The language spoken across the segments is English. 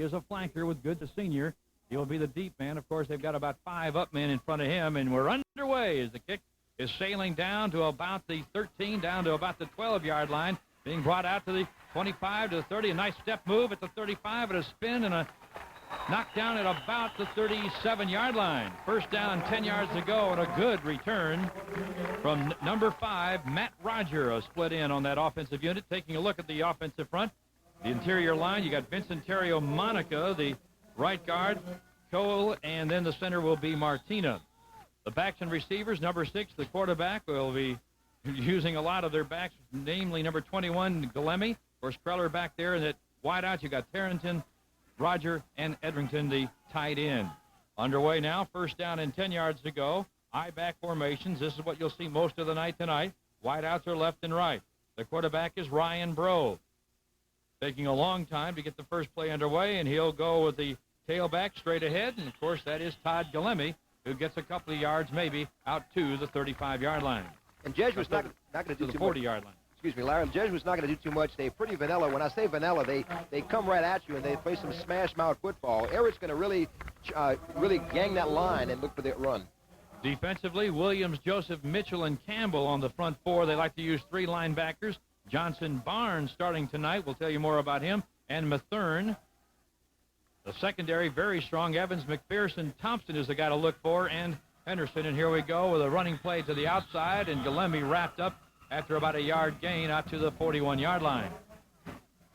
is a flanker with Good, the senior. He'll be the deep man. Of course, they've got about 5 up men in front of him, and we're underway as the kick is sailing down to about the 13, down to about the 12-yard line, being brought out to the 25, to the 30. A nice step move at the 35, and a spin and a knockdown at about the 37-yard line. First down, 10 yards to go, and a good return from number 5, Matt Roger, a split in on that offensive unit. Taking a look at the offensive front, the interior line, you got Vincenterio Monica, the right guard, Cole, and then the center will be Martina. The backs and receivers, number 6, the quarterback, will be using a lot of their backs, namely number 21, Galemi. Of course, Kreller back there, and at wideouts, you got Tarrenton, Roger, and Edrington, the tight end. Underway now, first down and 10 yards to go. I-back formations. This is what you'll see most of the night tonight. Wideouts are left and right. The quarterback is Ryan Bro. Taking a long time to get the first play underway, and he'll go with the tailback straight ahead. And, of course, that is Todd Galemi, who gets a couple of yards maybe out to the 35-yard line. And Jesuit's not going to do the too 40-yard line. Excuse me, Larry. Jesuit's not going to do too much. They're pretty vanilla. When I say vanilla, they come right at you, and they play some smash-mouth football. Ehret's going to really gang that line and look for the run. Defensively, Williams, Joseph, Mitchell, and Campbell on the front 4. They like to use 3 linebackers. Johnson Barnes starting tonight. We'll tell you more about him. And Mathern. The secondary, very strong. Evans, McPherson, Thompson is the guy to look for, and Henderson. And here we go with a running play to the outside, and Galemi wrapped up after about a yard gain out to the 41-yard line.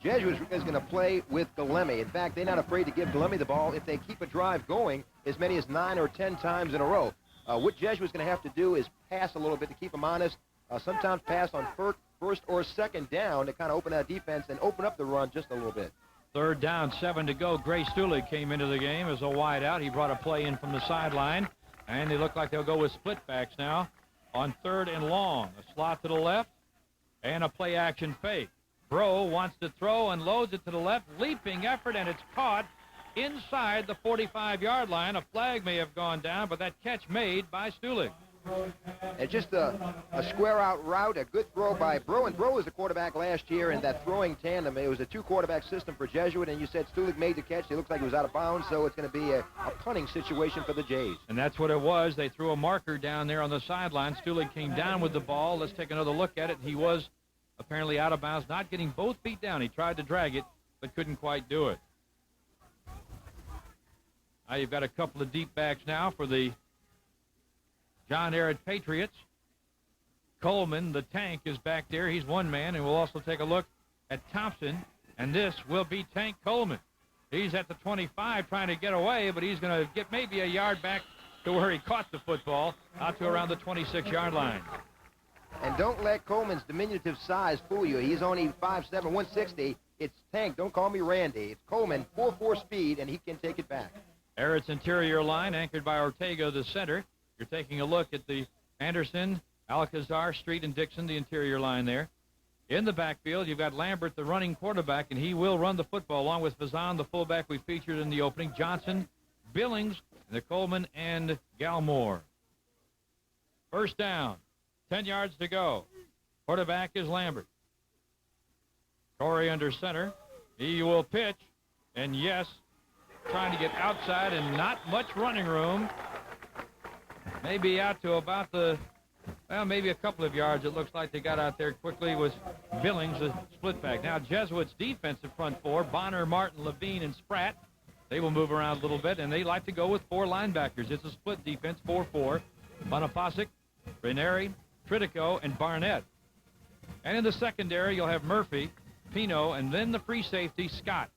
Jesuit is going to play with Galemi. In fact, they're not afraid to give Galemi the ball if they keep a drive going as many as 9 or 10 times in a row. What Jesuit's going to have to do is pass a little bit to keep them honest. Sometimes pass on first or second down to kind of open that defense and open up the run just a little bit. Third down, 7 to go. Gray Stulig came into the game as a wideout. He brought a play in from the sideline, and they look like they'll go with split backs now on 3rd and long. A slot to the left and a play action fake. Bro wants to throw and loads it to the left. Leaping effort, and it's caught inside the 45-yard line. A flag may have gone down, but that catch made by Stulig. And just a square-out route, a good throw by Bro. And Bro was the quarterback last year in that throwing tandem. It was a 2-quarterback system for Jesuit, and you said Stulig made the catch. It looks like he was out of bounds, so it's going to be a punting situation for the Jays. And that's what it was. They threw a marker down there on the sideline. Stulig came down with the ball. Let's take another look at it. He was apparently out of bounds, not getting both feet down. He tried to drag it, but couldn't quite do it. Now you've got a couple of deep backs now for the John Ehret Patriots. Coleman, the tank, is back there. He's one man, and we'll also take a look at Thompson, and this will be Tank Coleman. He's at the 25 trying to get away, but he's going to get maybe a yard back to where he caught the football, out to around the 26-yard line. And don't let Coleman's diminutive size fool you. He's only 5'7", 160. It's Tank. Don't call me Randy. It's Coleman, 4.4 speed, and he can take it back. Ehret's interior line, anchored by Ortega, the center. You're taking a look at the Anderson, Alcazar, Street, and Dixon, the interior line there. In the backfield, you've got Lambert, the running quarterback, and he will run the football along with Fazan, the fullback we featured in the opening, Johnson, Billings, the Coleman, and Galmore. First down, 10 yards to go. Quarterback is Lambert. Corey under center. He will pitch, and yes, trying to get outside and not much running room. Maybe out to about the, well, maybe a couple of yards. It looks like they got out there quickly with Billings, the split back. Now, Jesuit's defensive front 4, Bonner, Martin, Levine, and Spratt. They will move around a little bit, and they like to go with 4 linebackers. It's a split defense, 4-4. Bonapasic, Ranieri, Tritico, and Barnett. And in the secondary, you'll have Murphy, Pino, and then the free safety, Scott.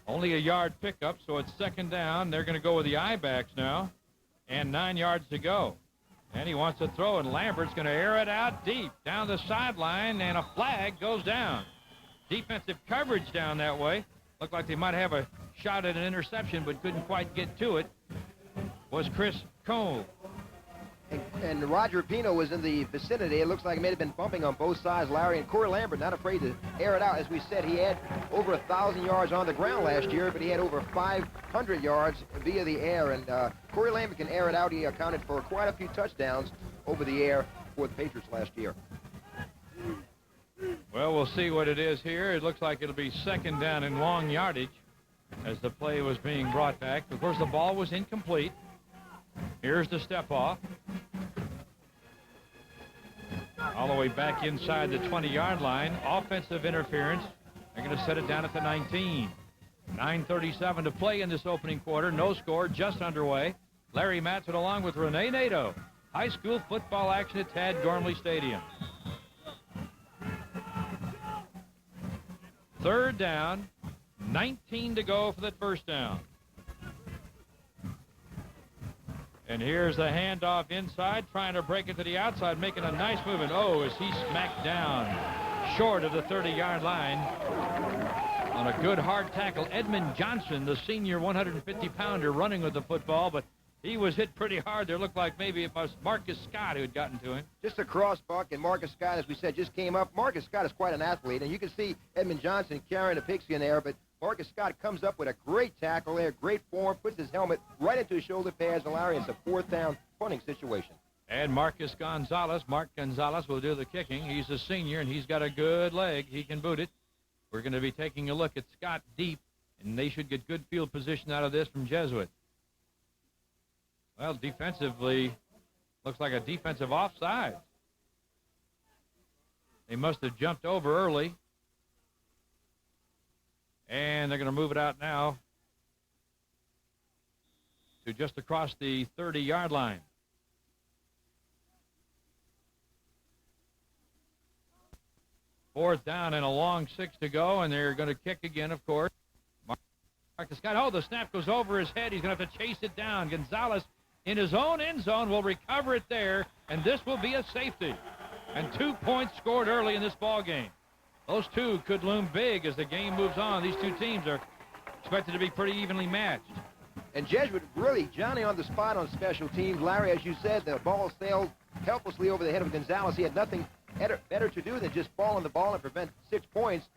Only a yard pickup, so it's second down. They're going to go with the I-backs now. And 9 yards to go. And he wants to throw, and Lambert's going to air it out deep down the sideline, and a flag goes down. Defensive coverage down that way. Looked like they might have a shot at an interception, but couldn't quite get to it. Was Chris Cole. And Roger Pino was in the vicinity. It looks like it may have been bumping on both sides, Larry. And Corey Lambert not afraid to air it out. As we said, he had over 1,000 yards on the ground last year, but he had over 500 yards via the air. And Corey Lambert can air it out. He accounted for quite a few touchdowns over the air for the Patriots last year. Well, we'll see what it is here. It looks like it'll be second down and long yardage as the play was being brought back. Of course, the ball was incomplete. Here's the step off. All the way back inside the 20-yard line. Offensive interference. They're going to set it down at the 19. 9:37 to play in this opening quarter. No score, just underway. Larry Matson along with Renee Nato. High school football action at Tad Gormley Stadium. Third down, 19 to go for that first down. And here's the handoff inside, trying to break it to the outside, making a nice move. And oh, is he smacked down short of the 30-yard line on a good hard tackle. Edmund Johnson, the senior 150-pounder, running with the football, but he was hit pretty hard. There looked like maybe it was Marcus Scott who had gotten to him. Just a cross buck, and Marcus Scott, as we said, just came up. Marcus Scott is quite an athlete, and you can see Edmund Johnson carrying a pigskin there, but Marcus Scott comes up with a great tackle there, great form, puts his helmet right into his shoulder pads, and Larry, it's a fourth down punting situation. And Mark Gonzalez will do the kicking. He's a senior, and he's got a good leg. He can boot it. We're going to be taking a look at Scott deep, and they should get good field position out of this from Jesuit. Well, defensively, looks like a defensive offside. They must have jumped over early. And they're going to move it out now to just across the 30-yard line. Fourth down and a long 6 to go, and they're going to kick again, of course. Marcus Scott, oh, the snap goes over his head. He's going to have to chase it down. Gonzalez in his own end zone will recover it there, and this will be a safety. And 2 points scored early in this ball game. Those two could loom big as the game moves on. These two teams are expected to be pretty evenly matched. And Jesuit really Johnny on the spot on special teams. Larry, as you said, the ball sailed helplessly over the head of Gonzalez. He had nothing better to do than just fall on the ball and prevent 6 points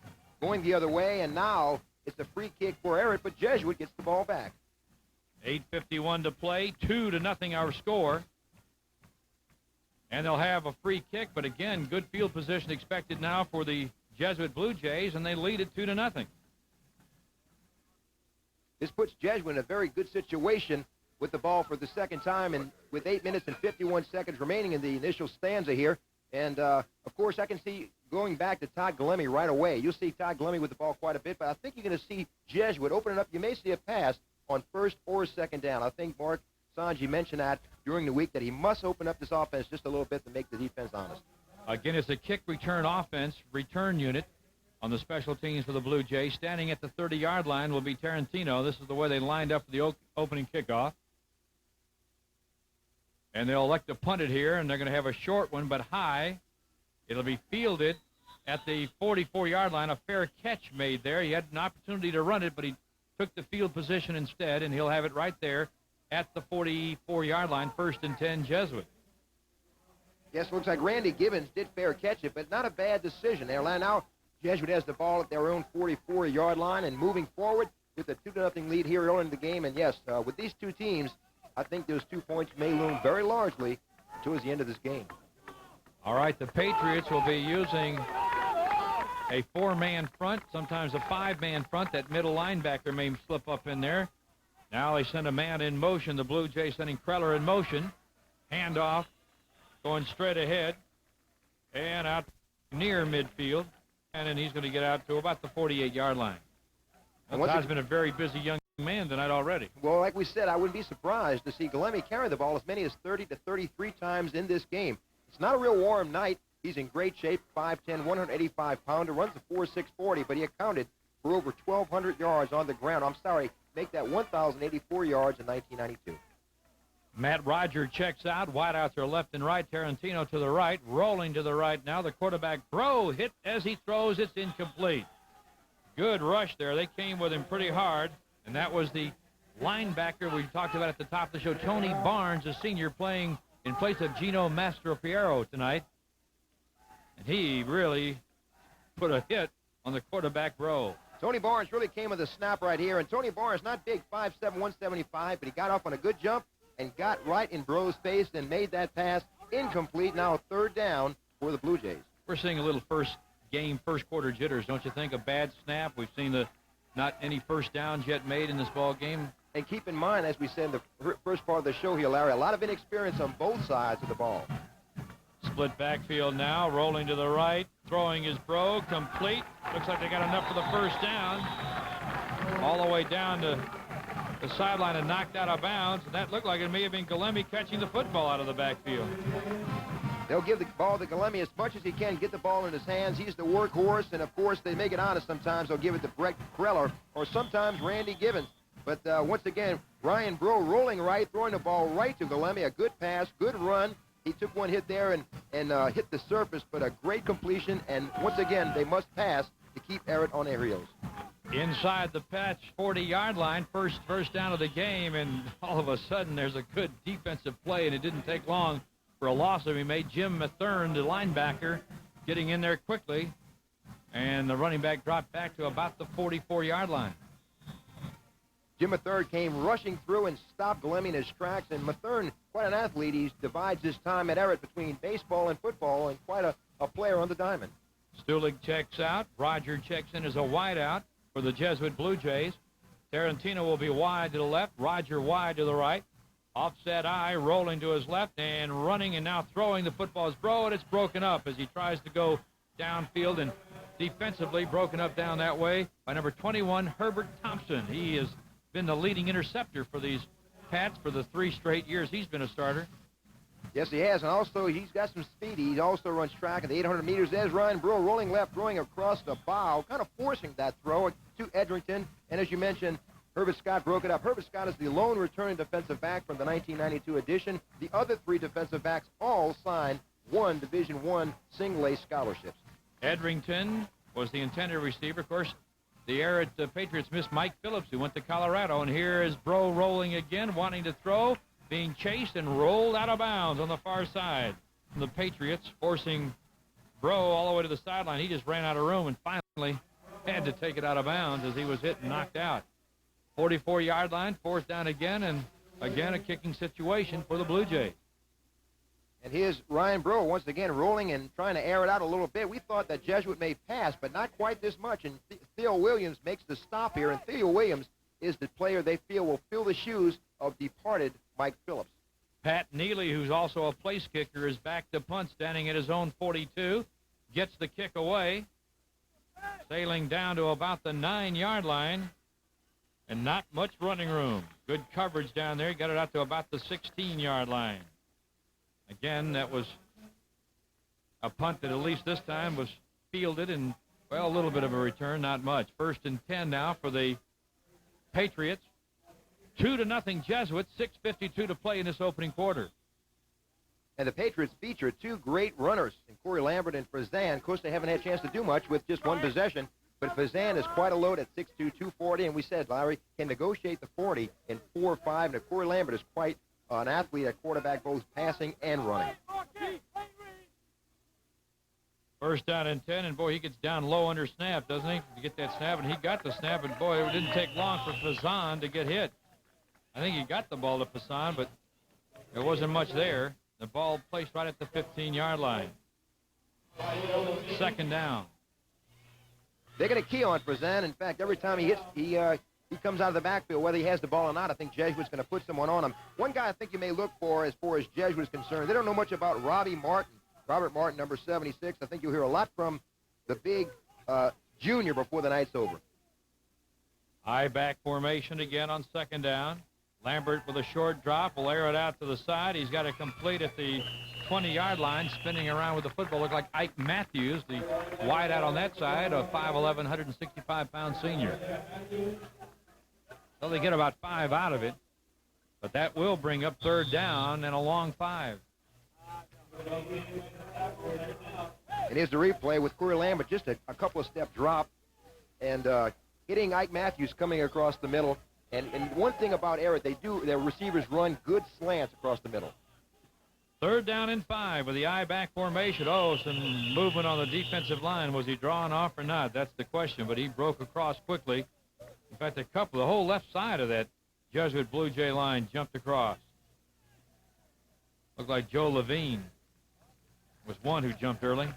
going the other way. And now it's a free kick for Ehret, but Jesuit gets the ball back. 8:51 to play, 2-0 our score. And they'll have a free kick, but again, good field position expected now for the Jesuit Blue Jays, and they lead it 2-0. This puts Jesuit in a very good situation with the ball for the second time, and with 8 minutes and 51 seconds remaining in the initial stanza here. And, of course, I can see going back to Todd Galemi right away. You'll see Todd Galemi with the ball quite a bit, but I think you're going to see Jesuit open it up. You may see a pass on first or second down. I think Mark Sanji mentioned that during the week, that he must open up this offense just a little bit to make the defense honest. Again, it's a kick return offense, return unit on the special teams for the Blue Jays. Standing at the 30-yard line will be Tarantino. This is the way they lined up for the opening kickoff. And they'll elect to punt it here, and they're going to have a short one, but high. It'll be fielded at the 44-yard line. A fair catch made there. He had an opportunity to run it, but he took the field position instead, and he'll have it right there at the 44-yard line, 1st and 10, Jesuit. Yes, looks like Randy Gibbons did fair catch it, but not a bad decision there. Now Jesuit has the ball at their own 44-yard line and moving forward with a 2-0 lead here early in the game. And, yes, with these two teams, I think those 2 points may loom very largely towards the end of this game. All right, the Patriots will be using a 4-man front, sometimes a 5-man front. That middle linebacker may slip up in there. Now they send a man in motion. The Blue Jays sending Kreller in motion. Handoff going straight ahead and out near midfield. And then he's going to get out to about the 48-yard line. Todd's been a very busy young man tonight already. Well, like we said, I wouldn't be surprised to see Galemi carry the ball as many as 30 to 33 times in this game. It's not a real warm night. He's in great shape, 5'10", 185-pounder, runs a 4.6 40, but he accounted for over 1,200 yards on the ground. I'm sorry, make that 1,084 yards in 1992. Matt Roger checks out. Wideouts are left and right. Tarantino to the right. Rolling to the right now. The quarterback, Bro, hit as he throws. It's incomplete. Good rush there. They came with him pretty hard. And that was the linebacker we talked about at the top of the show, Tony Barnes, a senior, playing in place of Gino Mastropiero tonight. And he really put a hit on the quarterback, Bro. Tony Barnes really came with a snap right here. And Tony Barnes, not big, 5'7", 175, but he got up on a good jump and got right in Bro's face and made that pass incomplete. Now 3rd down for the Blue Jays. We're seeing a little first game first quarter jitters, don't you think? A bad snap. We've seen not any first downs yet made in this ball game. And keep in mind, as we said in the first part of the show here, Larry, a lot of inexperience on both sides of the ball. Split backfield now, rolling to the right, throwing his Bro, complete. Looks like they got enough for the first down. All the way down to the sideline and knocked out of bounds. And that looked like it may have been Galemi catching the football out of the backfield. They'll give the ball to Galemi as much as he can, get the ball in his hands. He's the workhorse, and, of course, they make it honest sometimes. They'll give it to Brett Kreller or sometimes Randy Givens. But once again, Ryan Bro rolling right, throwing the ball right to Galemi. A good pass, good run. He took one hit there and hit the surface, but a great completion. And once again, they must pass to keep Ehret on their heels. Inside the patch, 40-yard line, first down of the game, and all of a sudden there's a good defensive play, and it didn't take long for a loss. He made Jim Mathern, the linebacker, getting in there quickly, and the running back dropped back to about the 44-yard line. Jim Mathern came rushing through and stopped Galemi in his tracks, and Mathern, quite an athlete. He divides his time at Ehret between baseball and football, and quite a player on the diamond. Stulig checks out. Roger checks in as a wideout for the Jesuit Blue Jays. Tarantino will be wide to the left, Roger wide to the right. Offset eye rolling to his left and running and now throwing the football is Bro, and it's broken up as he tries to go downfield, and defensively broken up down that way by number 21, Herbert Thompson. He has been the leading interceptor for these Pats for the 3 straight years he's been a starter. Yes, he has, and also he's got some speed. He also runs track at the 800 meters. There's Ryan Bro rolling left, throwing across the bow, kind of forcing that throw to Edrington. And as you mentioned, Herbert Scott broke it up. Herbert Scott is the lone returning defensive back from the 1992 edition. The other 3 defensive backs all signed 1 Division I single-A scholarships. Edrington was the intended receiver. Of course, the Ehret Patriots missed Mike Phillips, who went to Colorado. And here is Bro rolling again, wanting to throw, being chased and rolled out of bounds on the far side. The Patriots forcing Bro all the way to the sideline. He just ran out of room and finally had to take it out of bounds as he was hit and knocked out. 44-yard line, 4th down again, and again a kicking situation for the Blue Jays. And here's Ryan Bro once again rolling and trying to air it out a little bit. We thought that Jesuit may pass, but not quite this much. And Theo Williams makes the stop here, and Theo Williams is the player they feel will fill the shoes of departed Mike Phillips. Pat Neely, who's also a place kicker, is back to punt, standing at his own 42. Gets the kick away, sailing down to about the 9-yard line, and not much running room. Good coverage down there. Got it out to about the 16-yard line. Again, that was a punt that at least this time was fielded, and, well, a little bit of a return, not much. 1st and 10 now for the Patriots. 2-0 Jesuits, 6:52 to play in this opening quarter. And the Patriots feature 2 great runners in Corey Lambert and Fazan. Of course, they haven't had a chance to do much with just 1 possession, but Fazan is quite a load at 6'2", 240, and we said Larry can negotiate the 40 in 4.5, and Corey Lambert is quite an athlete at quarterback, both passing and running. 1st down and 10, and boy, he gets down low under snap, doesn't he? To get that snap, and he got the snap, and boy, it didn't take long for Fazan to get hit. I think he got the ball to Fazan, but there wasn't much there. The ball placed right at the 15-yard line. 2nd down. They're going to key on Fazan. In fact, every time he hits, he comes out of the backfield, whether he has the ball or not. I think Jesuit's going to put someone on him. One guy I think you may look for as far as Jesuit is concerned, they don't know much about Robert Martin, number 76. I think you'll hear a lot from the big junior before the night's over. I-back formation again on 2nd down. Lambert with a short drop will air it out to the side. He's got it complete at the 20-yard line, spinning around with the football. Looked like Ike Matthews, the wideout on that side, a 5'11", 165-pound senior. Well, they get about 5 out of it, but that will bring up 3rd down and a long 5. And here's the replay with Corey Lambert, just a couple of step drop, and hitting Ike Matthews coming across the middle. And one thing about Ehret, their receivers run good slants across the middle. 3rd down and 5 with the I-back formation. Oh, some movement on the defensive line. Was he drawn off or not? That's the question, but he broke across quickly. In fact, the whole left side of that Jesuit Blue Jay line jumped across. Looked like Joe Levine was one who jumped early.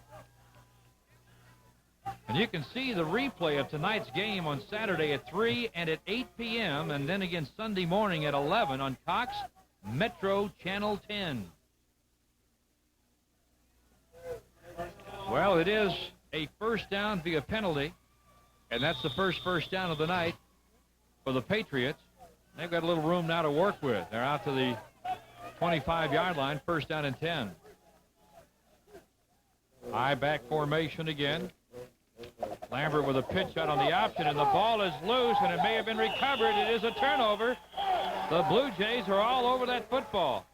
And you can see the replay of tonight's game on Saturday at 3 and at 8 p.m. and then again Sunday morning at 11 on Cox Metro Channel 10. Well, it is a first down via penalty, and that's the first down of the night for the Patriots. They've got a little room now to work with. They're out to the 25-yard line, first down and 10. High back formation again. Lambert with a pitch out on the option, and the ball is loose, and it may have been recovered. It is a turnover. The Blue Jays are all over that football.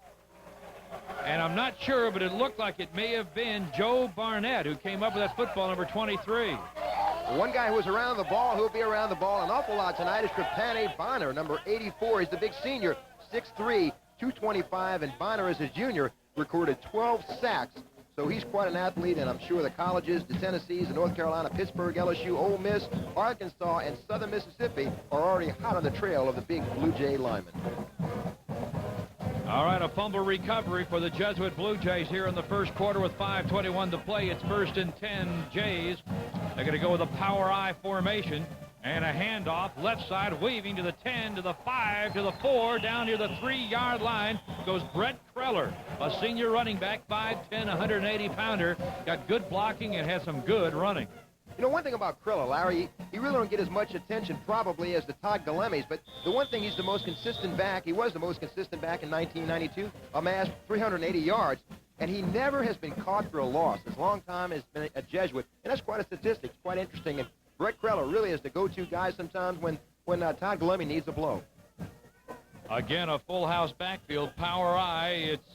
And I'm not sure, but it looked like it may have been Joe Barnett who came up with that football, number 23. One guy who was around the ball, who'll be around the ball an awful lot tonight, is Trapani Bonner, number 84. He's the big senior, 6'3", 225, and Bonner, as a junior, recorded 12 sacks. So he's quite an athlete, and I'm sure the colleges, the Tennessees, the North Carolina, Pittsburgh, LSU, Ole Miss, Arkansas, and Southern Mississippi are already hot on the trail of the big Blue Jay lineman. All right, a fumble recovery for the Jesuit Blue Jays here in the first quarter with 5:21 to play. It's first and 10 Jays. They're going to go with a power I formation and a handoff left side, weaving to the 10, to the 5, to the 4, down near the 3-yard line goes Brett Kreller, a senior running back, 5'10", 180-pounder, got good blocking and has some good running. You know, one thing about Kreller, Larry, he really don't get as much attention probably as the Todd Galemes, but the one thing, he's the most consistent back. He was the most consistent back in 1992, amassed 380 yards, and he never has been caught for a loss. His long time has been a Jesuit, and that's quite a statistic. It's quite interesting, and Brett Kreller really is the go-to guy sometimes when Todd Galemi needs a blow. Again, a full house backfield, power I. It's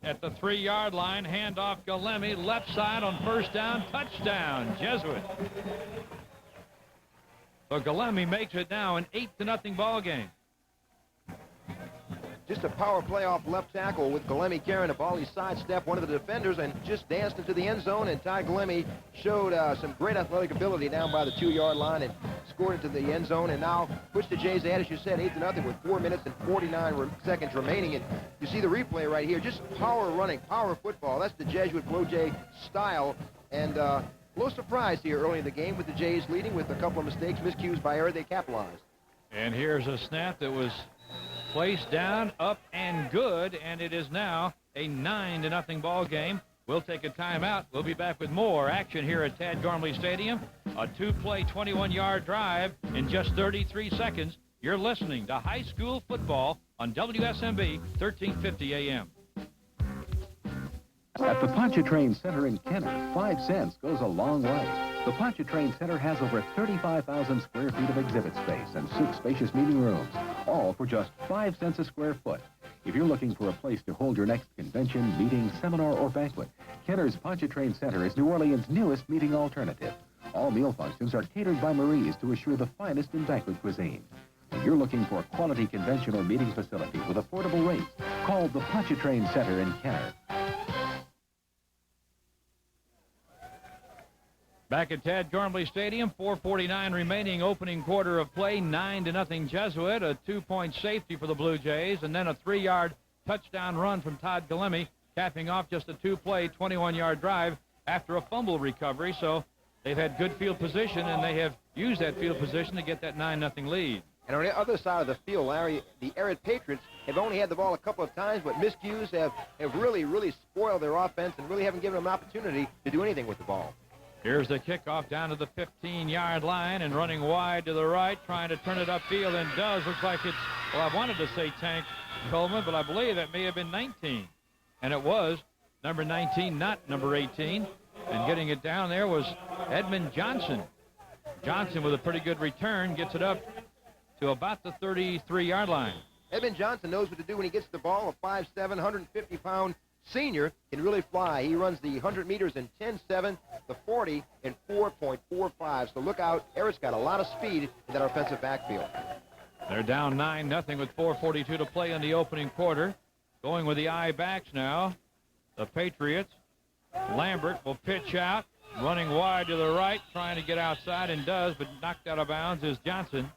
at the 3-yard line, handoff Galemi, left side on first down, touchdown, Jesuit. So Galemi makes it now an 8-0 ball game. Just a power play off left tackle with Galemi carrying the ball. He sidestepped one of the defenders and just danced into the end zone, and Todd Galemi showed some great athletic ability down by the 2-yard line and scored into the end zone, and now puts the Jays ahead, as you said, 8-0 with 4 minutes and 49 seconds remaining. And you see the replay right here, just power running, power football. That's the Jesuit Blue Jay style, and a little surprise here early in the game with the Jays leading with a couple of mistakes, miscues by Ehret. They capitalized. And here's a snap that was placed down, up, and good, and it is now a 9-0 ball game. We'll take a timeout. We'll be back with more action here at Tad Gormley Stadium. A 2-play, 21-yard drive in just 33 seconds. You're listening to high school football on WSMB 1350 AM. At the Pontchartrain Center in Kenner, 5 cents goes a long way. The Pontchartrain Center has over 35,000 square feet of exhibit space and 6 spacious meeting rooms, all for just 5 cents a square foot. If you're looking for a place to hold your next convention, meeting, seminar, or banquet, Kenner's Pontchartrain Center is New Orleans' newest meeting alternative. All meal functions are catered by Marie's to assure the finest in banquet cuisine. When you're looking for a quality convention or meeting facility with affordable rates, call the Pontchartrain Center in Kenner. Back at Tad Gormley Stadium, 4:49 remaining, opening quarter of play, 9-0 Jesuit, a 2-point safety for the Blue Jays, and then a 3-yard touchdown run from Todd Galemi, capping off just a 2-play, 21-yard drive after a fumble recovery. So they've had good field position, and they have used that field position to get that 9-0 lead. And on the other side of the field, Larry, the Ehret Patriots have only had the ball a couple of times, but miscues have really spoiled their offense and really haven't given them an opportunity to do anything with the ball. Here's the kickoff down to the 15-yard line and running wide to the right, trying to turn it upfield, and does. Looks like it's, well, I wanted to say Tank Coleman, but I believe that may have been 19. And it was number 19, not number 18. And getting it down there was Edmund Johnson. Johnson with a pretty good return gets it up to about the 33-yard line. Edmund Johnson knows what to do when he gets the ball. A 5'7", 150-pound senior can really fly. He runs the 100 meters in 10.7, the 40 in 4.45. So look out. Ehret's got a lot of speed in that offensive backfield. They're down 9-0 with 4:42 to play in the opening quarter. Going with the I backs now. The Patriots. Lambert will pitch out. Running wide to the right, trying to get outside, and does, but knocked out of bounds is Johnson.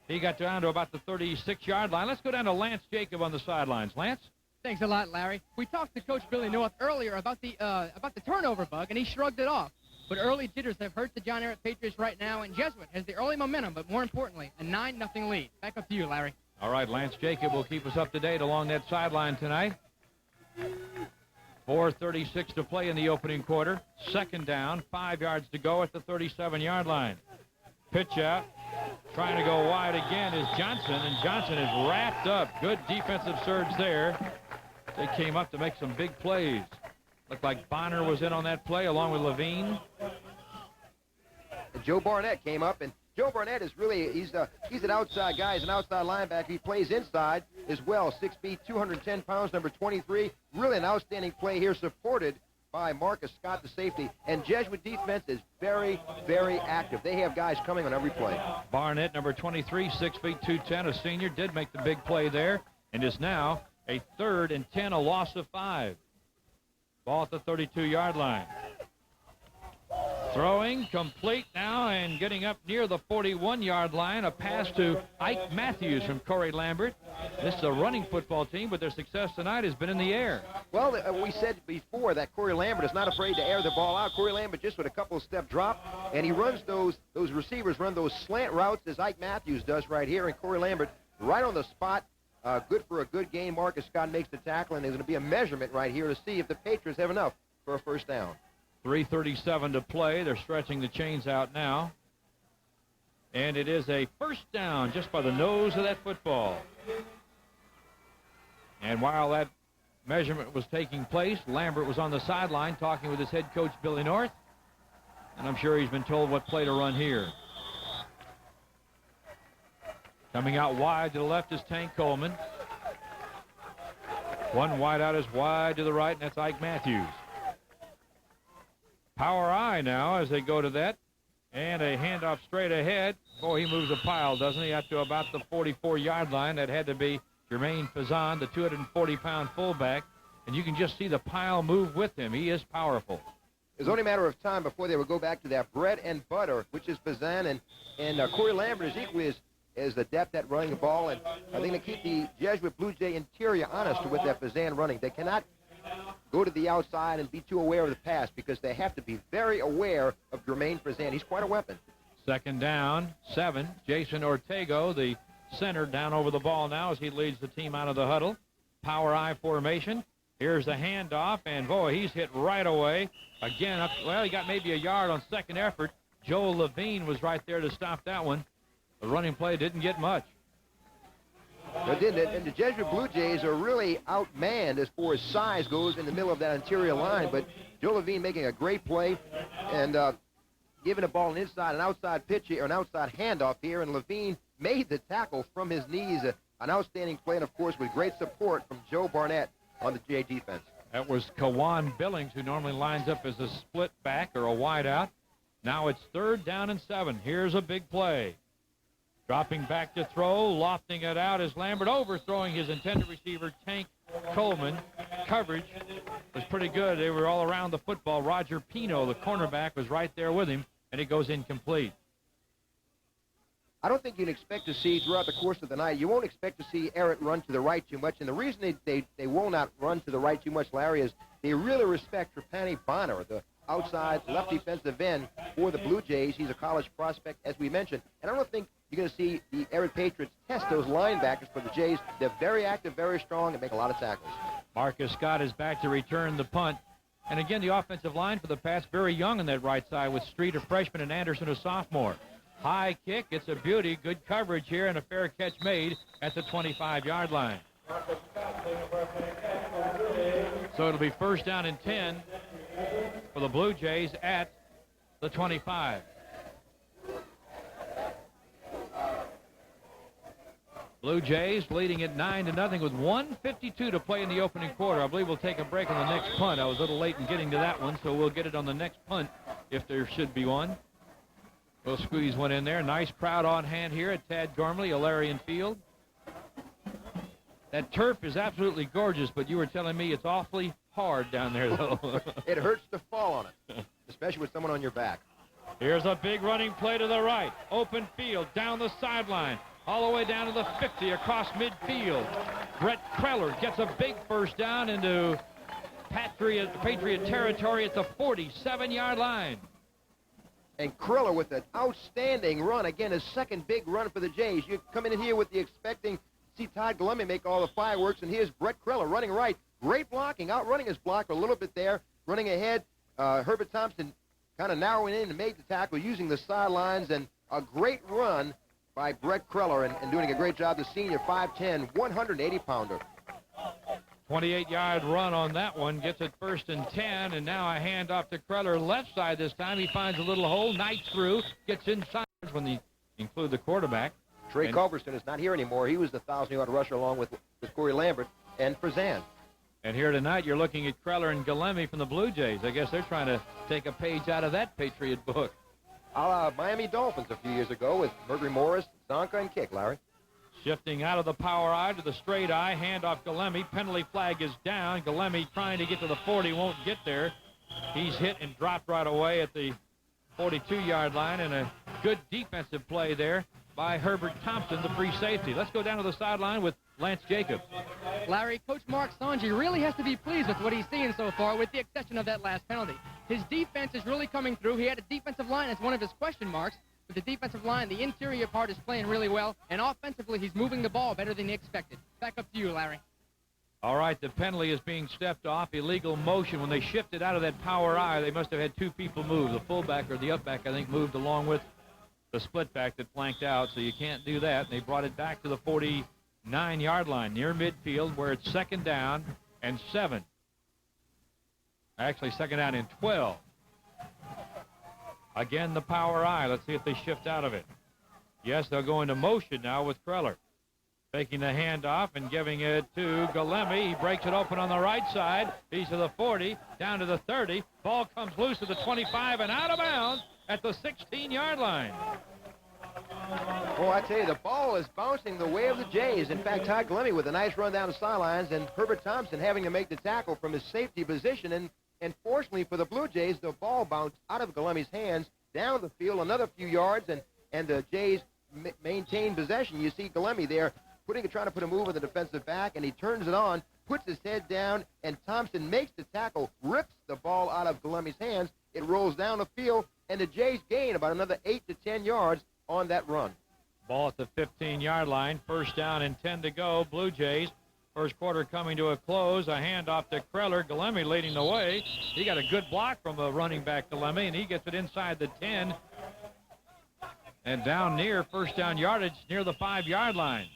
He got down to about the 36-yard line. Let's go down to Lance Jacob on the sidelines. Lance? Thanks a lot, Larry. We talked to Coach Billy North earlier about the turnover bug, and he shrugged it off. But early jitters have hurt the John Ehret Patriots right now, and Jesuit has the early momentum, but more importantly, a 9-0 lead. Back up to you, Larry. All right, Lance Jacob will keep us up to date along that sideline tonight. 4:36 to play in the opening quarter. Second down, 5 yards to go at the 37-yard line. Pitch out. Trying to go wide again is Johnson, and Johnson is wrapped up. Good defensive surge there. They came up to make some big plays. Looked like Bonner was in on that play along with Levine. And Joe Barnett came up, and Joe Barnett is really, he's an outside guy. He's an outside linebacker. He plays inside as well. 6 feet, 210 pounds, number 23. Really an outstanding play here, supported by Marcus Scott, the safety. And Jesuit defense is very, very active. They have guys coming on every play. Barnett, number 23, 6 feet, 210, a senior, did make the big play there, and is now a 3rd and 10, a loss of 5. Ball at the 32-yard line. Throwing complete now and getting up near the 41-yard line. A pass to Ike Matthews from Corey Lambert. This is a running football team, but their success tonight has been in the air. Well, we said before that Corey Lambert is not afraid to air the ball out. Corey Lambert just with a couple of step drop, and he runs those receivers run those slant routes as Ike Matthews does right here, and Corey Lambert right on the spot. Good for a good game. Marcus Scott makes the tackle, and there's going to be a measurement right here to see if the Patriots have enough for a first down. 3:37 to play. They're stretching the chains out now. And it is a first down just by the nose of that football. And while that measurement was taking place, Lambert was on the sideline talking with his head coach, Billy North. And I'm sure he's been told what play to run here. Coming out wide to the left is Tank Coleman. One wide out is wide to the right, and that's Ike Matthews. Power I now as they go to that. And a handoff straight ahead. Boy, he moves a pile, doesn't he, up to about the 44-yard line. That had to be Jermaine Fazan, the 240-pound fullback. And you can just see the pile move with him. He is powerful. It's only a matter of time before they would go back to that bread and butter, which is Fazan. And Corey Lambert is equally as adept at running the ball. And I think they keep the Jesuit Blue Jay interior honest with that Fazan running. They cannot go to the outside and be too aware of the pass because they have to be very aware of Jermaine Fazan. He's quite a weapon. Second down, 7. Jason Ortego, the center, down over the ball now as he leads the team out of the huddle. Power I formation. Here's the handoff, and boy, he's hit right away. Again, he got maybe a yard on second effort. Joel Levine was right there to stop that one. The running play didn't get much. They didn't, and the Jesuit Blue Jays are really outmanned as far as size goes in the middle of that interior line, but Joe Levine making a great play and giving the ball an inside and outside pitch here, an outside handoff here, and Levine made the tackle from his knees. An outstanding play, and of course with great support from Joe Barnett on the Jay defense. That was Kawan Billings, who normally lines up as a split back or a wide out. Now it's 3rd down and 7. Here's a big play. Dropping back to throw, lofting it out as Lambert overthrowing his intended receiver, Tank Coleman. Coverage was pretty good. They were all around the football. Roger Pino, the cornerback, was right there with him, and it goes incomplete. I don't think you'd expect to see throughout the course of the night, you won't expect to see Ehret run to the right too much. And the reason they will not run to the right too much, Larry, is they really respect Trapani Bonner, the outside left defensive end for the Blue Jays. He's a college prospect, as we mentioned. And I don't think you're going to see the Ehret Patriots test those linebackers for the Jays. They're very active, very strong, and make a lot of tackles. Marcus Scott is back to return the punt. And again, the offensive line for the Pats very young on that right side with Street, a freshman, and Anderson, a sophomore. High kick. It's a beauty. Good coverage here and a fair catch made at the 25-yard line. So it'll be 1st down and 10 for the Blue Jays at the 25. Blue Jays leading at 9-0 with 1:52 to play in the opening quarter. I believe we'll take a break on the next punt. I was a little late in getting to that one, so we'll get it on the next punt if there should be one. We'll squeeze one in there. Nice crowd on hand here at Tad Gormley, Alarian Field. That turf is absolutely gorgeous, but you were telling me it's awfully hard down there, though. It hurts to fall on it, especially with someone on your back. Here's a big running play to the right. Open field, down the sideline, all the way down to the 50, across midfield. Brett Kreller gets a big first down into Patriot territory at the 47-yard line. And Kreller with an outstanding run. Again, his second big run for the Jays. You come in here with the expecting to see Todd Galemi make all the fireworks, and here's Brett Kreller running right. Great blocking, outrunning his blocker a little bit there, running ahead. Herbert Thompson kind of narrowing in and made the tackle using the sidelines, and a great run by Brett Kreller and doing a great job, the senior 5'10", 180-pounder. 28-yard run on that one, gets it 1st and 10, and now a handoff to Kreller left side this time. He finds a little hole, knights through, gets inside when they include the quarterback. Trey Culberson is not here anymore. He was the 1,000-yard rusher along with Corey Lambert and Frazan. And here tonight you're looking at Kreller and Galemi from the Blue Jays. I guess they're trying to take a page out of that Patriot book. Miami Dolphins a few years ago with Mercury Morris, Zonka, and Kick, Larry. Shifting out of the power eye to the straight eye, handoff Galemi. Penalty flag is down. Galemi trying to get to the 40, won't get there. He's hit and dropped right away at the 42-yard line, and a good defensive play there by Herbert Thompson, the free safety. Let's go down to the sideline with Lance Jacobs. Larry, Coach Mark Sanji really has to be pleased with what he's seeing so far, with the exception of that last penalty. His defense is really coming through. He had a defensive line as one of his question marks. But the defensive line, the interior part is playing really well, and offensively he's moving the ball better than he expected. Back up to you, Larry. All right, the penalty is being stepped off. Illegal motion. When they shifted out of that power eye, they must have had two people move. The fullback or the upback, I think, moved along with the split back that flanked out, so you can't do that. And they brought it back to the 49-yard line near midfield where it's 2nd down and 7. Actually, 2nd down and 12. Again, the power eye. Let's see if they shift out of it. Yes, they'll go into motion now with Kreller. Taking the handoff and giving it to Galemi. He breaks it open on the right side. He's to the 40, down to the 30. Ball comes loose to the 25 and out of bounds at the 16-yard line. Well, I tell you, the ball is bouncing the way of the Jays. In fact, Todd Galemi with a nice run down the sidelines, and Herbert Thompson having to make the tackle from his safety position. And fortunately for the Blue Jays, the ball bounced out of Galemi's hands down the field another few yards, and the Jays maintain possession. You see Galemi there trying to put a move on the defensive back, and he turns it on, puts his head down, and Thompson makes the tackle, rips the ball out of Galemi's hands. It rolls down the field, and the Jays gain about another 8 to 10 yards on that run. Ball at the 15-yard line, 1st down and 10 to go. Blue Jays. First quarter coming to a close. A handoff to Kreller. Galemi leading the way. He got a good block from the running back Galemi, and he gets it inside the 10 and down near 1st down yardage near the 5-yard line.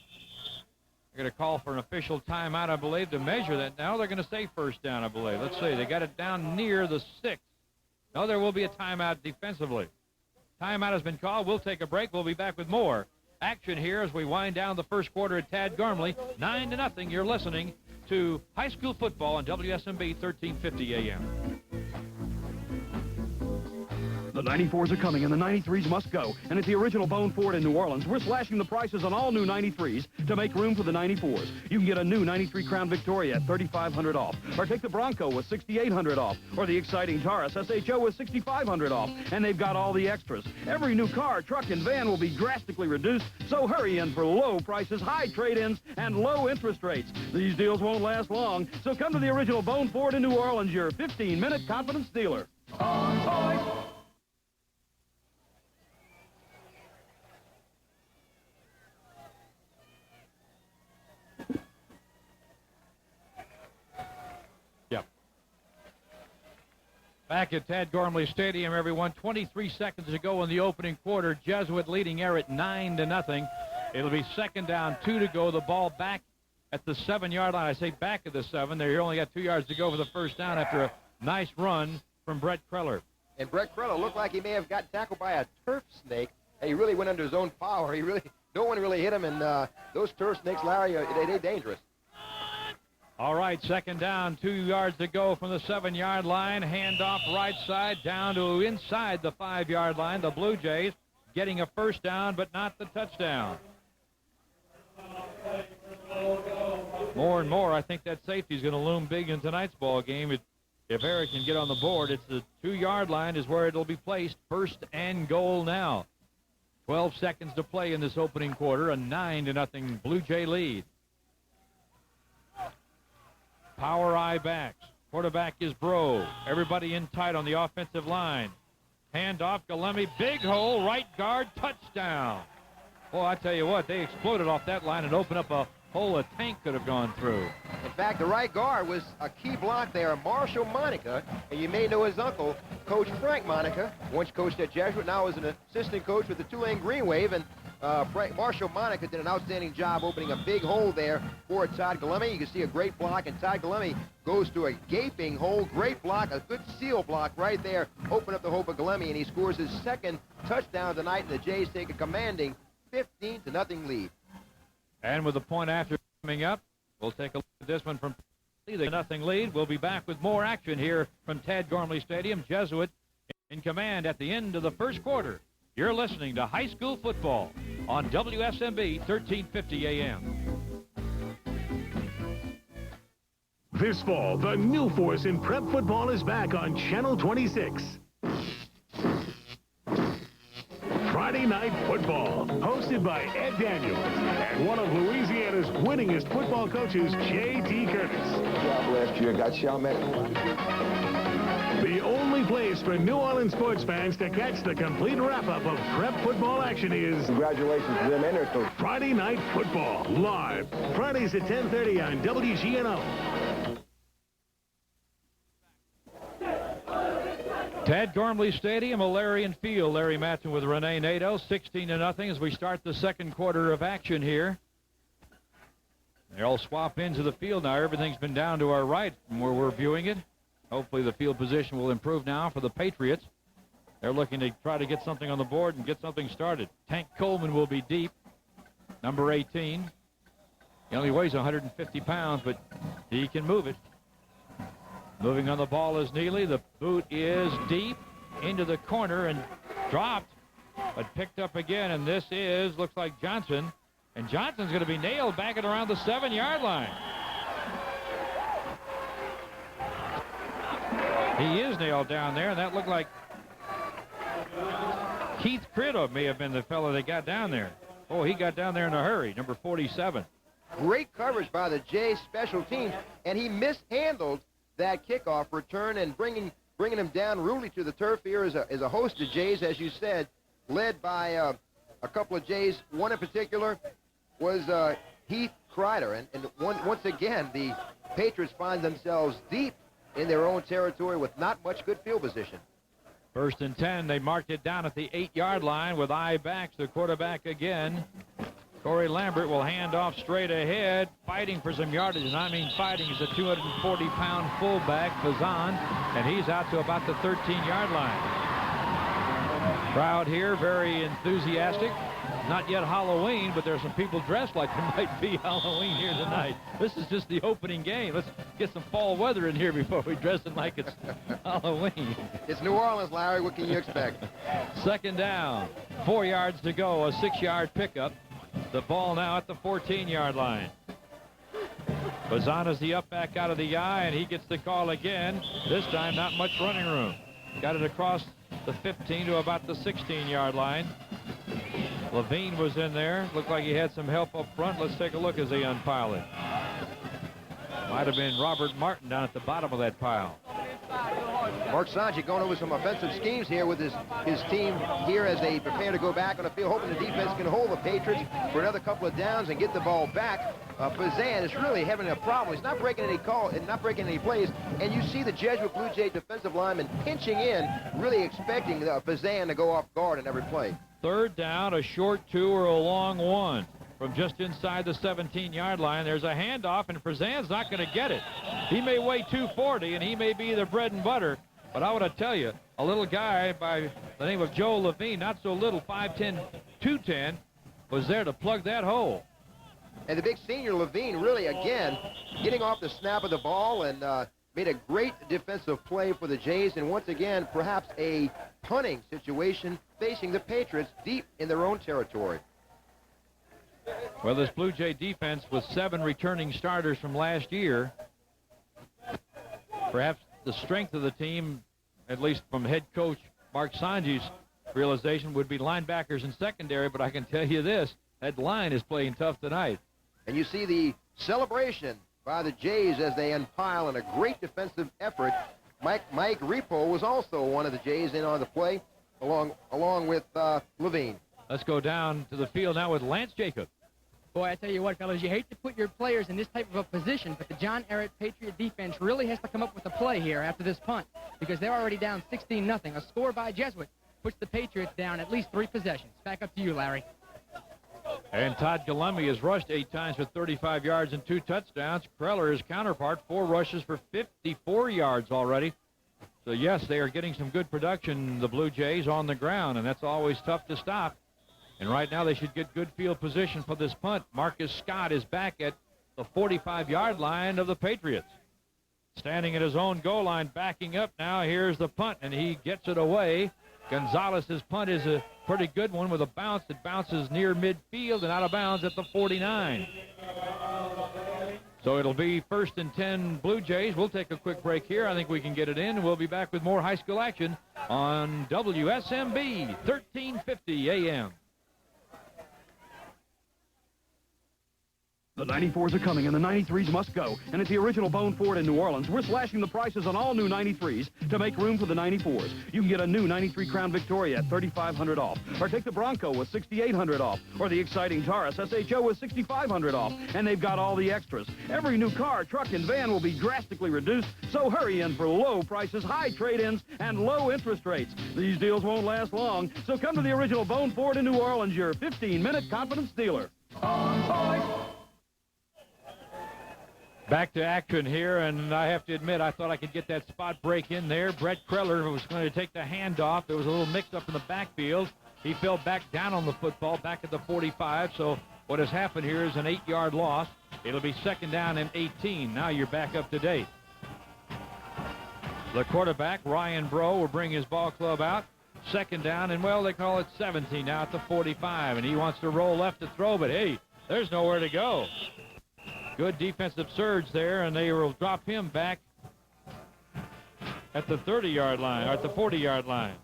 They're going to call for an official timeout, I believe, to measure that. Now they're going to say 1st down, I believe. Let's see. They got it down near the 6. No, there will be a timeout defensively. Timeout has been called. We'll take a break. We'll be back with more action here as we wind down the first quarter at Tad Gormley. 9-0. You're listening to high school football on WSMB 1350 AM. The 94s are coming, and the 93s must go. And at the original Bone Ford in New Orleans, we're slashing the prices on all new 93s to make room for the 94s. You can get a new 93 Crown Victoria at $3,500 off, or take the Bronco with $6,800 off, or the exciting Taurus SHO with $6,500 off. And they've got all the extras. Every new car, truck, and van will be drastically reduced, so hurry in for low prices, high trade-ins, and low interest rates. These deals won't last long, so come to the original Bone Ford in New Orleans, your 15-minute confidence dealer. On point! Back at Tad Gormley Stadium, everyone. 23 seconds to go in the opening quarter. Jesuit leading Ehret 9-0. It'll be 2nd down, 2 to go. The ball back at the 7-yard line. I say back at the 7. They only got 2 yards to go for the 1st down after a nice run from Brett Kreller. And Brett Kreller looked like he may have got tackled by a turf snake. He really went under his own power. No one really hit him, and those turf snakes, Larry, they're dangerous. All right, 2nd down, 2 yards to go from the 7-yard line. Handoff right side down to inside the 5-yard line. The Blue Jays getting a 1st down, but not the touchdown. More and more, I think that safety is going to loom big in tonight's ball game. If Ehret can get on the board, it's the 2-yard line is where it'll be placed. 1st and goal now. 12 seconds to play in this opening quarter. A 9-0 Blue Jay lead. Power I backs. Quarterback is Bro. Everybody in tight on the offensive line. Hand off Galemi. Big hole. Right guard. Touchdown. Well, I tell you what, they exploded off that line and opened up a hole a tank could have gone through. In fact, the right guard was a key block there. Marshall Monica, and you may know his uncle, Coach Frank Monica, once coached at Jesuit, now is an assistant coach with the Tulane Green Wave, and Marshall Monica did an outstanding job opening a big hole there for Todd Galemi. You can see a great block, and Todd Galemi goes to a gaping hole. Great block, a good seal block right there. Open up the hole for Galemi, and he scores his second touchdown tonight, and the Jays take a commanding 15-0 lead. And with the point after coming up, we'll take a look at this one from the 0 lead. We'll be back with more action here from Tad Gormley Stadium. Jesuit in command at the end of the first quarter. You're listening to high school football on WSMB 1350 AM. This fall, the new force in prep football is back on Channel 26. Friday Night Football, hosted by Ed Daniels and one of Louisiana's winningest football coaches, J.T. Curtis. Job last year, got Chalmette. The only place for New Orleans sports fans to catch the complete wrap-up of prep football action is... Congratulations to them and their coach. Friday Night Football, live, Fridays at 10:30 on WGNO. Tad Gormley Stadium, Alarian Field. Larry Matson with Renee Nato, 16-0 as we start the second quarter of action here. They'll swap into the field now. Everything's been down to our right from where we're viewing it. Hopefully the field position will improve now for the Patriots. They're looking to try to get something on the board and get something started. Tank Coleman will be deep, number 18. He only weighs 150 pounds, but he can move it. Moving on the ball is Neely. The boot is deep into the corner and dropped, but picked up again. And this looks like Johnson. And Johnson's going to be nailed back at around the 7-yard line. He is nailed down there, and that looked like Keith Crido may have been the fellow that got down there. Oh, he got down there in a hurry, number 47. Great coverage by the Jays special teams, and he mishandled that kickoff return and bringing him down rudely to the turf. Here is a host of Jays, as you said, led by a couple of Jays. One in particular was Heath Kreider. And once again, the Patriots find themselves deep in their own territory with not much good field position. 1st and 10. They marked it down at the 8-yard line with eye backs. The quarterback again. Corey Lambert will hand off straight ahead, fighting for some yardage, and I mean fighting. He's a 240-pound fullback, Fazan, and he's out to about the 13-yard line. Crowd here very enthusiastic. Not yet Halloween, but there's some people dressed like it might be Halloween here tonight. This is just the opening game. Let's get some fall weather in here before we dress it like it's Halloween. It's New Orleans, Larry. What can you expect? 2nd down, 4 yards to go, a 6-yard pickup. The ball now at the 14-yard line. Bazan is the up back out of the eye, and he gets the call again. This time not much running room. Got it across the 15 to about the 16-yard line. Levine was in there. Looked like he had some help up front. Let's take a look as they unpile it. Might have been Robert Martin down at the bottom of that pile. Mark Sanji going over some offensive schemes here with his team here as they prepare to go back on the field, hoping the defense can hold the Patriots for another couple of downs and get the ball back. Fazan is really having a problem. He's not breaking any calls and not breaking any plays, and you see the Jesuit Blue Jay defensive lineman pinching in, really expecting Fazan to go off guard in every play. 3rd down, a short 2 or a long 1. From just inside the 17-yard line, there's a handoff, and Fazan's not going to get it. He may weigh 240, and he may be the bread and butter, but I want to tell you, a little guy by the name of Joe Levine, not so little, 5'10", 210, was there to plug that hole. And the big senior Levine really, again, getting off the snap of the ball and made a great defensive play for the Jays, and once again, perhaps a punting situation facing the Patriots deep in their own territory. Well, this Blue Jay defense with 7 returning starters from last year, perhaps the strength of the team, at least from head coach Mark Sanji's realization, would be linebackers and secondary, but I can tell you this, that line is playing tough tonight. And you see the celebration by the Jays as they unpile in a great defensive effort. Mike Repo was also one of the Jays in on the play, along with Levine. Let's go down to the field now with Lance Jacob. Boy, I tell you what, fellas, you hate to put your players in this type of a position, but the John Ehret Patriot defense really has to come up with a play here after this punt because they're already down 16-0. A score by Jesuit puts the Patriots down at least 3 possessions. Back up to you, Larry. And Todd Galemi has rushed 8 times for 35 yards and 2 touchdowns. Preller, his counterpart, 4 rushes for 54 yards already. So, yes, they are getting some good production, the Blue Jays, on the ground, and that's always tough to stop. And right now they should get good field position for this punt. Marcus Scott is back at the 45-yard line of the Patriots. Standing at his own goal line, backing up now. Here's the punt, and he gets it away. Gonzalez's punt is a pretty good one with a bounce. It bounces near midfield and out of bounds at the 49. So it'll be 1st and 10 Blue Jays. We'll take a quick break here. I think we can get it in. We'll be back with more high school action on WSMB 1350 AM. The 94s are coming, and the 93s must go. And at the original Bone Ford in New Orleans, we're slashing the prices on all new 93s to make room for the 94s. You can get a new 93 Crown Victoria at $3,500 off, or take the Bronco with $6,800 off, or the exciting Taurus SHO with $6,500 off. And they've got all the extras. Every new car, truck, and van will be drastically reduced, so hurry in for low prices, high trade-ins, and low interest rates. These deals won't last long, so come to the original Bone Ford in New Orleans, your 15-minute confidence dealer. Back to action here, and I have to admit, I thought I could get that spot break in there. Brett Preller was going to take the handoff. There was a little mix-up in the backfield. He fell back down on the football, back at the 45, so what has happened here is an 8-yard loss. It'll be 2nd down and 18. Now you're back up to date. The quarterback, Ryan Bro, will bring his ball club out. 2nd down, and, well, they call it 17 now at the 45, and he wants to roll left to throw, but, hey, there's nowhere to go. Good defensive surge there, and they will drop him back at the 30-yard line, or at the 40-yard line.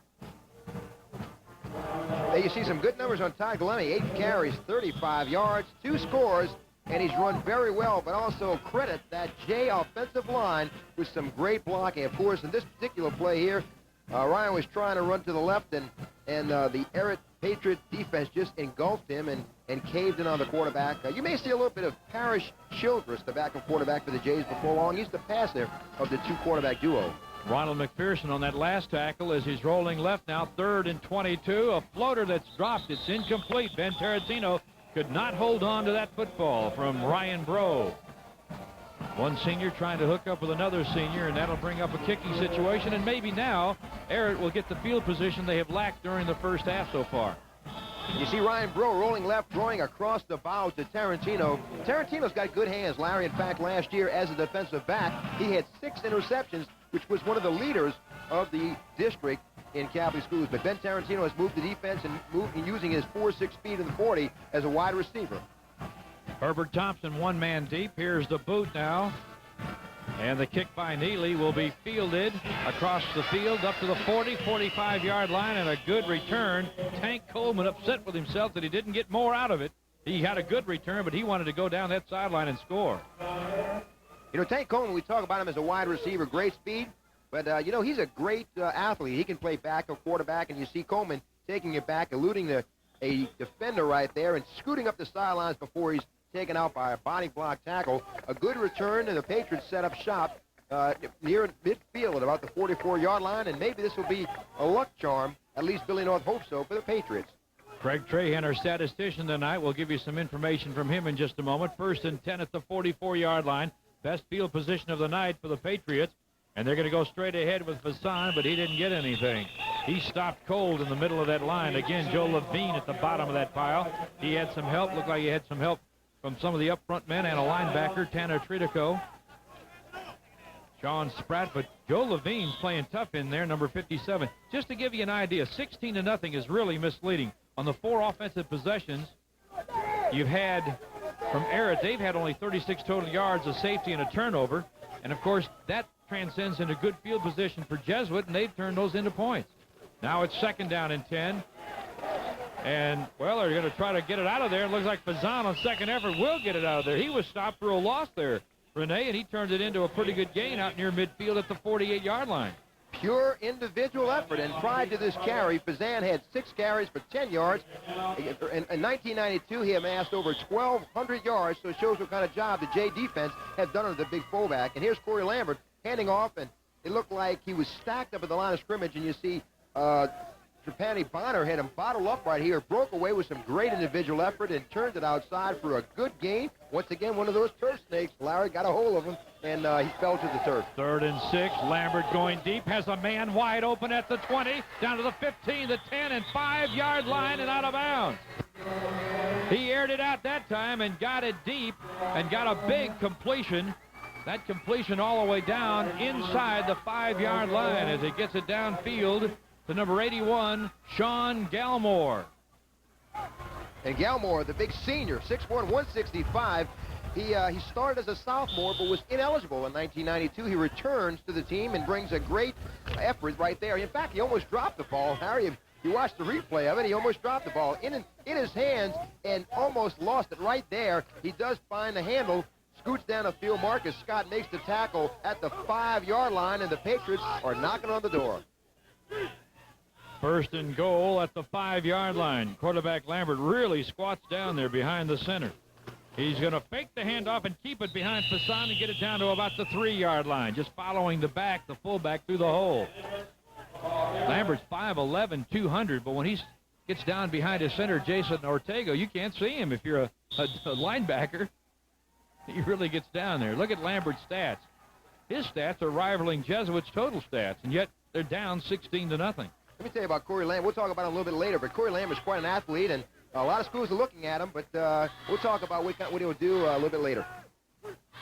There you see some good numbers on Todd Galemi. 8 carries, 35 yards, 2 scores, and he's run very well, but also credit that Jay offensive line with some great blocking. Of course, in this particular play here, Ryan was trying to run to the left, and the Ehret Patriot defense just engulfed him and caved in on the quarterback. You may see a little bit of Parrish Childress, the backup quarterback for the Jays before long. He's the passer of the 2-quarterback duo. Ronald McPherson on that last tackle as he's rolling left now, 3rd and 22. A floater that's dropped. It's incomplete. Ben Tarantino could not hold on to that football from Ryan Bro. One senior trying to hook up with another senior, and that'll bring up a kicking situation, and maybe now Ehret will get the field position they have lacked during the first half so far. You see Ryan Bro rolling left, throwing across the bow to Tarantino. Tarantino's got good hands, Larry. In fact, last year as a defensive back, he had 6 interceptions, which was one of the leaders of the district in Catholic schools. But Ben Tarantino has moved the defense and using his 4.6 speed in the 40 as a wide receiver. Herbert Thompson, 1 man deep. Here's the boot now. And the kick by Neely will be fielded across the field up to the 40, 45-yard line, and a good return. Tank Coleman upset with himself that he didn't get more out of it. He had a good return, but he wanted to go down that sideline and score. You know, Tank Coleman, we talk about him as a wide receiver, great speed, but, you know, he's a great athlete. He can play back or quarterback, and you see Coleman taking it back, eluding a defender right there and scooting up the sidelines before he's taken out by a body block tackle. A good return, and the Patriots set up shop near midfield at about the 44-yard line, and maybe this will be a luck charm. At least Billy North hopes so for the Patriots. Craig Trahan, our statistician tonight, will give you some information from him in just a moment. 1st and 10 at the 44-yard line. Best field position of the night for the Patriots. And they're going to go straight ahead with Fassan, but he didn't get anything. He stopped cold in the middle of that line. Again, Joe Levine at the bottom of that pile. He had some help. Looked like he had some help from some of the up-front men and a linebacker, Tanner Tridico. Sean Spratt, but Joe Levine's playing tough in there, number 57. Just to give you an idea, 16-0 is really misleading. On the 4 offensive possessions, you've had, from Ehret, they've had only 36 total yards, a safety, and a turnover. And, of course, that transcends into good field position for Jesuit, and they've turned those into points. Now it's 2nd down and 10. And, well, they're going to try to get it out of there. It looks like Fassan on second effort will get it out of there. He was stopped for a loss there. Renee, and he turned it into a pretty good gain out near midfield at the 48-yard line. Pure individual effort, and prior to this carry, Fazan had 6 carries for 10 yards. In 1992, he amassed over 1,200 yards, so it shows what kind of job the Jay defense had done under the big fullback. And here's Corey Lambert handing off, and it looked like he was stacked up at the line of scrimmage, and you see Trapani Bonner had him bottled up right here, broke away with some great individual effort, and turned it outside for a good gain. Once again, one of those turf snakes. Larry got a hold of him, and he fell to the turf. 3rd and 6. Lambert going deep, has a man wide open at the 20, down to the 15, the 10, and 5-yard line, and out of bounds. He aired it out that time and got it deep and got a big completion. That completion all the way down inside the 5-yard line as he gets it downfield to number 81, Sean Galmore. And Galmore, the big senior, 6'1", 165. He started as a sophomore but was ineligible in 1992. He returns to the team and brings a great effort right there. In fact, he almost dropped the ball. Harry, if you watched the replay of it, he almost dropped the ball in his hands and almost lost it right there. He does find the handle, scoots down the field. Marcus Scott makes the tackle at the 5-yard line, and the Patriots are knocking on the door. 1st and goal at the 5-yard line. Quarterback Lambert really squats down there behind the center. He's going to fake the handoff and keep it behind Fassan and get it down to about the 3-yard line, just following the fullback through the hole. Lambert's 5'11", 200, but when he gets down behind his center, Jason Ortega, you can't see him if you're a linebacker. He really gets down there. Look at Lambert's stats. His stats are rivaling Jesuit's total stats, and yet they're down 16-0. Let me tell you about Corey Lambert. We'll talk about him a little bit later, but Corey Lambert's quite an athlete, and a lot of schools are looking at him, but we'll talk about what he'll do a little bit later.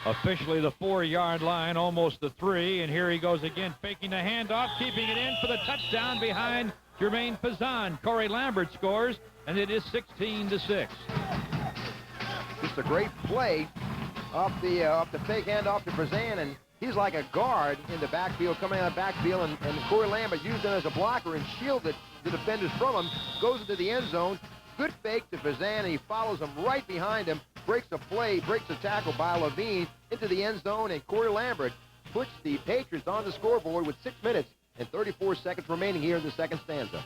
Officially the 4-yard line, almost the 3, and here he goes again, faking the handoff, keeping it in for the touchdown behind Jermaine Fazan. Corey Lambert scores, and it is 16-6. Just a great play off the fake handoff to Fazan, and he's like a guard in the backfield, coming out of the backfield, and Corey Lambert used him as a blocker and shielded the defenders from him, goes into the end zone. Good fake to Fazan, and he follows him right behind him, breaks a tackle by Levine into the end zone, and Corey Lambert puts the Patriots on the scoreboard with 6 minutes and 34 seconds remaining here in the second stanza.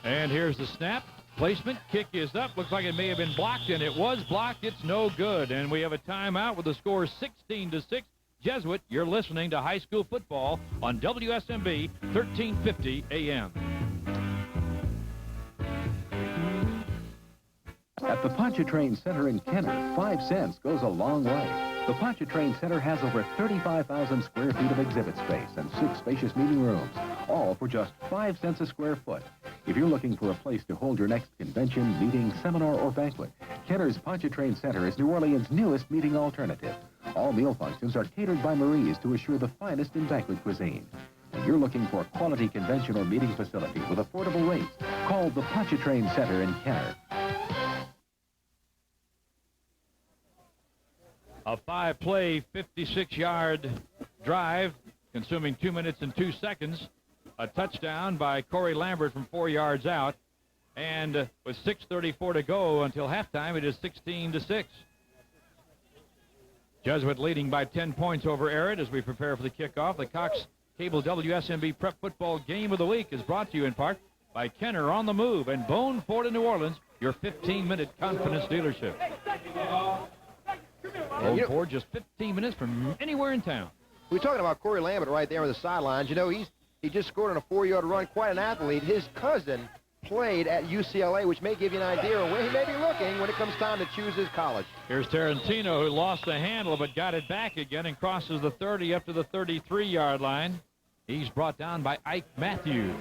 And here's the snap. Placement, kick is up. Looks like it may have been blocked, and it was blocked. It's no good. And we have a timeout with the score 16-6. Jesuit, you're listening to high school football on WSMB 1350 AM. At the Pontchartrain Center in Kenner, 5 cents goes a long way. The Pontchartrain Center has over 35,000 square feet of exhibit space and 6 spacious meeting rooms, all for just 5 cents a square foot. If you're looking for a place to hold your next convention, meeting, seminar, or banquet, Kenner's Pontchartrain Center is New Orleans' newest meeting alternative. All meal functions are catered by Marie's to assure the finest in banquet cuisine. If you're looking for a quality convention or meeting facility with affordable rates, call the Pontchartrain Center in Kenner. A 5-play, 56-yard drive, consuming 2 minutes and 2 seconds. A touchdown by Corey Lambert from 4 yards out. And with 6:34 to go until halftime, it is 16-6. Jesuit leading by 10 points over Ehret as we prepare for the kickoff. The Cox Cable WSMB Prep Football Game of the Week is brought to you in part by Kenner on the Move and Bone Ford in New Orleans, your 15-minute confidence dealership. Bone Ford just 15 minutes from anywhere in town. We're talking about Corey Lambert right there on the sidelines. You know, he just scored on a 4-yard run, quite an athlete. His cousin played at UCLA, which may give you an idea of where he may be looking when it comes time to choose his college. Here's Tarantino, who lost the handle but got it back again and crosses the 30 up to the 33-yard line. He's brought down by Ike Matthews.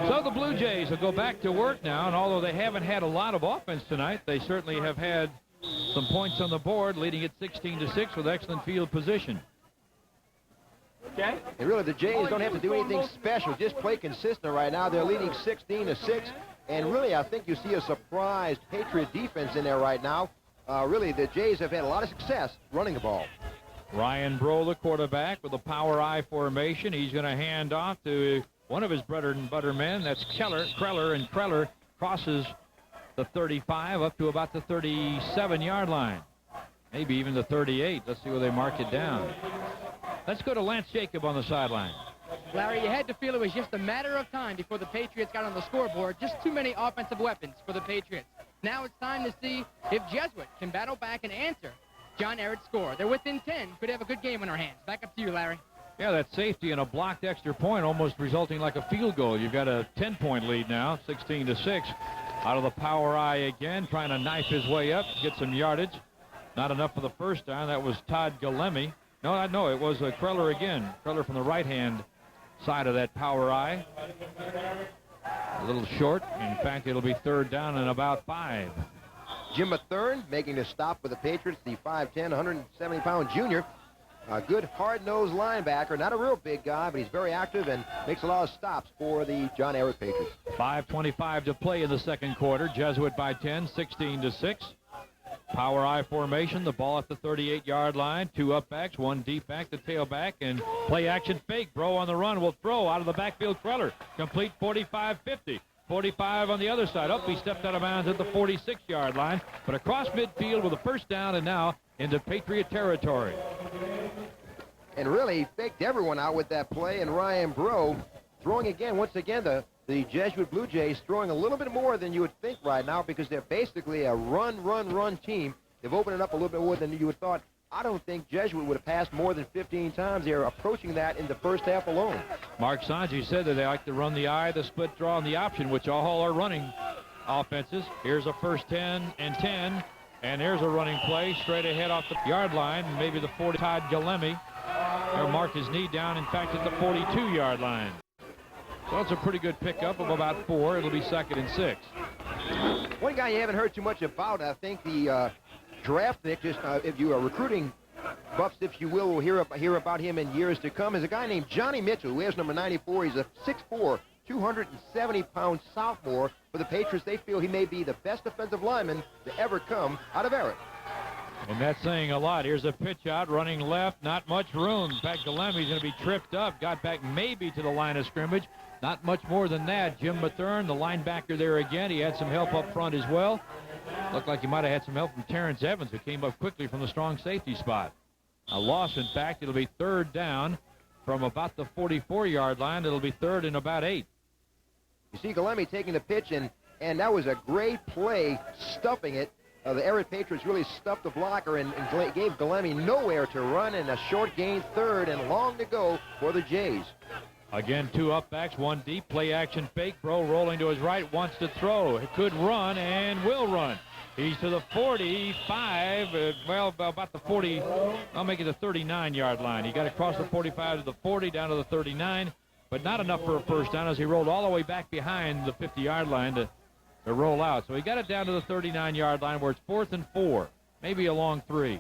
So the Blue Jays will go back to work now, and although they haven't had a lot of offense tonight, they certainly have had some points on the board, leading at 16-6 with excellent field position. Okay. And really, the Jays don't have to do anything special. Just play consistent right now. They're leading 16-6. And really, I think you see a surprised Patriot defense in there right now. Really, the Jays have had a lot of success running the ball. Ryan Bro, the quarterback, with a power I formation. He's going to hand off to one of his bread and butter men. That's Kreller, and Kreller crosses the 35 up to about the 37-yard line. Maybe even the 38. Let's see where they mark it down. Let's go to Lance Jacob on the sideline. Larry, you had to feel it was just a matter of time before the Patriots got on the scoreboard. Just too many offensive weapons for the Patriots. Now it's time to see if Jesuit can battle back and answer John Ehret's score. They're within 10. Could have a good game on our hands. Back up to you, Larry. Yeah, that safety and a blocked extra point almost resulting like a field goal. You've got a 10-point lead now, 16-6. Out of the power eye again, trying to knife his way up, get some yardage. Not enough for the first down. That was Todd Galemi. No, it was Kreller again. Kreller from the right-hand side of that power eye. A little short. In fact, it'll be third down and about 5. Jim Mathern making the stop for the Patriots, the 5'10", 170-pound junior. A good hard-nosed linebacker. Not a real big guy, but he's very active and makes a lot of stops for the John Ehret Patriots. 5:25 to play in the second quarter. Jesuit by 10, 16-6. Power eye formation. The ball at the 38-yard line. 2 up backs, 1 deep back, the tailback, and play action fake. Bro on the run will throw out of the backfield. Kreller complete 45-50. 45 on the other side. Up, he stepped out of bounds at the 46-yard line, but across midfield with a first down and now into Patriot territory. And really faked everyone out with that play, and Ryan Bro throwing again. Once again, the Jesuit Blue Jays throwing a little bit more than you would think right now because they're basically a run team. They've opened it up a little bit more than you would have thought. I don't think Jesuit would have passed more than 15 times. They're approaching that in the first half alone. Mark Sanji said that they like to run the eye, the split draw, and the option, which all are running offenses. Here's a first 10 and 10, and there's a running play straight ahead off the yard line, maybe the 40. Todd Galemi. They'll mark his knee down, in fact, at the 42-yard line. So it's a pretty good pickup of about 4. It'll be 2nd and 6. One guy you haven't heard too much about, I think the draft pick, just if you are recruiting buffs, if you will hear about him in years to come, is a guy named Johnny Mitchell, who wears number 94. He's a 6'4", 270-pound sophomore for the Patriots. They feel he may be the best defensive lineman to ever come out of Ehret. And that's saying a lot. Here's a pitch out, running left, not much room. In fact, Galemi's going to be tripped up, got back maybe to the line of scrimmage. Not much more than that. Jim Mathern, the linebacker there again. He had some help up front as well. Looked like he might have had some help from Terrence Evans, who came up quickly from the strong safety spot. A loss, in fact. It'll be third down from about the 44-yard line. It'll be third and about 8. You see Galemi taking the pitch, and that was a great play, stuffing it. The Ehret Patriots really stuffed the blocker and gave Galemi nowhere to run, and a short gain, third and long to go for the Jays. Again, 2 up backs, 1 deep, play action fake. Bro rolling to his right, wants to throw. He could run and will run. He's to the 45, well, about the 40, I'll make it the 39-yard line. He got across the 45 to the 40, down to the 39, but not enough for a first down as he rolled all the way back behind the 50-yard line to roll out. So he got it down to the 39-yard line where it's 4th and 4, maybe a long 3.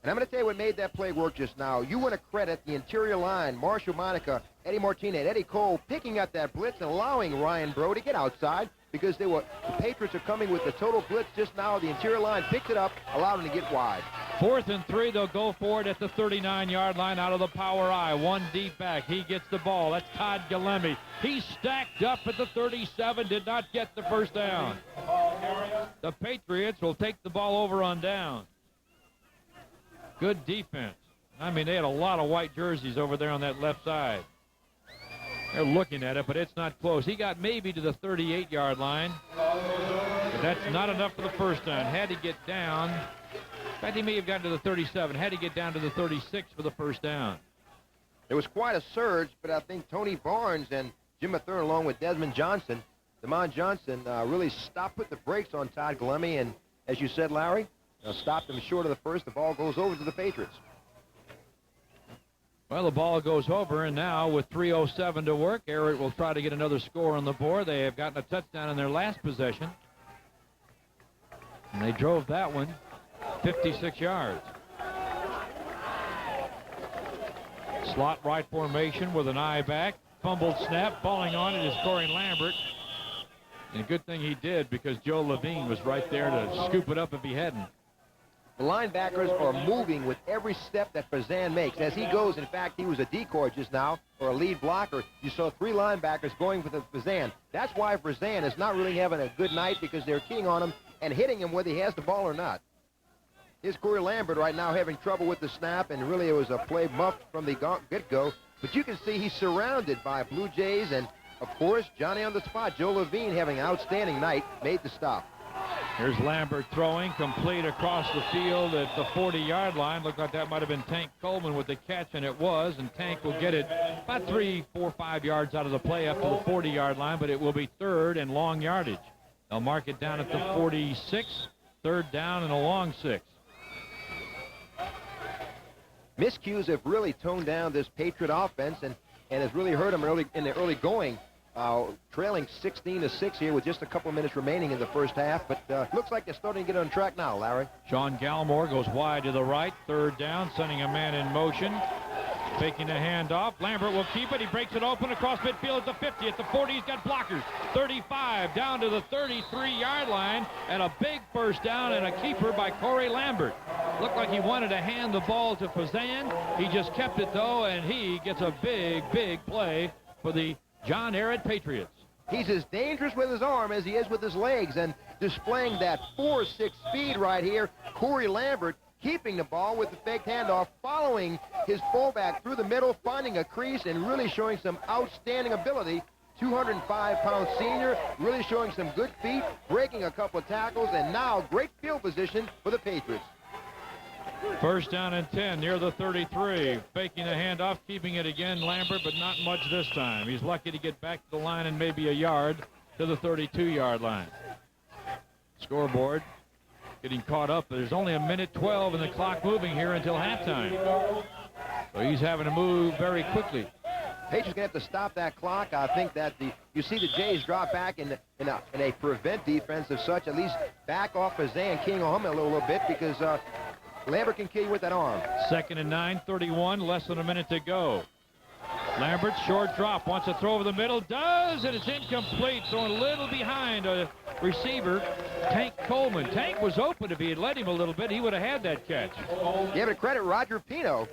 And I'm going to tell you what made that play work just now. You want to credit the interior line, Marshall Monica, Eddie Martinez, Eddie Cole, picking up that blitz and allowing Ryan Bro to get outside because the Patriots are coming with the total blitz just now. The interior line picked it up, allowed him to get wide. 4th and 3, they'll go for it at the 39-yard line out of the power eye. 1 deep back. He gets the ball. That's Todd Galemi. He's stacked up at the 37, did not get the first down. The Patriots will take the ball over on down. Good defense. I mean, they had a lot of white jerseys over there on that left side. They're looking at it, but it's not close. He got maybe to the 38-yard line, but that's not enough for the first down. Had to get down. In fact, he may have gotten to the 37. Had to get down to the 36 for the first down. It was quite a surge, but I think Tony Barnes and Jim Mathern, along with Desmond Johnson, really put the brakes on Todd Galemi, and as you said, Larry, stopped him short of the first. The ball goes over to the Patriots. Well, the ball goes over, and now with 3:07 to work, Ehret will try to get another score on the board. They have gotten a touchdown in their last possession, and they drove that one 56 yards. Slot right formation with an eye back. Fumbled snap, falling on it is Corey Lambert. And a good thing he did because Joe Levine was right there to scoop it up if he hadn't. The linebackers are moving with every step that Fazan makes. As he goes, in fact, he was a decoy just now, or a lead blocker. You saw 3 linebackers going for the Fazan. That's why Fazan is not really having a good night, because they're keying on him and hitting him whether he has the ball or not. Here's Corey Lambert right now having trouble with the snap, and really it was a play muffed from the get-go. But you can see he's surrounded by Blue Jays, and, of course, Johnny on the spot. Joe Levine having an outstanding night, made the stop. Here's Lambert throwing, complete across the field at the 40-yard line. Looked like that might have been Tank Coleman with the catch, and it was. And Tank will get it about 3, 4, 5 yards out of the play up to the 40-yard line, but it will be 3rd and long yardage. They'll mark it down at the 46, 3rd down and a long 6. Miscues have really toned down this Patriot offense and has really hurt them in the early going. Trailing 16-6 here with just a couple of minutes remaining in the first half, but looks like they're starting to get on track now, Larry. Sean Gallimore goes wide to the right, 3rd down, sending a man in motion. Taking the handoff. Lambert will keep it. He breaks it open across midfield at the 50. At the 40, he's got blockers. 35 down to the 33-yard line, and a big first down and a keeper by Corey Lambert. Looked like he wanted to hand the ball to Fazan. He just kept it, though, and he gets a big, big play for the John Ehret Patriots. He's as dangerous with his arm as he is with his legs, and displaying that 4.6 speed right here. Corey Lambert keeping the ball with the fake handoff, following his fullback through the middle, finding a crease, and really showing some outstanding ability. 205-pound senior, really showing some good feet, breaking a couple of tackles, and now great field position for the Patriots. 1st down and 10 near the 33. Faking the handoff, keeping it again, Lambert, but not much this time. He's lucky to get back to the line and maybe a yard to the 32-yard line. Scoreboard getting caught up. There's only 1:12 and the clock moving here until halftime. So he's having to move very quickly. Patriots going to have to stop that clock. I think that you see the Jays drop back in a prevent defense of such, at least back off Fazan, keying on him a little bit, because Lambert can kill you with that arm. 2nd and 9, 31, less than a minute to go. Lambert, short drop, wants to throw over the middle, does, and it's incomplete, throwing a little behind a receiver, Tank Coleman. Tank was open. If he had led him a little bit, he would have had that catch. Yeah, but credit Roger Pino,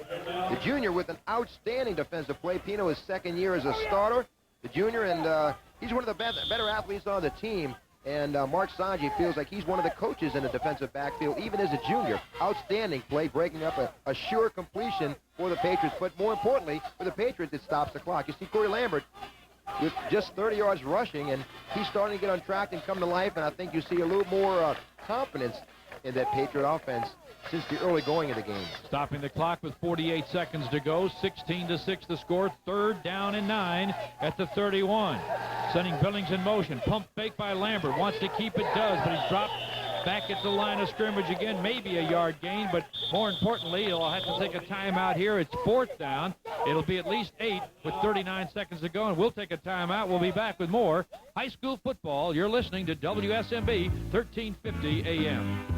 the junior, with an outstanding defensive play. Pino is 2nd year as a starter, the junior, and he's one of the better athletes on the team. And Mark Sanji feels like he's one of the coaches in the defensive backfield, even as a junior. Outstanding play, breaking up a sure completion for the Patriots. But more importantly, for the Patriots, it stops the clock. You see Corey Lambert with just 30 yards rushing, and he's starting to get on track and come to life. And I think you see a little more confidence in that Patriot offense since the early going of the game. Stopping the clock with 48 seconds to go. 16-6 the score. 3rd down and 9 at the 31. Sending Billings in motion. Pump fake by Lambert. Wants to keep it, does, but he's dropped back at the line of scrimmage again. Maybe a yard gain, but more importantly, he'll have to take a timeout here. It's 4th down. It'll be at least 8 with 39 seconds to go, and we'll take a timeout. We'll be back with more high school football. You're listening to WSMB 1350 AM.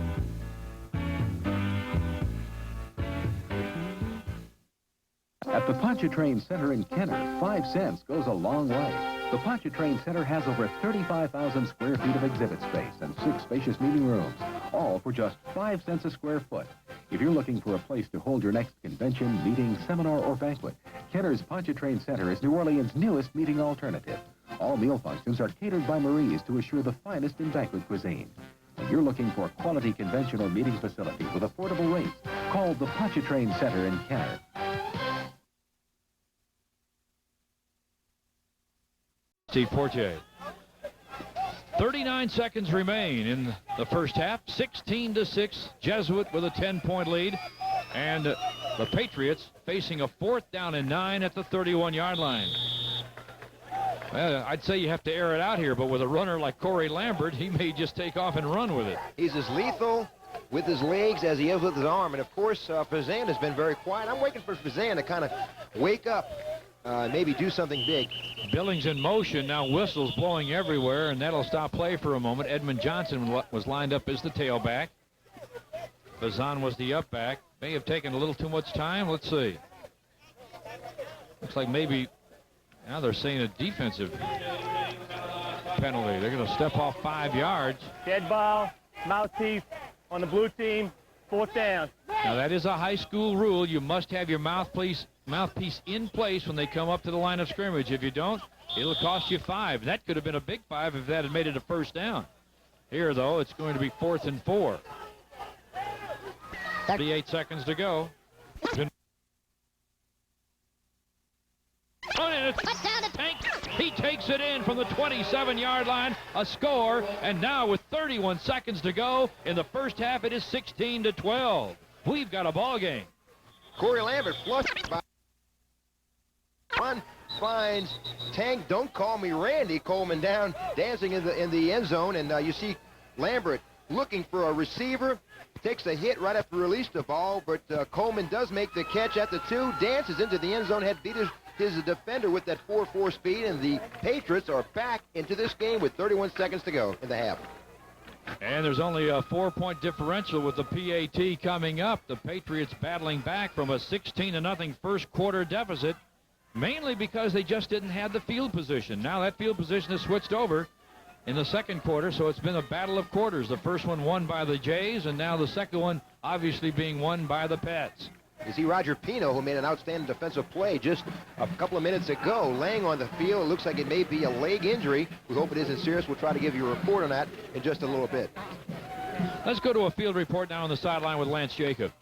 At the Pontchartrain Center in Kenner, 5 cents goes a long way. The Pontchartrain Center has over 35,000 square feet of exhibit space and 6 spacious meeting rooms, all for just 5 cents a square foot. If you're looking for a place to hold your next convention, meeting, seminar, or banquet, Kenner's Pontchartrain Center is New Orleans' newest meeting alternative. All meal functions are catered by Marie's to assure the finest in banquet cuisine. When you're looking for a quality convention or meeting facility with affordable rates, call the Pontchartrain Center in Kenner. Steve Portier. 39 seconds remain in the first half. 16-6. Jesuit with a 10-point lead. And the Patriots facing a 4th down and 9 at the 31-yard line. Well, I'd say you have to air it out here, but with a runner like Corey Lambert, he may just take off and run with it. He's as lethal with his legs as he is with his arm. And, of course, Fazan has been very quiet. I'm waiting for Fazan to kind of wake up, maybe do something big. Billings in motion, now whistles blowing everywhere, and that'll stop play for a moment. Edmund Johnson was lined up as the tailback. Fazan was the up back. May have taken a little too much time. Let's see. Looks like maybe now they're saying a defensive penalty. They're going to step off 5 yards. Dead ball, mouthpiece on the blue team, 4th down. Now, that is a high school rule. You must have your mouthpiece in place when they come up to the line of scrimmage. If you don't, it'll cost you 5. That could have been a big 5 if that had made it a first down. Here, though, it's going to be 4th and 4. 38 seconds to go. He takes it in from the 27-yard line, a score, and now with 31 seconds to go in the first half, it is 16-12. We've got a ball game. Corey Lambert flushed by one, finds Tank, don't call me Randy, Coleman down, dancing in the end zone, and you see Lambert looking for a receiver, takes a hit right after release the ball, but Coleman does make the catch at the 2, dances into the end zone, had beat his defender with that 4.4 speed, and the Patriots are back into this game with 31 seconds to go in the half. And there's only a 4-point differential with the PAT coming up. The Patriots battling back from a 16-0 first quarter deficit, mainly because they just didn't have the field position. Now that field position has switched over in the second quarter, so it's been a battle of quarters. The first one won by the Jays, and now the second one obviously being won by the Pats. You see Roger Pino, who made an outstanding defensive play just a couple of minutes ago, laying on the field. It looks like it may be a leg injury. We hope it isn't serious. We'll try to give you a report on that in just a little bit. Let's go to a field report now on the sideline with Lance Jacob.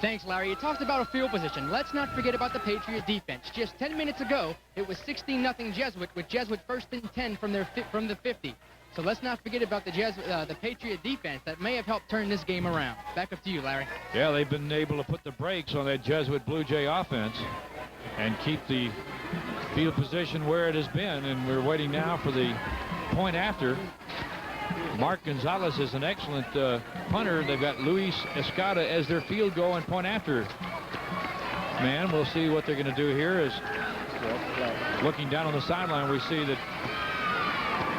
Thanks, Larry. You talked about a field position. Let's not forget about the Patriot defense. Just 10 minutes ago, it was 16-0 Jesuit, with Jesuit 1st and 10 from the 50. So let's not forget about the Patriot defense that may have helped turn this game around. Back up to you, Larry. Yeah, they've been able to put the brakes on that Jesuit Blue Jay offense and keep the field position where it has been. And we're waiting now for the point after. Mark Gonzalez is an excellent punter. They've got Luis Escada as their field goal and point after man. We'll see what they're going to do here. Is looking down on the sideline, we see that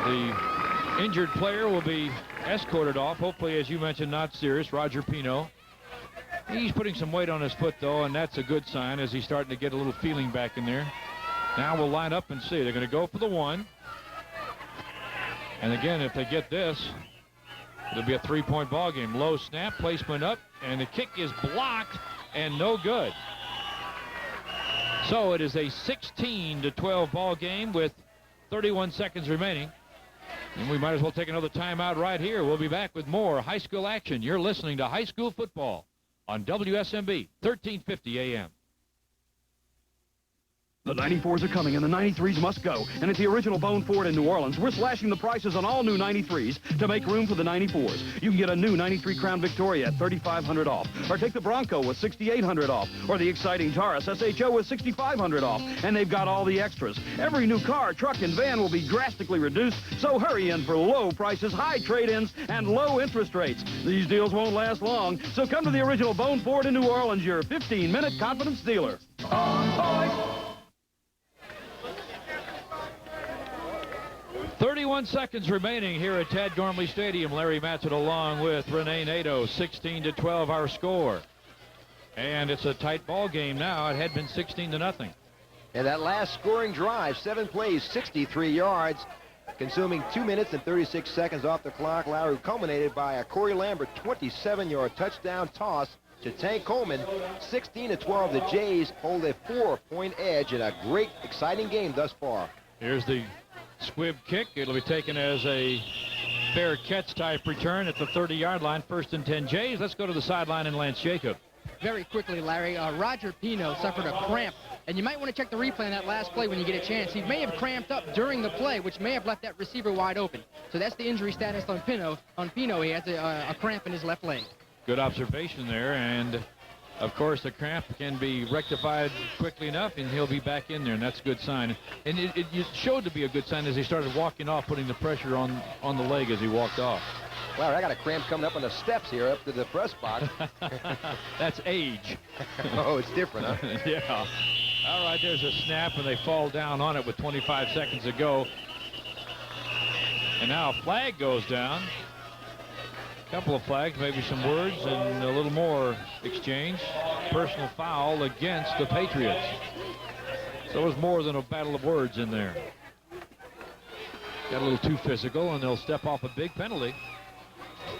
the injured player will be escorted off. Hopefully, as you mentioned, not serious. Roger Pino. He's putting some weight on his foot, though, and that's a good sign as he's starting to get a little feeling back in there. Now we'll line up and see. They're going to go for the 1. And again, if they get this, it'll be a 3-point ball game. Low snap, placement up, and the kick is blocked and no good. So it is a 16-12 ball game with 31 seconds remaining. And we might as well take another timeout right here. We'll be back with more high school action. You're listening to High School Football on WSMB, 1350 AM. The 94s are coming, and the 93s must go. And at the original Bone Ford in New Orleans, we're slashing the prices on all new 93s to make room for the 94s. You can get a new 93 Crown Victoria at $3,500 off, or take the Bronco with $6,800 off, or the exciting Taurus SHO with $6,500 off. And they've got all the extras. Every new car, truck, and van will be drastically reduced, so hurry in for low prices, high trade-ins, and low interest rates. These deals won't last long, so come to the original Bone Ford in New Orleans, your 15-minute confidence dealer. 31 seconds remaining here at Tad Gormley Stadium. Larry Matson along with Renee Nato. 16-12 our score. And it's a tight ball game now. It had been 16-0. And that last scoring drive, 7 plays, 63 yards, consuming 2 minutes and 36 seconds off the clock. Larry, culminated by a Corey Lambert 27-yard touchdown toss to Tank Coleman. 16-12, the Jays hold a 4-point edge in a great, exciting game thus far. Here's the squib kick. It'll be taken as a fair catch type return at the 30-yard line. 1st and 10 Jays. Let's go to the sideline and Lance Jacob. Very quickly, Larry, Roger Pino suffered a cramp, and you might want to check the replay on that last play when you get a chance. He may have cramped up during the play, which may have left that receiver wide open. So that's the injury status on Pino. On Pino, he has a cramp in his left leg. Good observation there, and of course the cramp can be rectified quickly enough, and he'll be back in there, and that's a good sign. And it showed to be a good sign as he started walking off, putting the pressure on the leg as he walked off. Wow, I got a cramp coming up on the steps here up to the press box. That's age. Oh, it's different, huh? Yeah. All right, there's a snap, and they fall down on it with 25 seconds to go. And now a flag goes down. A couple of flags, maybe some words, and a little more exchange. Personal foul against the Patriots. So it was more than a battle of words in there. Got a little too physical, and they'll step off a big penalty.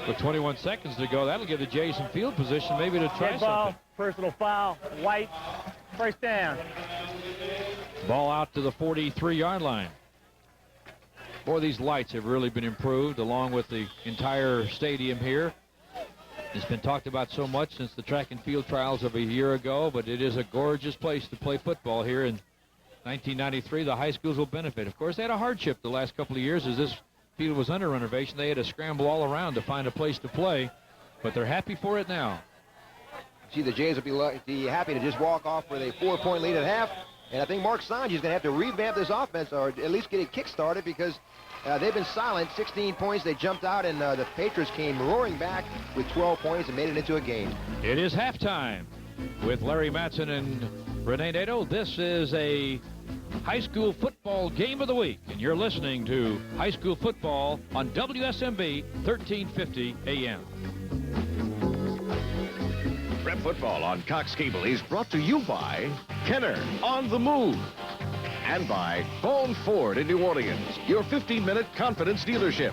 With 21 seconds to go, that'll give the Jays some field position maybe to try Dead ball, something. personal foul, white, first down. Ball out to the 43-yard line. Boy, these lights have really been improved along with the entire stadium here. It's been talked about so much since the track and field trials of a year ago, but it is a gorgeous place to play football here in 1993. The high schools will benefit. Of course, they had a hardship the last couple of years as this field was under renovation. They had to scramble all around to find a place to play, but they're happy for it now. See, the Jays will be happy to just walk off with a 4-point lead at half, and I think Mark Sanji is going to have to revamp this offense or at least get it kick-started because they've been silent. 16 points, they jumped out, and the Patriots came roaring back with 12 points and made it into a game. It is halftime with Larry Matson and Renee Nato. This is a high school football game of the week, and you're listening to high school football on WSMB 1350 AM. Prep Football on Cox Cable is brought to you by Kenner on the Move and by Bone Ford in New Orleans, your 15-minute confidence dealership.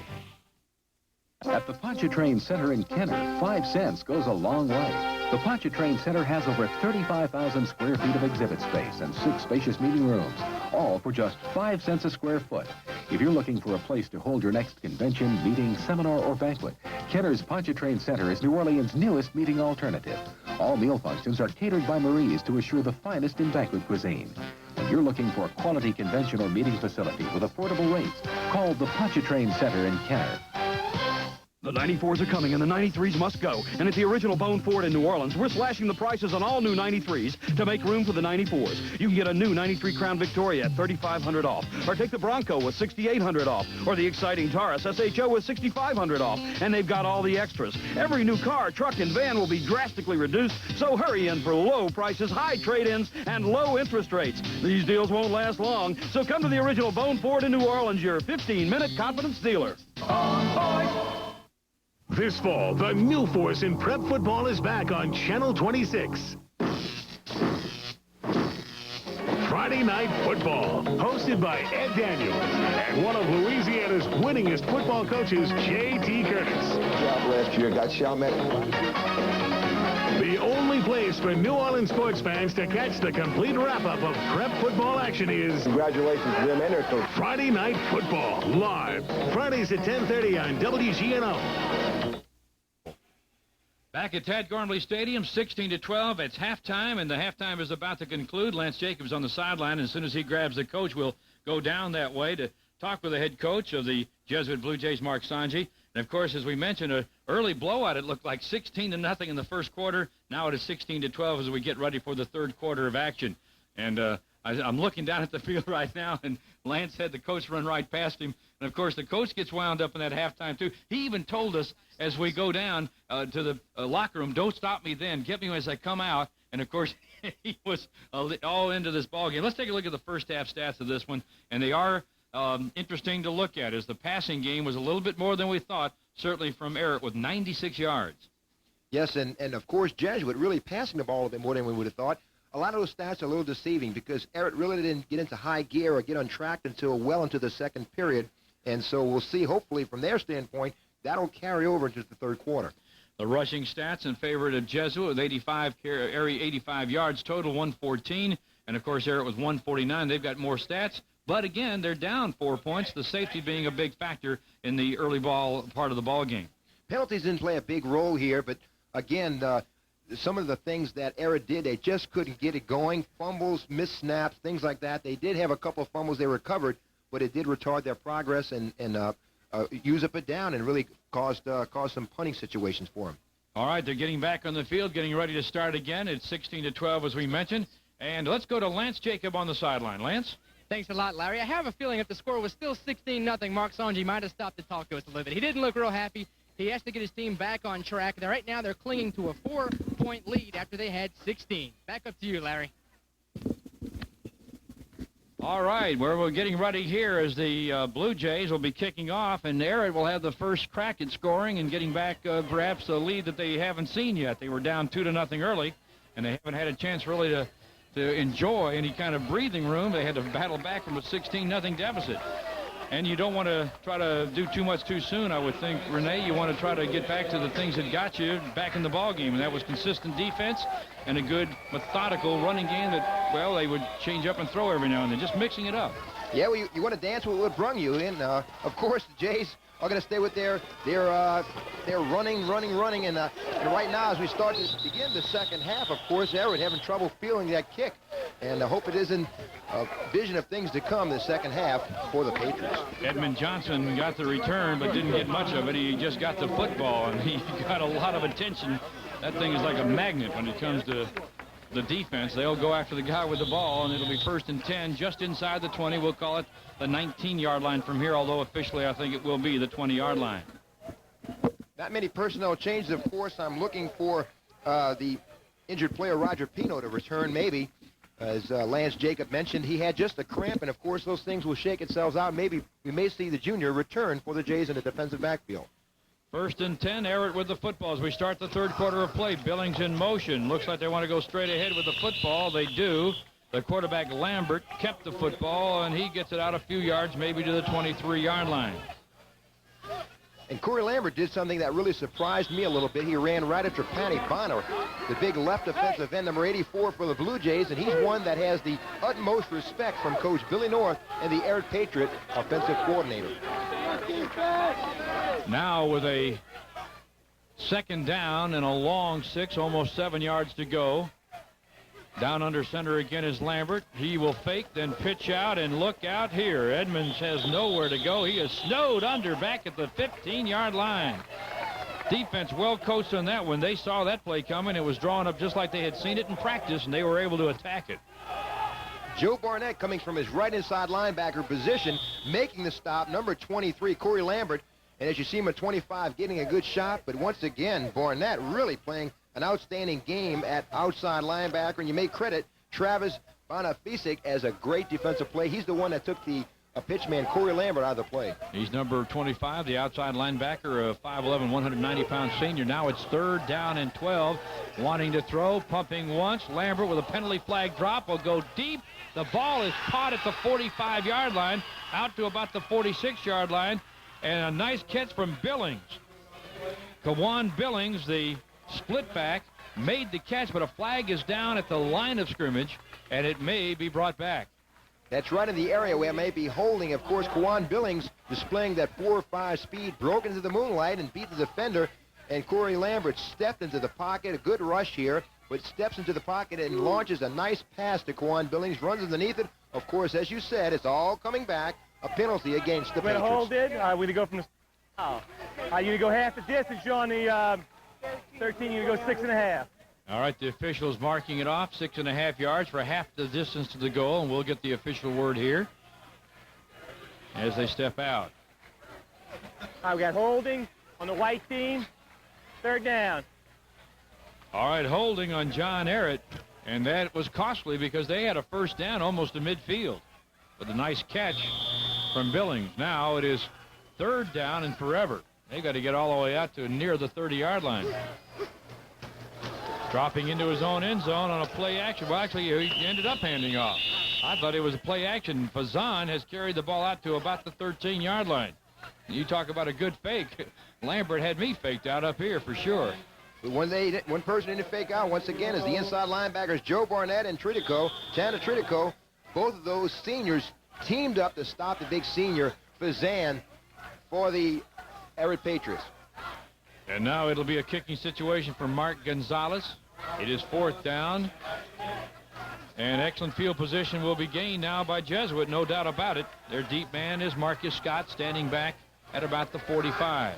At the Pontchartrain Center in Kenner, 5 cents goes a long way. The Pontchartrain Center has over 35,000 square feet of exhibit space and 6 spacious meeting rooms, all for just 5 cents a square foot. If you're looking for a place to hold your next convention, meeting, seminar, or banquet, Kenner's Pontchartrain Center is New Orleans' newest meeting alternative. All meal functions are catered by Marie's to assure the finest in banquet cuisine. When you're looking for a quality convention or meeting facility with affordable rates, call the Pontchartrain Center in Kenner. The 94s are coming, and the 93s must go. And at the original Bone Ford in New Orleans, we're slashing the prices on all new 93s to make room for the 94s. You can get a new 93 Crown Victoria at $3,500 off, or take the Bronco with $6,800 off, or the exciting Taurus SHO with $6,500 off. And they've got all the extras. Every new car, truck, and van will be drastically reduced, so hurry in for low prices, high trade-ins, and low interest rates. These deals won't last long, so come to the original Bone Ford in New Orleans, your 15-minute confidence dealer. This fall, the new force in prep football is back on Channel 26. Friday Night Football, hosted by Ed Daniels and one of Louisiana's winningest football coaches, J.T. Curtis. Job last year, got Chalmette. The only place for New Orleans sports fans to catch the complete wrap-up of prep football action is Congratulations to them and their coach. Friday Night Football, live, Fridays at 10:30 on WGNO. Back at Tad Gormley Stadium, 16-12. It's halftime, and the halftime is about to conclude. Lance Jacobs on the sideline. As soon as he grabs the coach, we'll go down that way to talk with the head coach of the Jesuit Blue Jays, Mark Sanji. And, of course, as we mentioned, an early blowout. It looked like 16-0 in the first quarter. Now it is 16-12 as we get ready for the third quarter of action. And I'm looking down at the field right now, and Lance had the coach run right past him. And, of course, the coach gets wound up in that halftime, too. He even told us as we go down to the locker room, don't stop me then. Get me as I come out. And, of course, he was all into this ballgame. Let's take a look at the first half stats of this one. And they are interesting to look at, as the passing game was a little bit more than we thought, certainly from Ehret with 96 yards. Yes, and of course, Jesuit really passing the ball a bit more than we would have thought. A lot of those stats are a little deceiving because Ehret really didn't get into high gear or get on track until well into the second period. And so we'll see, hopefully, from their standpoint, that'll carry over into the third quarter. The rushing stats in favor of Jesuit with 85 yards, total 114. And, of course, Ehret with 149. They've got more stats. But, again, they're down 4 points, the safety being a big factor in the early ball part of the ball game. Penalties didn't play a big role here, but, again, some of the things that Ehret did, they just couldn't get it going. Fumbles, missed snaps, things like that. They did have a couple of fumbles they recovered, but it did retard their progress and use up a down and really caused some punting situations for them. All right, they're getting back on the field, getting ready to start again. It's 16-12, as we mentioned. And let's go to Lance Jacob on the sideline. Lance? Thanks a lot, Larry. I have a feeling if the score was still 16-0, Mark Sanji might have stopped to talk to us a little bit. He didn't look real happy. He has to get his team back on track. Right now, they're clinging to a 4-point lead after they had 16. Back up to you, Larry. All right, where we're getting ready here is the Blue Jays will be kicking off, and Ehret will have the first crack at scoring and getting back perhaps a lead that they haven't seen yet. They were down 2-0 early, and they haven't had a chance really to enjoy any kind of breathing room. They had to battle back from a 16-0 deficit. And you don't want to try to do too much too soon, I would think, Renee. You want to try to get back to the things that got you back in the ball game, and that was consistent defense and a good methodical running game that, well, they would change up and throw every now and then, just mixing it up. Yeah, well, you want to dance with what brung you in. Of course, the Jays are going to stay with their running, and right now, as we start to begin the second half, of course, Ehret having trouble feeling that kick, and I hope it isn't a vision of things to come the second half for the Patriots. Edmund Johnson got the return, but didn't get much of it. He just got the football, and he got a lot of attention. That thing is like a magnet when it comes to the defense. They'll go after the guy with the ball, and it'll be 1st and 10 just inside the 20. We'll call it the 19-yard line from here, although officially I think it will be the 20-yard line. Not many personnel changes, of course. I'm looking for the injured player Roger Pino to return, maybe. As Lance Jacob mentioned, he had just a cramp, and of course those things will shake themselves out. Maybe we may see the junior return for the Jays in the defensive backfield. 1st and 10, Ehret with the football as we start the third quarter of play. Billings in motion. Looks like they want to go straight ahead with the football. They do. The quarterback, Lambert, kept the football, and he gets it out a few yards, maybe to the 23-yard line. And Corey Lambert did something that really surprised me a little bit. He ran right after Patty Bonner, the big left defensive end, number 84 for the Blue Jays, and he's one that has the utmost respect from Coach Billy North and the Ehret Patriot offensive coordinator. Now with a 2nd down and a long 6, almost 7 yards to go. Down under center again is Lambert. He will fake, then pitch out, and look out here. Edmonds has nowhere to go. He is snowed under back at the 15-yard line. Defense well coached on that one. They saw that play coming. It was drawn up just like they had seen it in practice, and they were able to attack it. Joe Barnett coming from his right inside linebacker position, making the stop, number 23, Corey Lambert. And as you see him at 25, getting a good shot. But once again, Barnett really playing an outstanding game at outside linebacker. And you may credit Travis Bonifisic as a great defensive play. He's the one that took the pitchman Corey Lambert out of the play. He's number 25, the outside linebacker, a 5'11", 190-pound senior. Now it's 3rd down and 12. Wanting to throw, pumping once. Lambert with a penalty flag drop will go deep. The ball is caught at the 45-yard line, out to about the 46-yard line. And a nice catch from Billings. Kawan Billings, the split back, made the catch, but a flag is down at the line of scrimmage, and it may be brought back. That's right in the area where it may be holding. Of course, Kawan Billings displaying that 4.5 speed, broke into the moonlight and beat the defender. And Corey Lambert stepped into the pocket. A good rush here, but steps into the pocket and launches a nice pass to Kawan Billings, runs underneath it. Of course, as you said, it's all coming back. A penalty against the Patriots. We're hold it. We to go from the. You to go half the distance. You're on the 13. You to go 6.5. All right, the officials marking it off, 6.5 yards for half the distance to the goal, and we'll get the official word here as they step out. We got holding on the white team. 3rd down. All right, holding on John Ehret, and that was costly because they had a 1st down almost to midfield. With a nice catch from Billings. Now it is 3rd down and forever. They got to get all the way out to near the 30-yard line. Dropping into his own end zone on a play action. Well, actually, he ended up handing off. I thought it was a play action. Fazan has carried the ball out to about the 13-yard line. You talk about a good fake. Lambert had me faked out up here for sure. One person didn't fake out once again is the inside linebackers Joe Barnett and Chana Tritico. Both of those seniors teamed up to stop the big senior, Fazan, for the Ehret Patriots. And now it'll be a kicking situation for Mark Gonzalez. It is 4th down. And excellent field position will be gained now by Jesuit, no doubt about it. Their deep man is Marcus Scott, standing back at about the 45.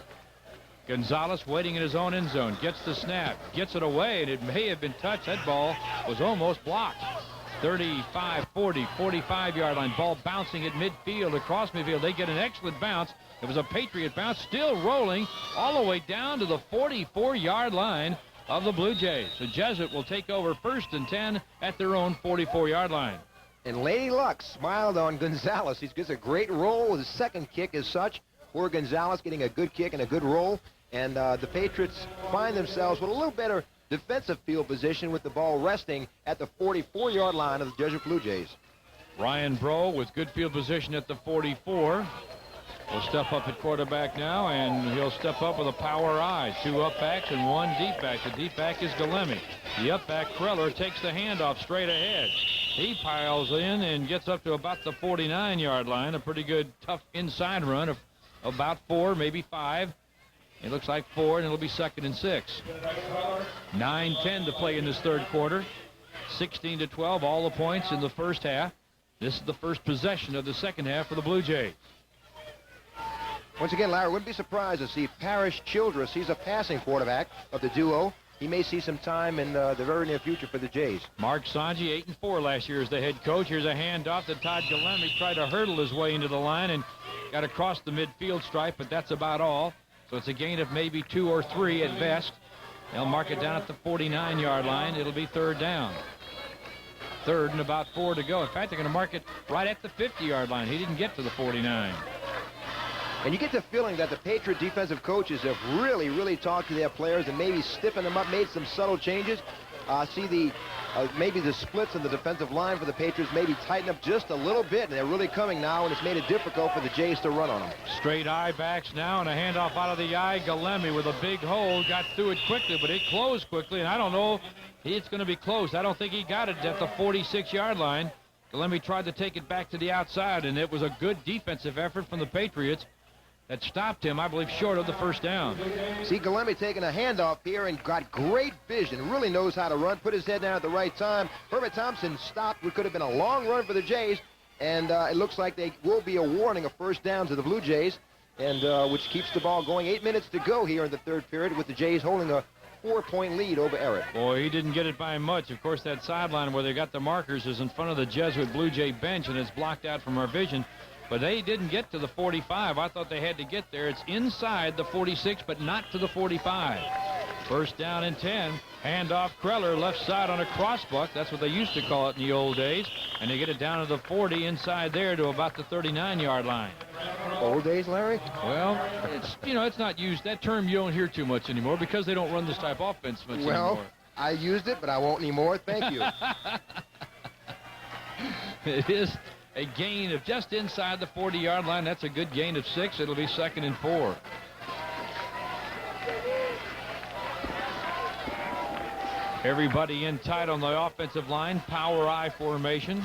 Gonzalez waiting in his own end zone, gets the snap, gets it away, and it may have been touched. That ball was almost blocked. 35, 40, 45-yard line. Ball bouncing at midfield, across midfield. They get an excellent bounce. It was a Patriot bounce, still rolling all the way down to the 44-yard line of the Blue Jays. So Jesuit will take over 1st and 10 at their own 44-yard line. And Lady Luck smiled on Gonzalez. He gets a great roll. His second kick is such for Gonzalez, getting a good kick and a good roll. And the Patriots find themselves with a little better defensive field position with the ball resting at the 44-yard line of the Jesuit Blue Jays. Ryan Bro with good field position at the 44. will step up at quarterback now, and he'll step up with a power I. 2 up backs and 1 deep back. The deep back is Galemi. The up back, Kreller, takes the handoff straight ahead. He piles in and gets up to about the 49-yard line. A pretty good, tough inside run of about 4, maybe 5. It looks like 4, and it'll be 2nd and 6. 9:10 to play in this third quarter. 16-12, all the points in the first half. This is the first possession of the second half for the Blue Jays. Once again, Larry, wouldn't be surprised to see Parrish Childress. He's a passing quarterback of the duo. He may see some time in the very near future for the Jays. Mark Sanji, 8-4 last year as the head coach. Here's a handoff to Todd Galemi. Tried to hurdle his way into the line and got across the midfield stripe, but that's about all. So it's a gain of maybe 2 or 3 at best. They'll mark it down at the 49-yard line. It'll be 3rd down. 3rd and about 4 to go. In fact, they're going to mark it right at the 50-yard line. He didn't get to the 49. And you get the feeling that the Patriot defensive coaches have really talked to their players and maybe stiffened them up, made some subtle changes. See maybe the splits in the defensive line for the Patriots maybe tighten up just a little bit, and they're really coming now, and it's made it difficult for the Jays to run on them. Straight I backs now, and a handoff out of the I. Galemi with a big hole, got through it quickly, but it closed quickly, and I don't know. It's going to be close. I don't think he got it at the 46-yard line. Galemi tried to take it back to the outside, and it was a good defensive effort from the Patriots that stopped him, I believe, short of the 1st down. See Galemi taking a handoff here and got great vision. Really knows how to run. Put his head down at the right time. Herbert Thompson stopped what could have been a long run for the Jays. And it looks like they will be awarding a 1st down to the Blue Jays, and which keeps the ball going. 8 minutes to go here in the third period with the Jays holding a 4-point lead over Ehret. Boy, he didn't get it by much. Of course, that sideline where they got the markers is in front of the Jesuit Blue Jay bench, and it's blocked out from our vision. But they didn't get to the 45. I thought they had to get there. It's inside the 46, but not to the 45. 1st down and 10. Handoff Kreller, left side on a crossbuck. That's what they used to call it in the old days. And they get it down to the 40 inside there to about the 39-yard line. Old days, Larry? Well, it's not used. That term you don't hear too much anymore because they don't run this type of offense much anymore. Well, I used it, but I won't anymore. Thank you. It is a gain of just inside the 40-yard line. That's a good gain of 6. It'll be 2nd and 4. Everybody in tight on the offensive line. Power I formation.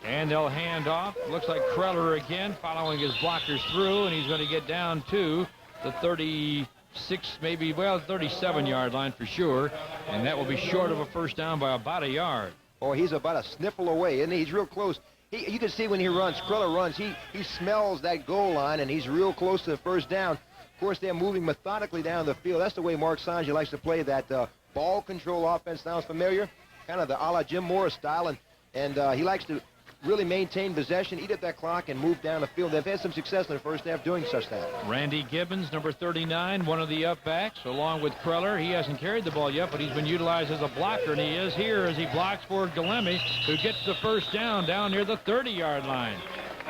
And they'll hand off. Looks like Kreller again following his blockers through, and he's going to get down to the 36, maybe, 37-yard line for sure. And that will be short of a 1st down by about a yard. Oh, he's about a sniffle away, isn't he? He's real close. You can see when he runs, Kreller runs, he smells that goal line, and he's real close to the 1st down. Of course, they're moving methodically down the field. That's the way Mark Sanji likes to play that ball control offense. Sounds familiar? Kind of the a la Jim Morris style, and he likes to really maintain possession, eat at that clock, and move down the field. They've had some success in the first half doing such that. Randy Gibbons, number 39, one of the up backs, along with Kreller. He hasn't carried the ball yet, but he's been utilized as a blocker, and he is here as he blocks for Galemi, who gets the 1st down near the 30-yard line.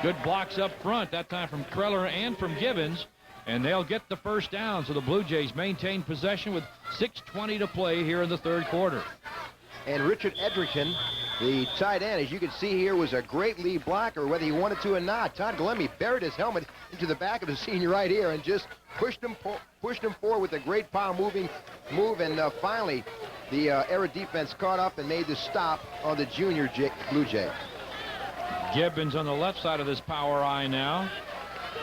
Good blocks up front, that time from Kreller and from Gibbons, and they'll get the 1st down. So the Blue Jays maintain possession with 6:20 to play here in the third quarter. And Richard Edgerton, the tight end, as you can see here, was a great lead blocker, whether he wanted to or not. Todd Galemi buried his helmet into the back of the senior right here and just pushed him forward with a great power move. And finally, the Ehret defense caught up and made the stop on the junior Blue Jay. Gibbons on the left side of this power I now.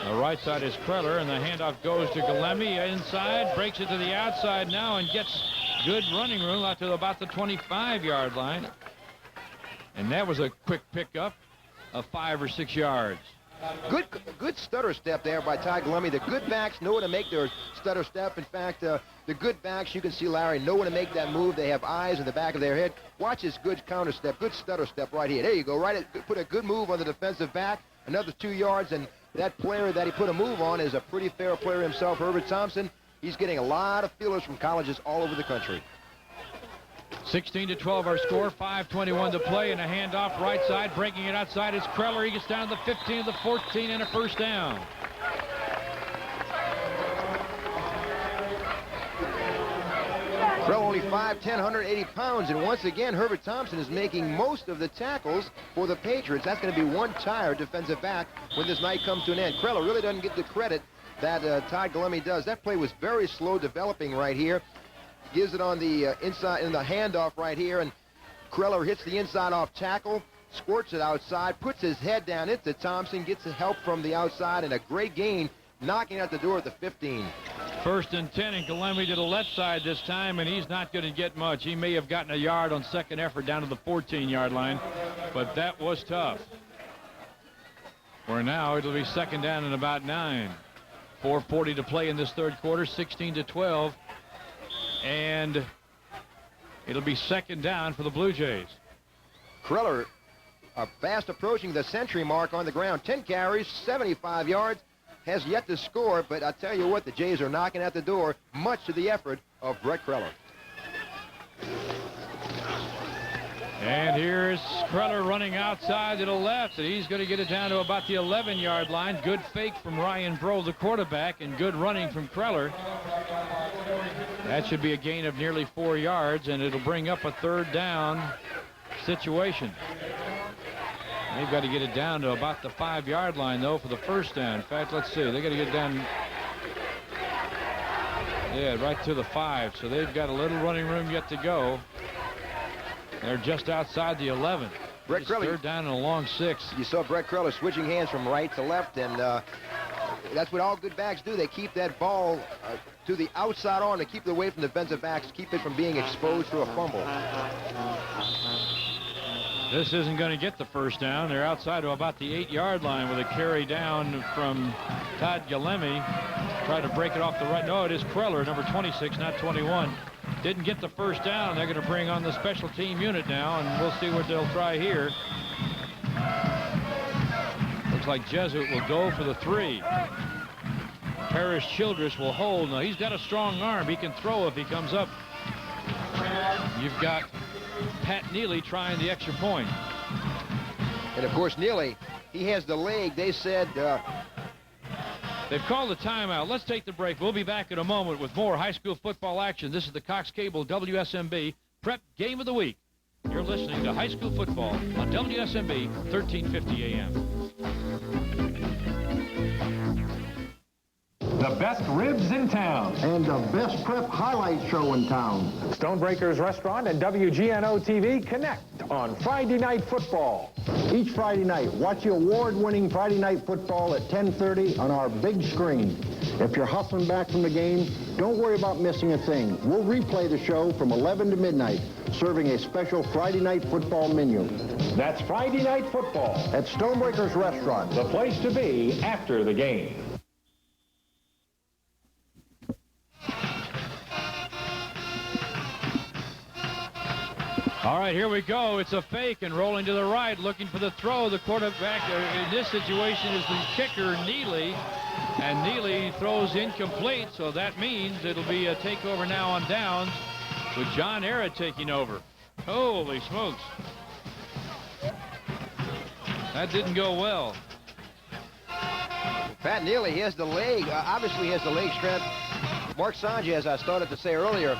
The right side is Kreller, and the handoff goes to Galemi inside, breaks it to the outside now, and gets good running room out to about the 25-yard line. And that was a quick pickup of 5 or 6 yards. Good stutter step there by Todd Galemi. The good backs know how to make their stutter step. In fact, the good backs, you can see, Larry, know how to make that move. They have eyes in the back of their head. Watch this good counter step, good stutter step right here. There you go, put a good move on the defensive back, another 2 yards, and that player that he put a move on is a pretty fair player himself, Herbert Thompson. He's getting a lot of feelers from colleges all over the country. 16-12 our score, 5:21 to play, and a handoff right side, breaking it outside is Kreller. He gets down to the 15, the 14, and a 1st down. Kreller only 5'10", 180 pounds, and once again, Herbert Thompson is making most of the tackles for the Patriots. That's going to be one tired defensive back when this night comes to an end. Kreller really doesn't get the credit that Todd Galemi does. That play was very slow developing right here. Gives it on the inside in the handoff right here, and Kreller hits the inside off tackle, squirts it outside, puts his head down into Thompson, gets the help from the outside, and a great gain, knocking out the door at the 15. 1st and 10, and Galemi to the left side this time, and he's not going to get much. He may have gotten a yard on second effort down to the 14-yard line, but that was tough. For now, it'll be 2nd down and about 9. 4:40 to play in this 3rd quarter, 16-12, and it'll be 2nd down for the Blue Jays. Kreller fast approaching the century mark on the ground. 10 carries, 75 yards, has yet to score, but I tell you what, the Jays are knocking at the door, much to the effort of Brett Kreller. And here's Kreller running outside to the left, and he's going to get it down to about the 11-yard line. Good fake from Ryan Bro, the quarterback, and good running from Kreller. That should be a gain of nearly 4 yards, and it'll bring up a 3rd down situation. They've got to get it down to about the 5-yard line, though, for the 1st down. In fact, let's see. They got to get down, right to the 5. So they've got a little running room yet to go. They're just outside the 11. Brett Kreller, 3rd down and a long 6. You saw Brett Kreller switching hands from right to left, and that's what all good backs do. They keep that ball to the outside arm to keep it away from the defensive backs, keep it from being exposed to a fumble. This isn't going to get the 1st down. They're outside to about the 8-yard line with a carry down from Todd Galemi. Try to break it off the right. No, it is Kreller, number 26, not 21. Didn't get the 1st down. They're going to bring on the special team unit now, and we'll see what they'll try here. Looks like Jesuit will go for the 3. Parrish Childress will hold. Now, he's got a strong arm. He can throw if he comes up. You've got Pat Neely trying the extra point. And, of course, Neely, he has the leg. They said... They've called a timeout. Let's take the break. We'll be back in a moment with more high school football action. This is the Cox Cable WSMB Prep Game of the Week. You're listening to high school football on WSMB 1350 AM. The best ribs in town. And the best prep highlight show in town. Stonebreakers Restaurant and WGNO TV connect on Friday Night Football. Each Friday night, watch the award-winning Friday Night Football at 10:30 on our big screen. If you're hustling back from the game, don't worry about missing a thing. We'll replay the show from 11 to midnight, serving a special Friday Night Football menu. That's Friday Night Football at Stonebreakers Restaurant. The place to be after the game. All right, here we go. It's a fake and rolling to the right, looking for the throw. The quarterback in this situation is the kicker, Neely. And Neely throws incomplete, so that means it'll be a takeover now on downs with John Ehret taking over. Holy smokes. That didn't go well. Pat Neely, he has the leg, obviously he has the leg strength. Mark Sanji, as I started to say earlier,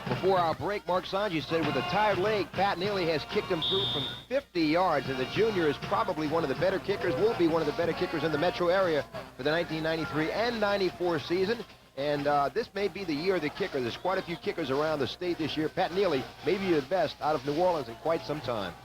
before our break, Mark Sanji said with a tired leg, Pat Neely has kicked him through from 50 yards, and the junior is probably one of the better kickers, will be one of the better kickers in the metro area for the 1993 and 94 season. And this may be the year of the kicker. There's quite a few kickers around the state this year. Pat Neely may be the best out of New Orleans in quite some time.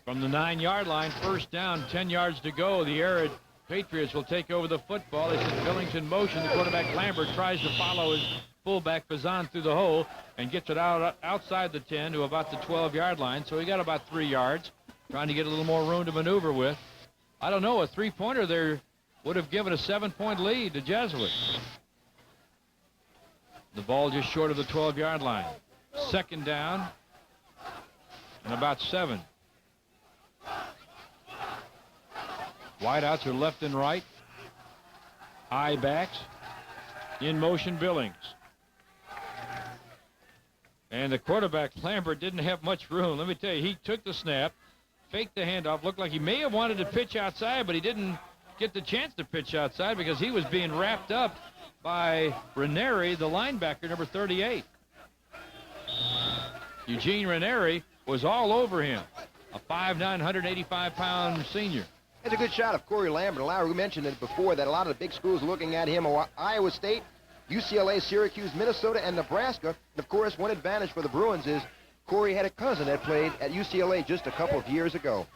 From the 9-yard line, 1st down, 10 yards to go. The Ehret Patriots will take over the football. It's in Billington motion. The quarterback Lambert tries to follow his fullback Fazan through the hole and gets it outside the 10 to about the 12-yard line. So he got about 3 yards, trying to get a little more room to maneuver with. I don't know, a 3-pointer there would have given a 7-point lead to Jesuit. The ball just short of the 12-yard line. 2nd down and about 7. Wideouts are left and right. High backs. In motion Billings. And the quarterback, Lambert, didn't have much room. Let me tell you, he took the snap, faked the handoff, looked like he may have wanted to pitch outside, but he didn't get the chance to pitch outside because he was being wrapped up by Ranieri, the linebacker, number 38. Eugene Ranieri was all over him, a 5'9", 185-pound senior. It's a good shot of Corey Lambert. Larry, we mentioned it before that a lot of the big schools looking at him, Iowa State, UCLA, Syracuse, Minnesota, and Nebraska. And, of course, one advantage for the Bruins is Corey had a cousin that played at UCLA just a couple of years ago.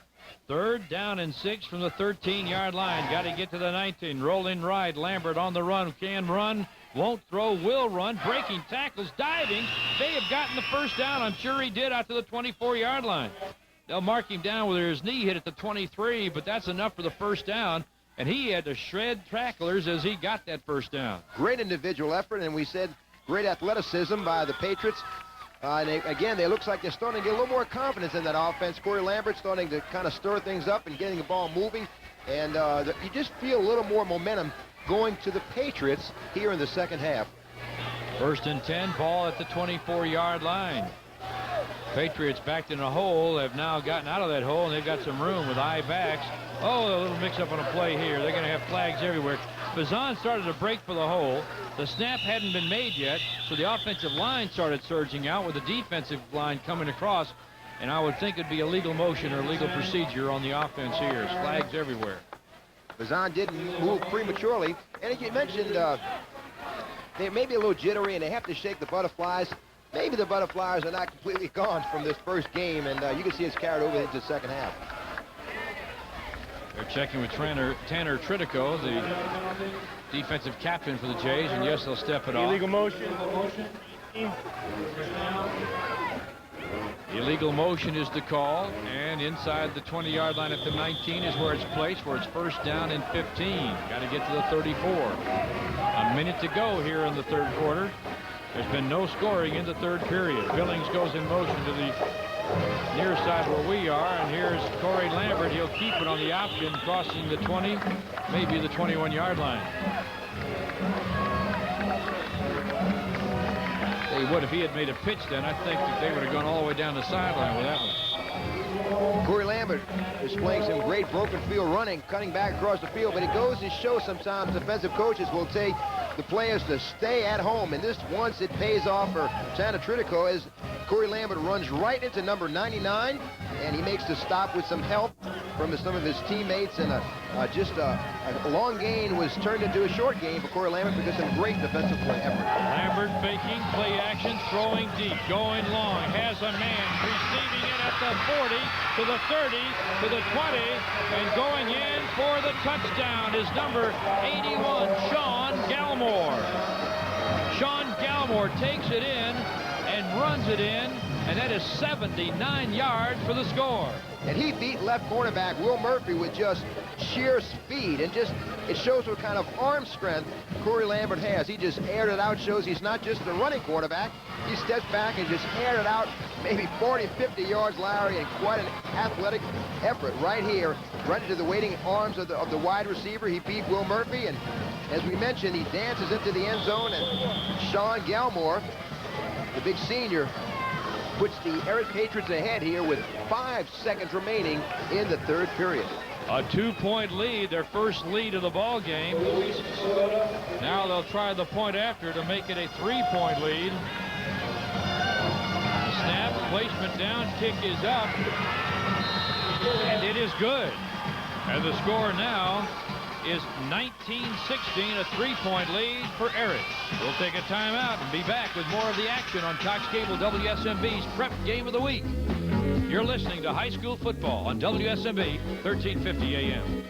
3rd down and 6 from the 13-yard line. Got to get to the 19. Rolling right. Lambert on the run. Can run. Won't throw. Will run. Breaking tackles. Diving. They have gotten the first down. I'm sure he did out to the 24-yard line. They'll mark him down with his knee hit at the 23, but that's enough for the first down. And he had to shred tacklers as he got that first down. Great individual effort, and we said great athleticism by the Patriots. Again, they looks like they're starting to get a little more confidence in that offense. Corey Lambert starting to kind of stir things up and getting the ball moving. And you just feel a little more momentum going to the Patriots here in the second half. 1st and 10, ball at the 24-yard line. Patriots backed in a hole, have now gotten out of that hole, and they've got some room with eye backs. Oh, a little mix-up on a play here. They're going to have flags everywhere. Bazan started to break for the hole. The snap hadn't been made yet, so the offensive line started surging out with the defensive line coming across, and I would think it'd be a legal motion or legal procedure on the offense here. Flags everywhere. Bazan didn't move prematurely, and as you mentioned, they may be a little jittery, and they have to shake the butterflies. Maybe the butterflies are not completely gone from this first game, and you can see it's carried over into the second half. They're checking with Tanner Tritico, the defensive captain for the Jays, and yes, they'll step it off. Illegal motion. Illegal motion is the call, and inside the 20-yard line at the 19 is where it's placed, where it's 1st down and 15. Got to get to the 34. A minute to go here in the 3rd quarter. There's been no scoring in the 3rd period. Billings goes in motion to the near side where we are, and here's Corey Lambert. He'll keep it on the option, crossing the 20, maybe the 21-yard line. He would if he had made a pitch then. I think that they would have gone all the way down the sideline with that one. Corey Lambert displaying some great broken field running, cutting back across the field, but it goes to show sometimes defensive coaches will take the players to stay at home, and this once it pays off for Santa Tritico as Corey Lambert runs right into number 99, and he makes the stop with some help from some of his teammates, and a long gain was turned into a short gain for Corey Lambert because of great defensive play effort. Lambert faking, play action, throwing deep, going long, has a man, receiving it at the 40, to the 30, to the 20, and going in for the touchdown is number 81, Sean Gallimore. Sean Gallimore takes it in and runs it in, and that is 79 yards for the score. And he beat left cornerback Will Murphy with just sheer speed, and it shows what kind of arm strength Corey Lambert has. He just aired it out, shows he's not just a running quarterback. He steps back and just aired it out maybe 40, 50 yards, Larry, and quite an athletic effort right here, right into the waiting arms of the wide receiver. He beat Will Murphy, and as we mentioned, he dances into the end zone, and Sean Gallimore, the big senior, puts the Ehret Patriots ahead here with 5 seconds remaining in the 3rd period. A 2-point lead, their first lead of the ball game. Now they'll try the point after to make it a 3-point lead. The snap, placement down, kick is up, and it is good. And the score now is 19-16, a 3-point lead for Ehret. We'll take a timeout and be back with more of the action on Cox Cable WSMB's Prep Game of the Week. You're listening to high school football on WSMB 1350 AM.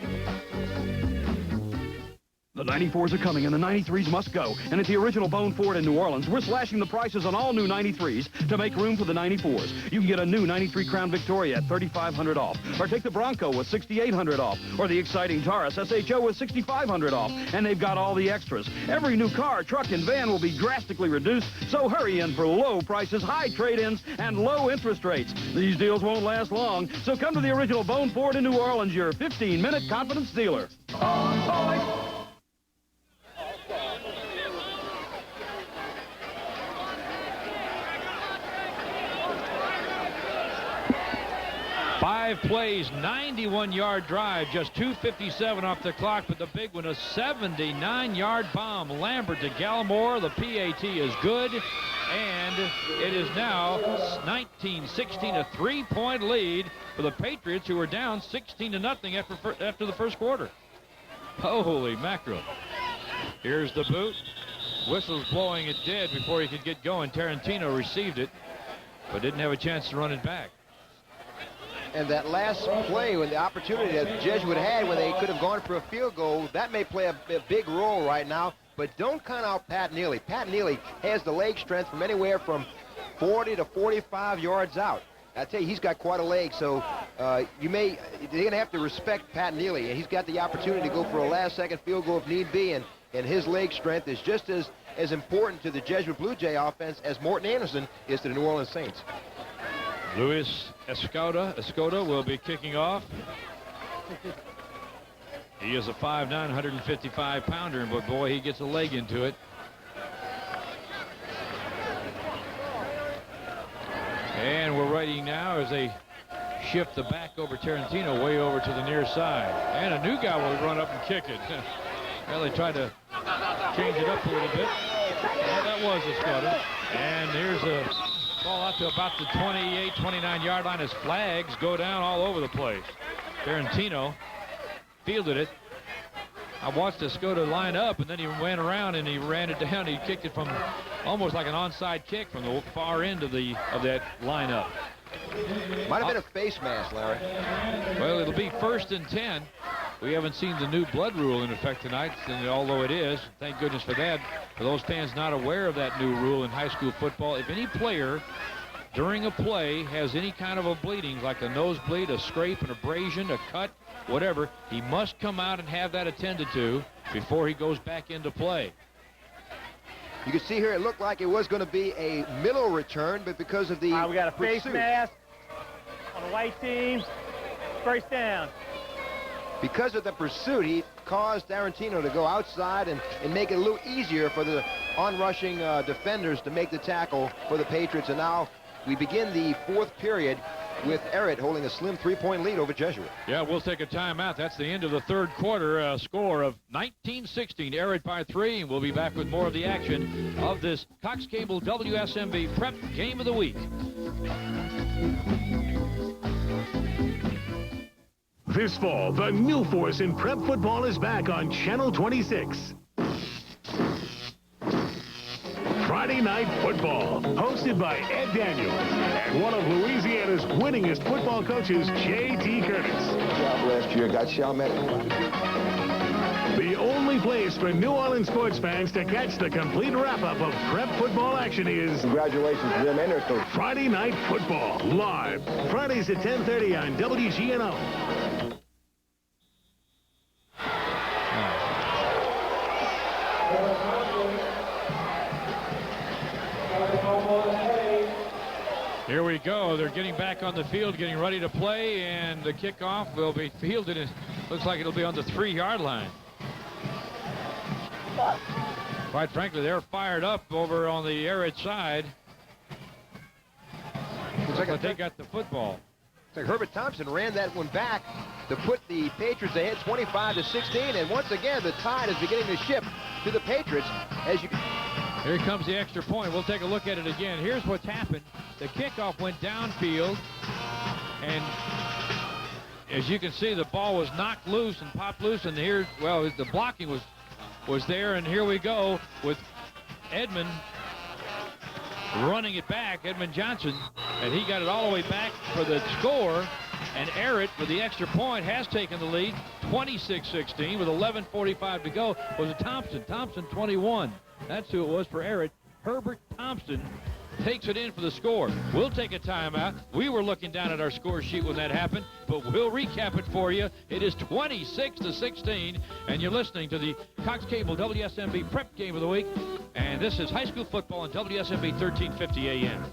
The 94s are coming, and the 93s must go. And at the original Bone Ford in New Orleans, we're slashing the prices on all new 93s to make room for the 94s. You can get a new 93 Crown Victoria at $3,500 off, or take the Bronco with $6,800 off, or the exciting Taurus SHO with $6,500 off. And they've got all the extras. Every new car, truck, and van will be drastically reduced, so hurry in for low prices, high trade-ins, and low interest rates. These deals won't last long, so come to the original Bone Ford in New Orleans, your 15-minute confidence dealer. Oh, 5 plays, 91-yard drive, just 2:57 off the clock, but the big one, a 79-yard bomb. Lambert to Gallimore. The PAT is good. and it is now 19-16, a 3-point lead for the Patriots, who are down 16-0 after the first quarter. Holy mackerel. Here's the boot. Whistle's blowing it dead before he could get going. Tarantino received it, but didn't have a chance to run it back. And that last play, when the opportunity that Jesuit had when they could have gone for a field goal, that may play a big role right now. But don't count out Pat Neely. Pat Neely has the leg strength from anywhere from 40 to 45 yards out. I tell you, he's got quite a leg, so they're going to have to respect Pat Neely. And he's got the opportunity to go for a last-second field goal if need be, and his leg strength is just as important to the Jesuit Blue Jay offense as Morton Anderson is to the New Orleans Saints. Luis Escoda will be kicking off. He is a 5'9", 155-pounder, but boy, he gets a leg into it. And we're waiting now as they shift the back over Tarantino way over to the near side. And a new guy will run up and kick it. Well, they tried to change it up a little bit. Well, that was Escoda. And here's a ball out to about the 28, 29-yard line as flags go down all over the place. Tarantino fielded it. I watched Escoda line up, and then he went around and he ran it down. He kicked it from almost like an onside kick from the far end of that lineup. Might have been a face mask, Larry. Well, it'll be 1st and 10. We haven't seen the new blood rule in effect tonight, and although it is, thank goodness for that. For those fans not aware of that new rule in high school football, if any player during a play has any kind of a bleeding, like a nosebleed, a scrape, an abrasion, a cut, whatever, he must come out and have that attended to before he goes back into play. You can see here it looked like it was going to be a middle return, but because of the we got a face pursuit, mask on the white team. First down. Because of the pursuit, he caused Tarantino to go outside and make it a little easier for the onrushing defenders to make the tackle for the Patriots. And now we begin the 4th period with Ehret holding a slim 3-point lead over Jesuit. Yeah, we'll take a timeout. That's the end of the 3rd quarter. Score of 19-16. Ehret by 3. And we'll be back with more of the action of this Cox Cable WSMV Prep Game of the Week. This fall, the new force in prep football is back on Channel 26. Friday Night Football, hosted by Ed Daniels and one of Louisiana's winningest football coaches, J.T. Curtis. Job last year, got Chalmette. The only place for New Orleans sports fans to catch the complete wrap-up of prep football action is... Congratulations to them and their coach. Friday Night Football, live, Fridays at 10:30 on WGNO. Here we go. They're getting back on the field, getting ready to play, and the kickoff will be fielded. It looks like it'll be on the 3-yard line. Quite frankly, they're fired up over on the Ehret side. But they got the football. It's like Herbert Thompson ran that one back to put the Patriots ahead 25-16, and once again the tide is beginning to shift to the Patriots. As you Here comes the extra point. We'll take a look at it again. Here's what's happened. The kickoff went downfield, and as you can see, the ball was knocked loose and popped loose, and here, well, the blocking was there, and here we go with Edmund running it back, Edmund Johnson, and he got it all the way back for the score, and Ehret, with the extra point, has taken the lead, 26-16, with 11:45 to go. Was it Thompson? Thompson, 21. That's who it was for Ehret. Herbert Thompson takes it in for the score. We'll take a timeout. We were looking down at our score sheet when that happened, but we'll recap it for you. It is 26-16, and you're listening to the Cox Cable WSMV Prep Game of the Week, and this is high school football on WSMV 1350 AM.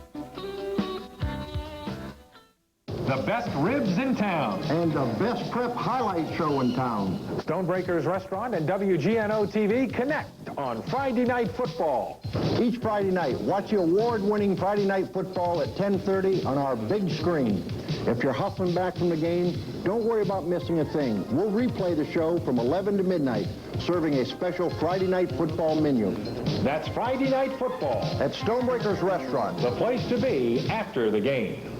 The best ribs in town. And the best prep highlight show in town. Stonebreakers Restaurant and WGNO TV connect on Friday Night Football. Each Friday night, watch the award-winning Friday Night Football at 10:30 on our big screen. If you're hustling back from the game, don't worry about missing a thing. We'll replay the show from 11 to midnight. serving a special Friday night football menu. That's Friday Night Football At Stonebreaker's Restaurant. the place to be after the game.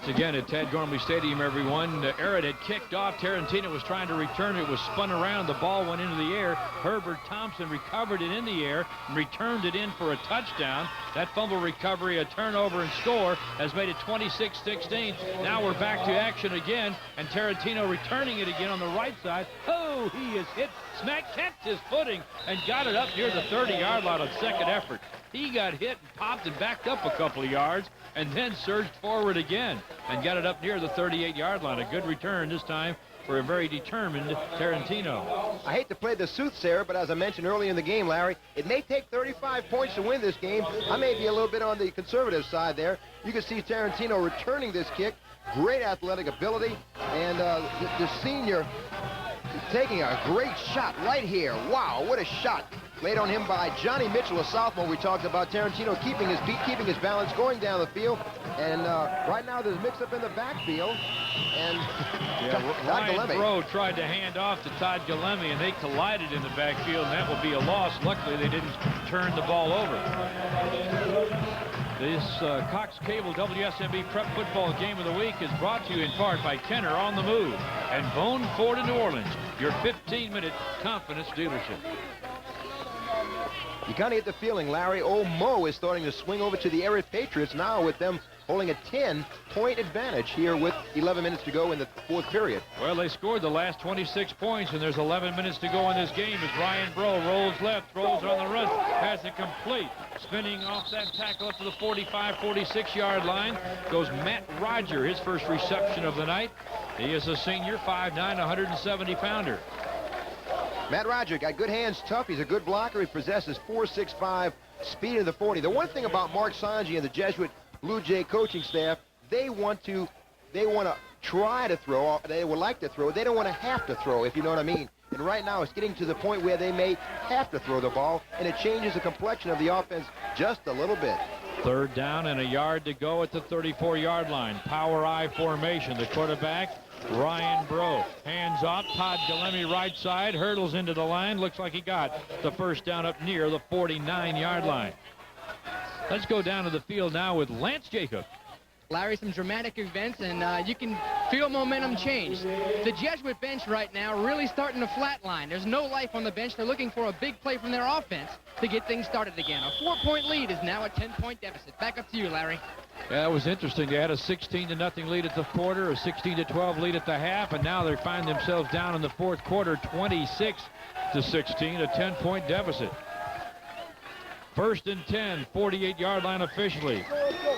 Again at Ted Gormley Stadium, everyone. Ehret had kicked off. Tarantino was trying to return it. Was spun around. The ball went into the air. Herbert Thompson recovered it in the air and returned it in for a touchdown. That fumble recovery, a turnover and score, has made it 26-16. Now we're back to action again, and Tarantino returning it again on the right side. Oh, he is hit. Smack kept his footing and got it up near the 30-yard line on second effort. He got hit and popped and backed up a couple of yards and then surged forward again and got it up near the 38-yard line. A good return this time for a very determined Tarantino. I hate to play the soothsayer, but as I mentioned early in the game, Larry, it may take 35 points to win this game. I may be a little bit on the conservative side there. You can see Tarantino returning this kick. Great athletic ability. And the senior taking a great shot right here. Wow, what a shot. Laid on him by Johnny Mitchell, a sophomore. We talked about Tarantino keeping his beat, keeping his balance, going down the field. And right now there's mix-up in the backfield. And Ryan Bro tried to hand off to Todd Galemi, and they collided in the backfield, and that will be a loss. Luckily, they didn't turn the ball over. This Cox Cable WSMB Prep Football Game of the Week is brought to you in part by Kenner on the Move and Bone Ford in New Orleans, your 15-minute confidence dealership. You kind of get the feeling, Larry, Mo is starting to swing over to the Ehret Patriots now with them holding a 10-point advantage here with 11 minutes to go in the fourth period. Well, they scored the last 26 points, and there's 11 minutes to go in this game as Ryan Bro rolls left, throws on the run, has it complete. Spinning off that tackle up to the 45, 46-yard line goes Matt Roger, his first reception of the night. He is a senior, 5'9", 170-pounder. Matt Roger got good hands, tough. He's a good blocker. He possesses 4.65 speed in the 40. The one thing about Mark Sanji and the Jesuit Blue Jay coaching staff, they want to try to throw. They would like to throw. They don't want to have to throw, if you know what I mean. And right now it's getting to the point where they may have to throw the ball, and it changes the complexion of the offense just a little bit. Third down and a yard to go at the 34-yard line. Power I formation. The quarterback, Ryan Bro. Hands off. Todd Galemi right side. Hurdles into the line. Looks like he got the first down up near the 49-yard line. Let's go down to the field now with Lance Jacob. Larry, some dramatic events, and you can feel momentum change. The Jesuit bench right now really starting to flatline. There's no life on the bench. They're looking for a big play from their offense to get things started again. A 4-point lead is now a 10-point deficit. Back up to you, Larry. Yeah, it was interesting. They had a 16-0 lead at the quarter, a 16-12 lead at the half, and now they find themselves down in the fourth quarter, 26-16, a 10-point deficit. First and 10, 48-yard line officially.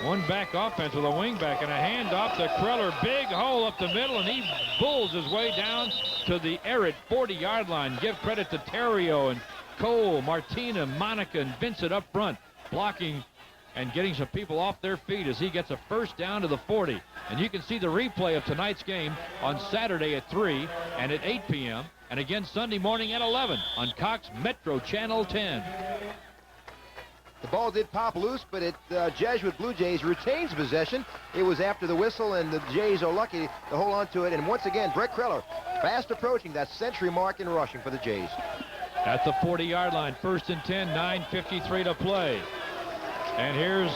One back offense with a wing back and a handoff to Kreller. Big hole up the middle, and he bulls his way down to the Ehret 40-yard line. Give credit to Terrio and Cole, Martina, Monica, and Vincent up front, blocking and getting some people off their feet as he gets a first down to the 40. And you can see the replay of tonight's game on Saturday at 3 and at 8 p.m. and again Sunday morning at 11 on Cox Metro Channel 10. The ball did pop loose, but Jesuit Blue Jays retains possession. It was after the whistle, and the Jays are lucky to hold on to it. And once again, Brett Kreller fast approaching that century mark in rushing for the Jays. At the 40-yard line, first and 10, 9:53 to play. And here's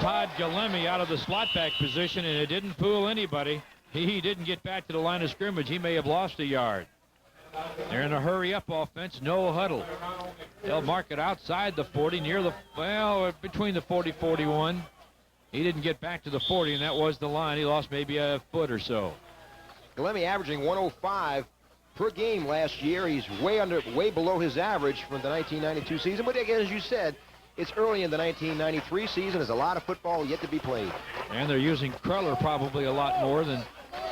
Todd Galemi out of the slot back position, and it didn't fool anybody. He didn't get back to the line of scrimmage. He may have lost a yard. They're in a hurry-up offense, no huddle. They'll mark it outside the 40, near the, well, between the 40-41. He didn't get back to the 40, and that was the line. He lost maybe a foot or so. Galemi averaging 105 per game last year. He's way below his average from the 1992 season. But again, as you said, it's early in the 1993 season. There's a lot of football yet to be played. And they're using Kreller probably a lot more than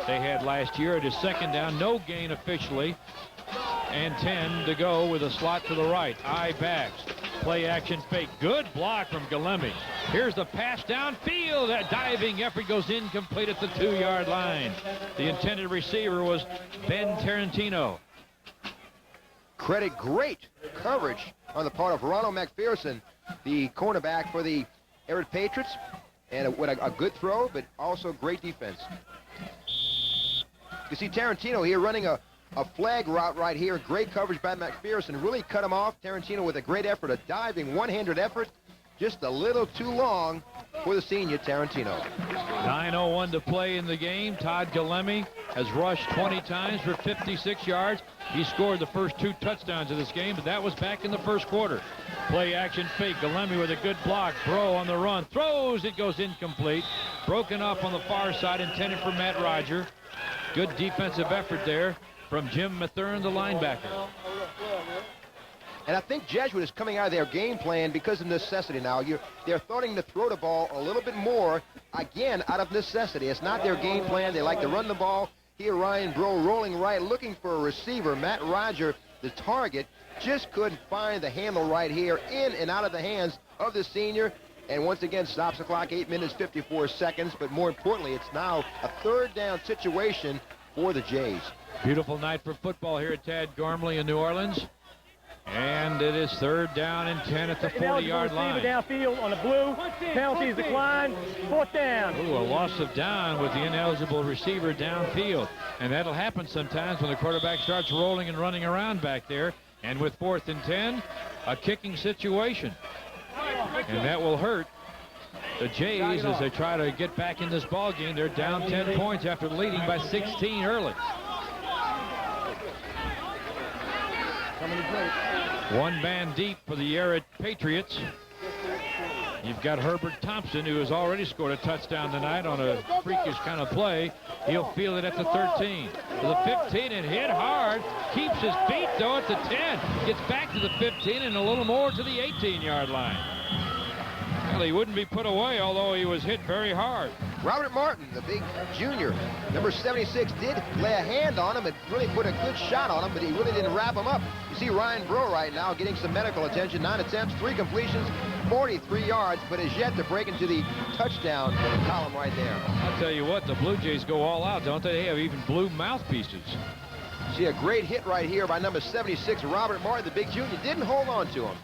they had last year. It is second down, no gain officially, and 10 to go with a slot to the right. Eye backs, play action fake. Good block from Galemi. Here's the pass downfield. That diving effort goes incomplete at the 2-yard line. The intended receiver was Ben Tarantino. Credit great coverage on the part of Ronald McPherson, the cornerback for the Ehret Patriots. And a good throw, but also great defense. You see Tarantino here running a flag route right here. Great coverage by McPherson. Really cut him off. Tarantino with a great effort, a diving one-handed effort. Just a little too long for the senior Tarantino. 9:01 to play in the game. Todd Galemi has rushed 20 times for 56 yards. He scored the first 2 touchdowns of this game, but that was back in the first quarter. Play action fake. Galemi with a good block. Bro on the run. Throws. It goes incomplete. Broken up on the far side, intended for Matt Roger. Good defensive effort there from Jim Mathern, the linebacker. And I think Jesuit is coming out of their game plan because of necessity now. They're starting to throw the ball a little bit more, again, out of necessity. It's not their game plan. They like to run the ball. Here, Ryan Bro rolling right, looking for a receiver. Matt Roger, the target, just couldn't find the handle right here, in and out of the hands of the senior. And once again, stops the clock, 8 minutes, 54 seconds. But more importantly, it's now a 3rd down situation for the Jays. Beautiful night for football here at Tad Gormley in New Orleans. And it is 3rd down and 10 at the 40-yard line. Downfield on the blue. Penalties declined. 4th down. Ooh, a loss of down with the ineligible receiver downfield. And that'll happen sometimes when the quarterback starts rolling and running around back there. And with 4th and 10, a kicking situation. And that will hurt the Jays as they try to get back in this ball game. They're down 10 points after leading by 16 early. One man deep for the Ehret Patriots. You've got Herbert Thompson, who has already scored a touchdown tonight on a freakish kind of play. He'll field it at the 13. To the 15 and hit hard. Keeps his feet, though, at the 10. Gets back to the 15 and a little more to the 18-yard line. Well, he wouldn't be put away, although he was hit very hard. Robert Martin, the big junior, number 76, did lay a hand on him and really put a good shot on him, but he really didn't wrap him up. You see Ryan Bro right now getting some medical attention. 9 attempts, 3 completions, 43 yards, but is yet to break into the touchdown column right there. I'll tell you what, the Blue Jays go all out, don't they? They have even blue mouthpieces. See a great hit right here by number 76, Robert Martin, the big junior. Didn't hold on to him.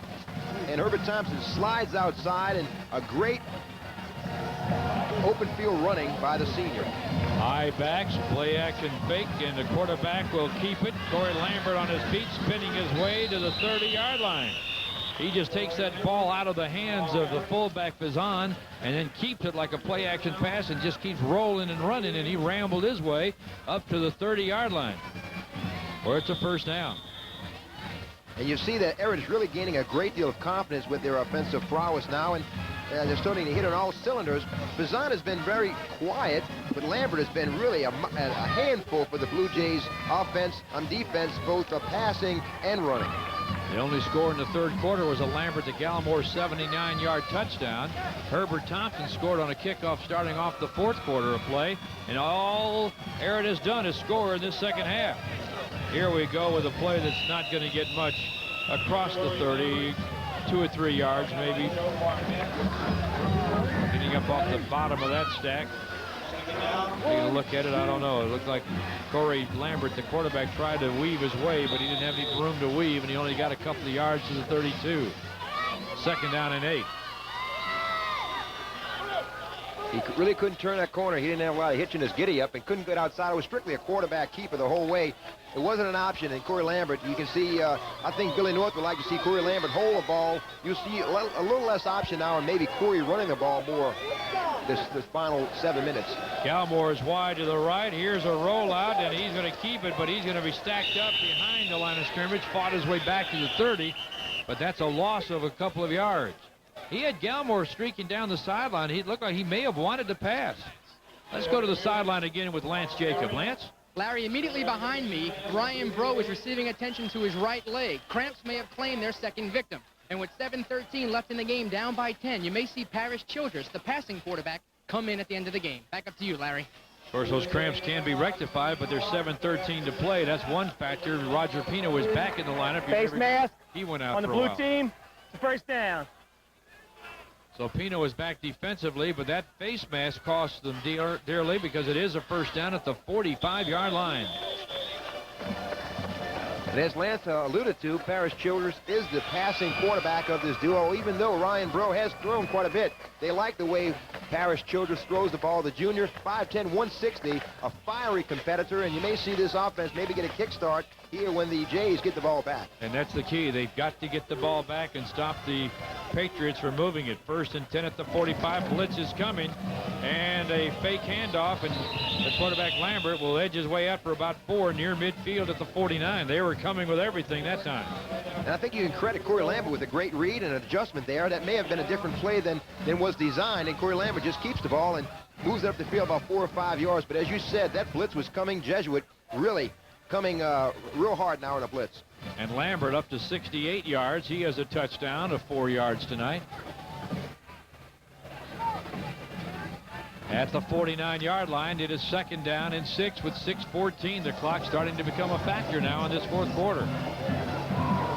And Herbert Thompson slides outside, and a great open field running by the senior. High backs, play action fake, and the quarterback will keep it. Corey Lambert on his feet, spinning his way to the 30-yard line. He just takes that ball out of the hands of the fullback Fazan and then keeps it like a play action pass and just keeps rolling and running, and he rambled his way up to the 30-yard line where it's a 1st down. And you see that Ehret is really gaining a great deal of confidence with their offensive prowess now, and they're starting to hit on all cylinders. Bazan has been very quiet, but Lambert has been really a handful for the Blue Jays defense, both passing and running. The only score in the 3rd quarter was a Lambert to Gallimore 79-yard touchdown. Herbert Thompson scored on a kickoff starting off the 4th quarter of play, and all Ehret has done is score in this 2nd half. Here we go with a play that's not going to get much across the 30, 2 or 3 yards maybe. Getting up off the bottom of that stack. Taking a look at it, I don't know. It looked like Corey Lambert, the quarterback, tried to weave his way, but he didn't have any room to weave, and he only got a couple of yards to the 32. 2nd down and 8. He really couldn't turn that corner. He didn't have a lot of hitch in his giddy-up and couldn't get outside. It was strictly a quarterback keeper the whole way. It wasn't an option, and Corey Lambert, you can see, I think Billy North would like to see Corey Lambert hold the ball. You'll see a little less option now, and maybe Corey running the ball more this final 7 minutes. Gallimore is wide to the right. Here's a rollout, and he's going to keep it, but he's going to be stacked up behind the line of scrimmage. Fought his way back to the 30, but that's a loss of a couple of yards. He had Gallimore streaking down the sideline. He looked like he may have wanted to pass. Let's go to the sideline again with Lance Jacob. Lance? Larry, immediately behind me, Ryan Bro is receiving attention to his right leg. Cramps may have claimed their 2nd victim. And with 7:13 left in the game, down by 10, you may see Parrish Childress, the passing quarterback, come in at the end of the game. Back up to you, Larry. Of course, those cramps can be rectified, but there's 7:13 to play. That's one factor. Roger Pino is back in the lineup. Face mask. He went out on the for a blue while. team. It's a 1st down. So Pino is back defensively, but that face mask costs them dearly because it is a 1st down at the 45-yard line. And as Lance alluded to, Parrish Childress is the passing quarterback of this duo, even though Ryan Bro has thrown quite a bit. They like the way Parrish Childress throws the ball. The junior, 5'10", 160, a fiery competitor, and you may see this offense maybe get a kickstart here when the Jays get the ball back. And that's the key. They've got to get the ball back and stop the Patriots from moving it. 1st and 10 at the 45. Blitz is coming, and a fake handoff, and the quarterback Lambert will edge his way out for about 4 near midfield at the 49. They were coming with everything that time. And I think you can credit Corey Lambert with a great read and an adjustment there. That may have been a different play than was designed, and Corey Lambert just keeps the ball and moves it up the field about 4 or 5 yards. But as you said, that blitz was coming. Jesuit really coming real hard now in a blitz. And Lambert up to 68 yards. He has a touchdown of 4 yards tonight. At the 49-yard line, it is 2nd down and 6 with 6:14. The clock starting to become a factor now in this 4th quarter.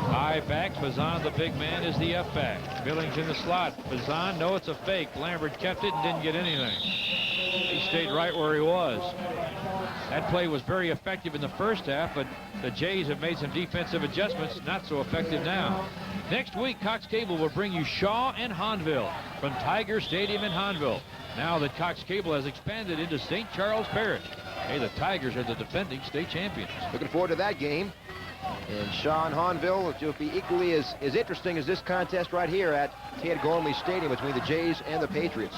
High backs. Bazan, the big man, is the F-back. Billings in the slot. Bazan, no, it's a fake. Lambert kept it and didn't get anything. He stayed right where he was. That play was very effective in the first half, but the Jays have made some defensive adjustments. Not so effective now. Next week, Cox Cable will bring you Shaw and Hahnville from Tiger Stadium in Hahnville. Now that Cox Cable has expanded into St. Charles Parish. Hey, the Tigers are the defending state champions. Looking forward to that game. And Shaw and Hahnville will be equally as interesting as this contest right here at Ted Gormley Stadium between the Jays and the Patriots.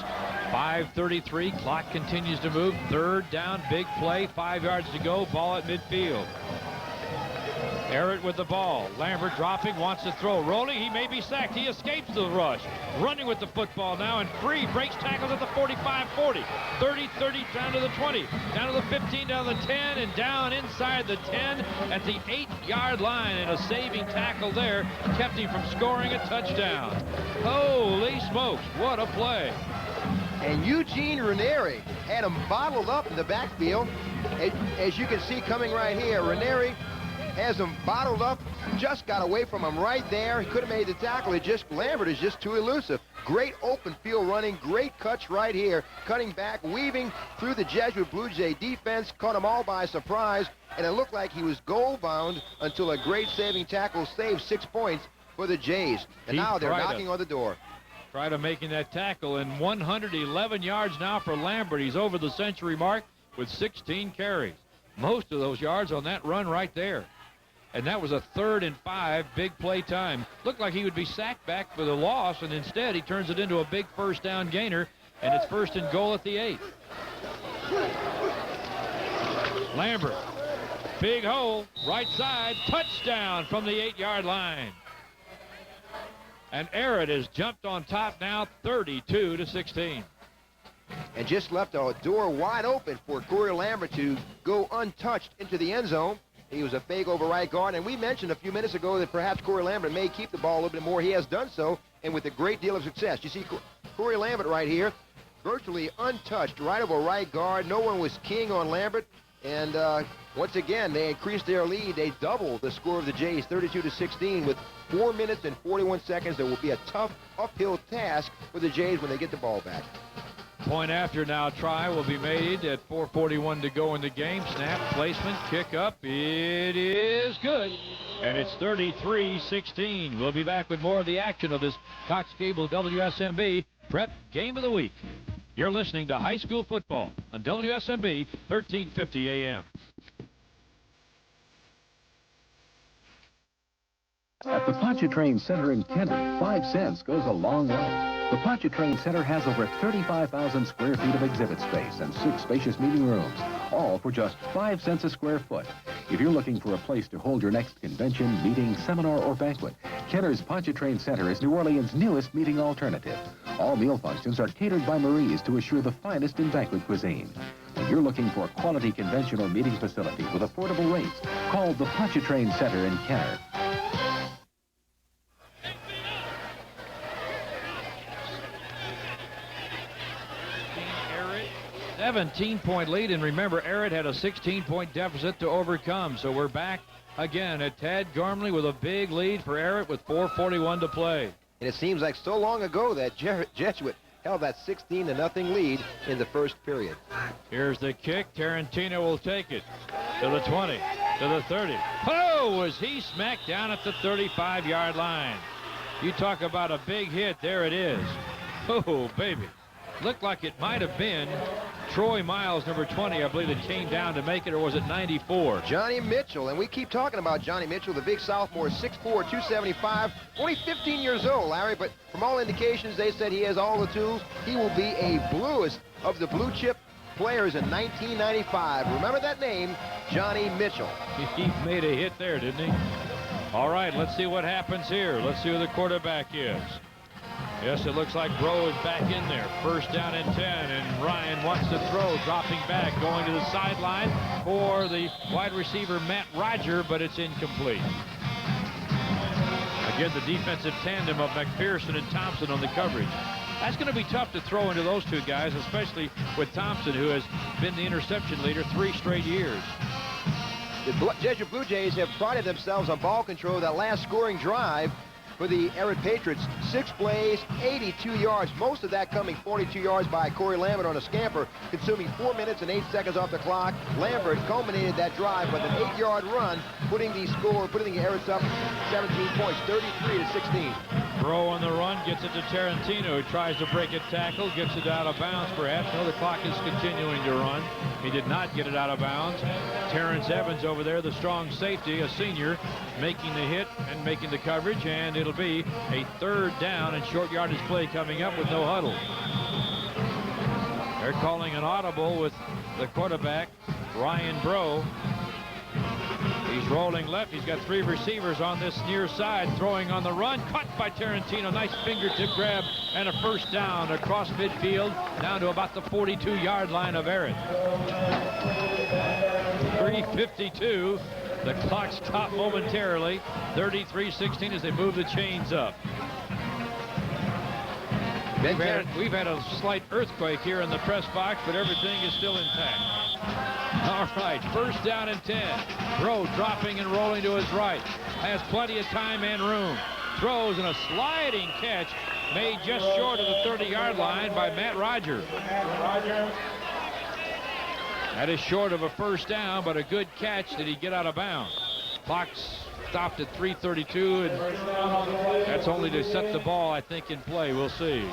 5:33. Clock continues to move. 3rd down. Big play. 5 yards to go. Ball at midfield. Ehret with the ball. Lambert dropping, wants to throw. Rolling, he may be sacked. He escapes the rush. Running with the football now and free. Breaks tackles at the 45-40. 30-30 down to the 20. Down to the 15, down to the 10, and down inside the 10 at the 8-yard line. And a saving tackle there kept him from scoring a touchdown. Holy smokes, what a play. And Eugene Ranieri had him bottled up in the backfield. As you can see coming right here, Ranieri has him bottled up, just got away from him right there. He could have made the tackle. Lambert is just too elusive. Great open field running, great cuts right here, cutting back, weaving through the Jesuit Blue Jay defense, caught them all by surprise, and it looked like he was goal-bound until a great saving tackle saved 6 points for the Jays. And now they're knocking on the door. Try to making that tackle, and 111 yards now for Lambert. He's over the century mark with 16 carries. Most of those yards on that run right there. And that was a 3rd and 5, big play time. Looked like he would be sacked back for the loss, and instead he turns it into a big 1st down gainer, and it's 1st and goal at the 8. Lambert, big hole, right side, touchdown from the 8-yard line. And Ehret has jumped on top now, 32-16. And just left a door wide open for Corey Lambert to go untouched into the end zone. He was a fake over right guard, and we mentioned a few minutes ago that perhaps Corey Lambert may keep the ball a little bit more. He has done so, and with a great deal of success. You see Corey Lambert right here, virtually untouched, right over right guard. No one was keying on Lambert, and once again, they increased their lead. They doubled the score of the Jays, 32-16, with 4 minutes and 41 seconds. There will be a tough uphill task for the Jays when they get the ball back. Point after now try will be made at 4:41 to go in the game. Snap, placement, kick up. It is good. And it's 33-16. We'll be back with more of the action of this Cox Cable WSMB Prep Game of the Week. You're listening to high school football on WSMB 1350 AM. At the Pontchartrain Center in Kenner, 5 cents goes a long way. The Pontchartrain Center has over 35,000 square feet of exhibit space and 6 spacious meeting rooms, all for just 5 cents a square foot. If you're looking for a place to hold your next convention, meeting, seminar, or banquet, Kenner's Pontchartrain Center is New Orleans' newest meeting alternative. All meal functions are catered by Marie's to assure the finest in banquet cuisine. When you're looking for a quality convention or meeting facility with affordable rates, call the Pontchartrain Center in Kenner. 17-point lead, and remember, Ehret had a 16-point deficit to overcome. So we're back again at Tad Gormley with a big lead for Ehret with 4:41 to play. And it seems like so long ago that Jesuit held that 16-0 lead in the first period. Here's the kick. Tarantino will take it to the 20, to the 30. Oh, was he smacked down at the 35-yard line. You talk about a big hit. There it is. Oh, baby. looked like it might have been Troy Miles, number 20, I believe, that came down to make it, or was it 94? Johnny Mitchell, and we keep talking about Johnny Mitchell, the big sophomore, 6'4", 275, only 15 years old, Larry, but from all indications, they said he has all the tools. He will be a bluest of the blue chip players in 1995. Remember that name, Johnny Mitchell. He made a hit there, didn't he? All right, let's see what happens here. Let's see who the quarterback is. Yes, it looks like Bro is back in there. First down and 10, and Ryan wants to throw, dropping back, going to the sideline for the wide receiver, Matt Roger, but it's incomplete. Again, the defensive tandem of McPherson and Thompson on the coverage. That's going to be tough to throw into those two guys, especially with Thompson, who has been the interception leader 3 straight years. The Jesuit Blue Jays have prided themselves on ball control. That last scoring drive for the Ehret Patriots, 6 plays, 82 yards, most of that coming 42 yards by Corey Lambert on a scamper, consuming 4 minutes and 8 seconds off the clock. Lambert culminated that drive with an 8-yard run, putting the Ehrets up 17 points, 33-16. Bro on the run, gets it to Tarantino, who tries to break a tackle, gets it out of bounds perhaps. No, the clock is continuing to run. He did not get it out of bounds. Terrence Evans over there, the strong safety, a senior, making the hit and making the coverage, and it'll be a 3rd down and short yardage play coming up with no huddle. They're calling an audible with the quarterback, Ryan Bro. He's rolling left. He's got 3 receivers on this near side, throwing on the run. Caught by Tarantino. Nice fingertip grab and a first down across midfield down to about the 42-yard line of Ehret. 3:52. The clock stopped momentarily. 33-16 as they move the chains up. We've had a slight earthquake here in the press box, but everything is still intact. All right, first down and 10. Bro dropping and rolling to his right. Has plenty of time and room. Throws, and a sliding catch made just short of the 30-yard line by Matt Roger. That is short of a first down, but a good catch. Did he get out of bounds? Clock stopped at 3:32, and that's only to set the ball, I think, in play. We'll see.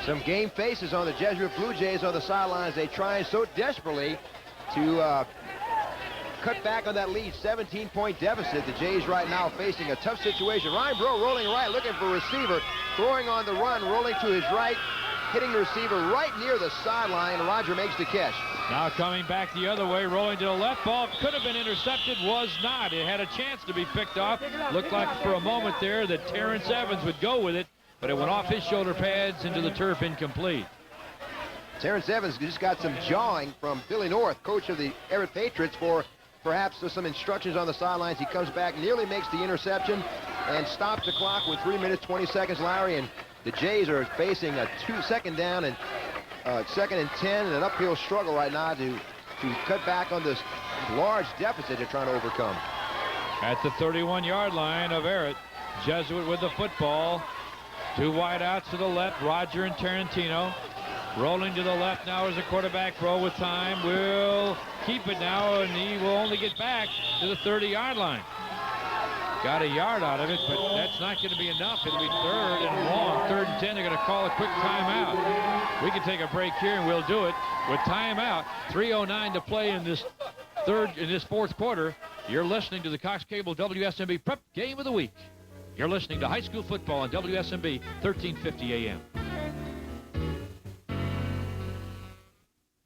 Some game faces on the Jesuit Blue Jays on the sidelines. They try so desperately to cut back on that lead, 17-point deficit. The Jays right now facing a tough situation. Ryan Bro rolling right, looking for a receiver, throwing on the run, rolling to his right, hitting the receiver right near the sideline. Roger makes the catch. Now coming back the other way, rolling to the left. Ball could have been intercepted, was not. It had a chance to be picked off. Looked like for a moment there that Terrence Evans would go with it, but it went off his shoulder pads into the turf, incomplete. Terrence Evans just got some jawing from Billy North, coach of the Ehret Patriots, for perhaps some instructions on the sidelines. He comes back, nearly makes the interception, and stops the clock with 3 minutes, 20 seconds, Larry. And the Jays are facing a 2nd down and 2nd and 10, and an uphill struggle right now to cut back on this large deficit they're trying to overcome. At the 31-yard line of Ehret, Jesuit with the football. 2 wideouts to the left, Roger and Tarantino. Rolling to the left now is the quarterback. Bro with time will keep it now, and he will only get back to the 30-yard line. Got a yard out of it, but that's not going to be enough. It'll be 3rd and long. 3rd and 10. They're going to call a quick timeout. We can take a break here, and we'll do it with timeout. 3:09 to play in this 4th quarter. You're listening to the Cox Cable WSMB Prep Game of the Week. You're listening to high school football on WSMB 1350 AM.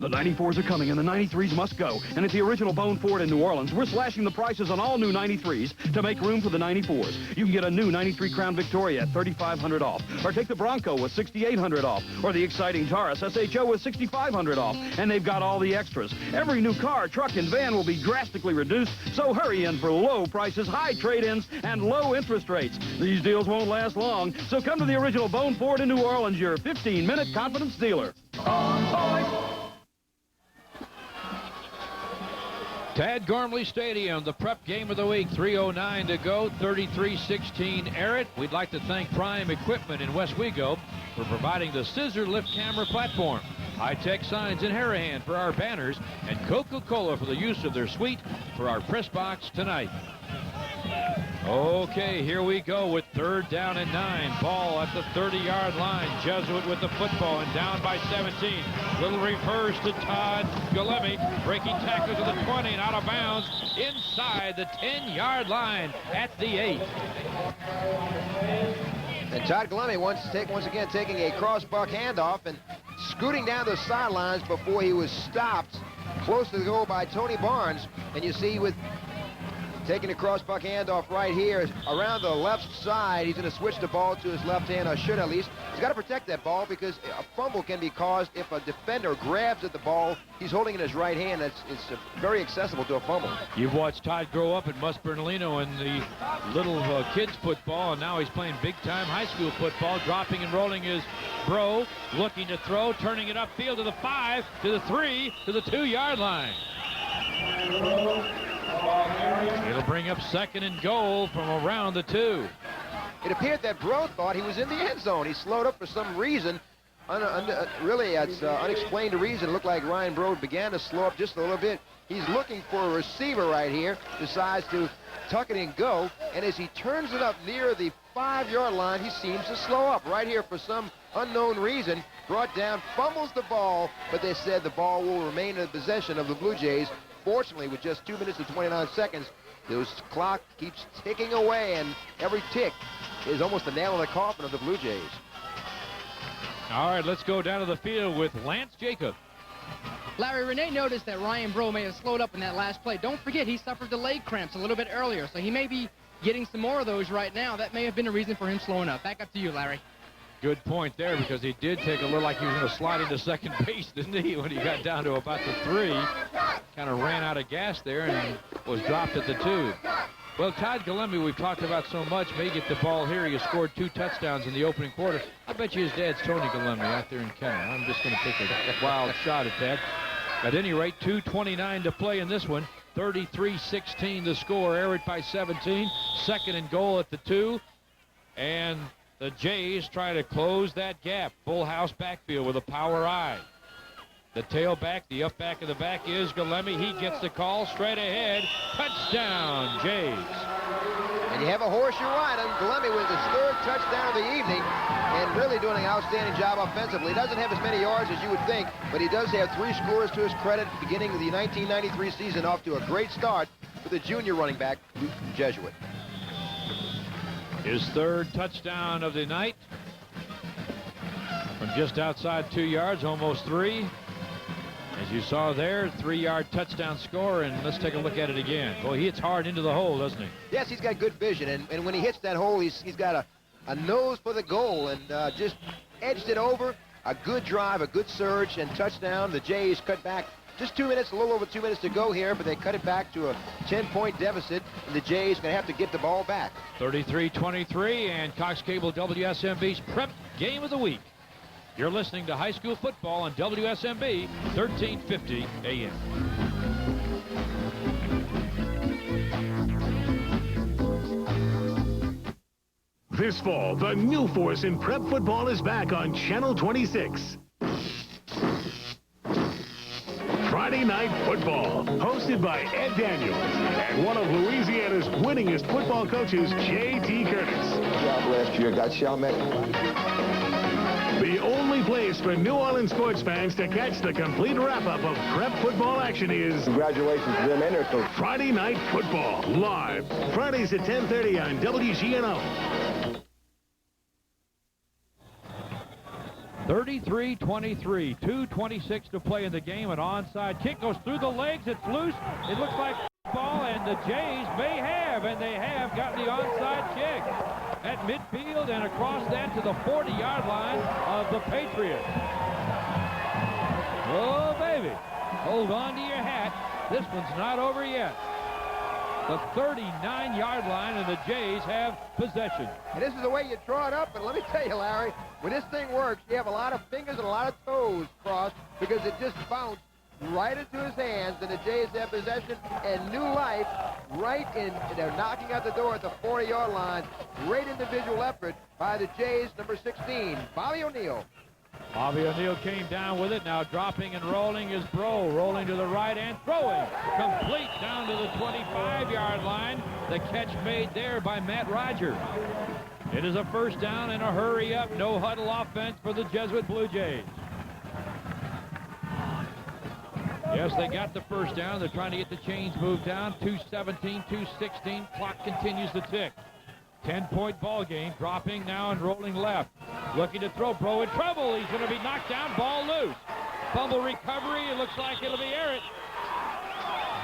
The 94s are coming, and the 93s must go. And at the original Bone Ford in New Orleans, we're slashing the prices on all new 93s to make room for the 94s. You can get a new 93 Crown Victoria at $3,500 off, or take the Bronco with $6,800 off, or the exciting Taurus SHO with $6,500 off. And they've got all the extras. Every new car, truck, and van will be drastically reduced, so hurry in for low prices, high trade-ins, and low interest rates. These deals won't last long, so come to the original Bone Ford in New Orleans, your 15-minute confidence dealer. Tad Gormley Stadium, the prep game of the week, 3:09 to go, 33-16 Ehret. We'd like to thank Prime Equipment in West Wego for providing the scissor lift camera platform, high-tech signs in Harahan for our banners, and Coca-Cola for the use of their suite for our press box tonight. Okay, here we go with 3rd down and 9. Ball at the 30-yard line. Jesuit with the football and down by 17. Little reverse to Todd Galemi. Breaking tackle to the 20 and out of bounds inside the 10-yard line at the 8. And Todd Galemi once again taking a cross-buck handoff and scooting down the sidelines before he was stopped close to the goal by Tony Barnes. And you see with taking a cross-buck handoff right here around the left side. He's going to switch the ball to his left hand, or should at least. He's got to protect that ball because a fumble can be caused if a defender grabs at the ball. He's holding it in his right hand. It's very accessible to a fumble. You've watched Todd grow up at Mus Bernalino in the little kids football, and now he's playing big-time high school football, dropping and rolling his bro, looking to throw, turning it upfield to the 5, to the 3, to the 2-yard line. It'll bring up 2nd and goal from around the 2. It appeared that Bro thought he was in the end zone. He slowed up for some reason. Really, it's unexplained reason. It looked like Ryan Bro began to slow up just a little bit. He's looking for a receiver right here. Decides to tuck it and go. And as he turns it up near the 5-yard line, he seems to slow up. Right here, for some unknown reason, brought down, fumbles the ball, but they said the ball will remain in the possession of the Blue Jays. Fortunately, with just 2 minutes and 29 seconds, the clock keeps ticking away, and every tick is almost the nail in the coffin of the Blue Jays. All right, let's go down to the field with Lance Jacob. Larry, Renee noticed that Ryan Bro may have slowed up in that last play. Don't forget, he suffered the leg cramps a little bit earlier, so he may be getting some more of those right now. That may have been a reason for him slowing up. Back up to you, Larry. Good point there, because he did take a little like he was going to slide into second base, didn't he, when he got down to about the 3. Kind of ran out of gas there and was dropped at the 2. Well, Todd Galemi, we've talked about so much, may get the ball here. He has scored 2 touchdowns in the opening quarter. I bet you his dad's Tony Galemi out there in Kenner. I'm just going to take a wild shot at that. At any rate, 2:29 to play in this one. 33-16 the score. Ehret by 17. 2nd and goal at the 2. And the Jays try to close that gap. Full house backfield with a power eye. The tailback, the up back of the back is Galemi. He gets the call straight ahead. Touchdown, Jays. And you have a horse you ride him. Galemi with his 3rd touchdown of the evening and really doing an outstanding job offensively. He doesn't have as many yards as you would think, but he does have 3 scores to his credit beginning of the 1993 season, off to a great start with the junior running back, Jesuit. His 3rd touchdown of the night from just outside 2 yards, almost 3. As you saw there, 3-yard touchdown score, and let's take a look at it again. Boy, he hits hard into the hole, doesn't he? Yes, he's got good vision, and when he hits that hole, he's got a nose for the goal and just edged it over. A good drive, a good surge, and touchdown. The Jays cut back just 2 minutes, a little over 2 minutes to go here, but they cut it back to a 10-point deficit, and the Jays are going to have to get the ball back. 33-23, and Cox Cable WSMB's Prep Game of the Week. You're listening to high school football on WSMB, 1350 AM. This fall, the new force in prep football is back on Channel 26. Friday Night Football, hosted by Ed Daniels and one of Louisiana's winningest football coaches, J.T. Curtis. Job last year got Chalmette. The only place for New Orleans sports fans to catch the complete wrap-up of prep football action is... Congratulations to them and their coach. Friday Night Football, live, Fridays at 10:30 on WGNO. 33-23, 2:26 to play in the game. An onside kick goes through the legs. It's loose. It looks like ball, and the Jays may have, and they have got the onside kick at midfield and across that to the 40-yard line of the Patriots. Oh, baby. Hold on to your hat. This one's not over yet. The 39-yard line, and the Jays have possession. And this is the way you draw it up, and let me tell you, Larry, when this thing works, you have a lot of fingers and a lot of toes crossed because it just bounced right into his hands, and the Jays have possession and new life right in. They're knocking out the door at the 40-yard line. Great individual effort by the Jays, number 16, Bobby O'Neill. Bobby O'Neill came down with it. Now dropping and rolling is Bro. Rolling to the right and throwing. Complete down to the 25-yard line. The catch made there by Matt Rogers. It is a first down and a hurry-up, no-huddle offense for the Jesuit Blue Jays. Yes, they got the first down. They're trying to get the chains moved down. 2:17, 2:16. Clock continues to tick. 10-point ball game. Dropping now and rolling left. Looking to throw. Bro in trouble. He's going to be knocked down. Ball loose. Fumble recovery. It looks like it'll be Ehret.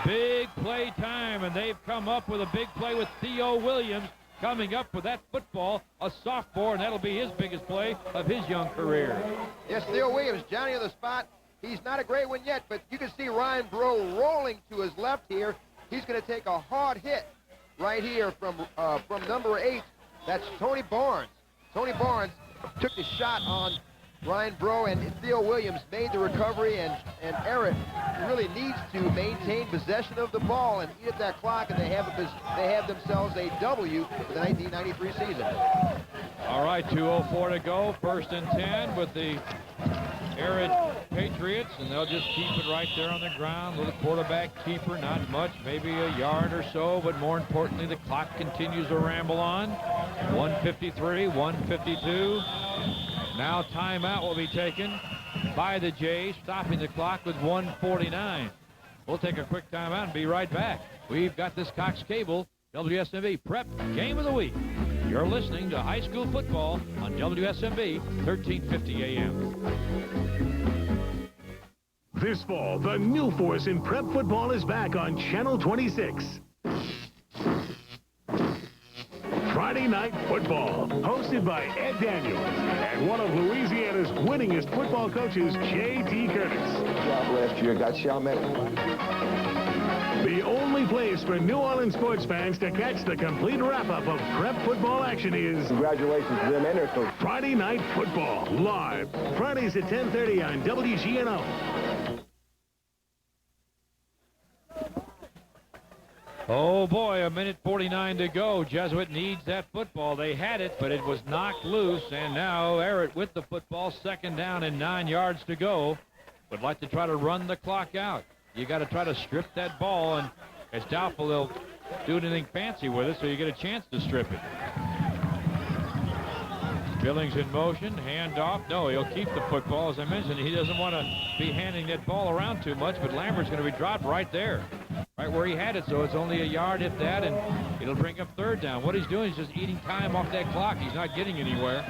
Big play time, and they've come up with a big play with Theo Williams coming up with that football, a sophomore, and that'll be his biggest play of his young career. Yes, Theo Williams, Johnny on the spot. He's not a great one yet, but you can see Ryan Bro rolling to his left here. He's going to take a hard hit right here from number 8. That's Tony Barnes. Tony Barnes took the shot on Ryan Bro, and Theo Williams made the recovery, and Ehret really needs to maintain possession of the ball and eat at that clock, and they have themselves a W for the 1993 season. All right, 2:04 to go, 1st and 10 with the Ehret Patriots, and they'll just keep it right there on the ground. Little quarterback keeper, not much, maybe a yard or so, but more importantly, the clock continues to ramble on. 1:53, 1:52. Now timeout will be taken by the Jays, stopping the clock with 1:49. We'll take a quick timeout and be right back. We've got this Cox Cable WSMV Prep Game of the Week. You're listening to high school football on WSMV 1350 AM. This fall, the new force in prep football is back on Channel 26. Friday Night Football, hosted by Ed Daniels and one of Louisiana's winningest football coaches, J.T. Curtis. Job last year got Chalmette. The only place for New Orleans sports fans to catch the complete wrap-up of prep football action is... Congratulations to them and their coach. Friday Night Football, live, Fridays at 10:30 on WGNO. Oh, boy, 1:49 to go. Jesuit needs that football. They had it, but it was knocked loose, and now Ehret with the football, 2nd down and 9 yards to go. Would like to try to run the clock out. You got to try to strip that ball, and it's doubtful they'll do anything fancy with it, so you get a chance to strip it. Billings in motion, handoff. No, he'll keep the football. As I mentioned, he doesn't want to be handing that ball around too much, but Lambert's going to be dropped right there, right where he had it, so it's only a yard if that, and it'll bring up 3rd down. What he's doing is just eating time off that clock. He's not getting anywhere.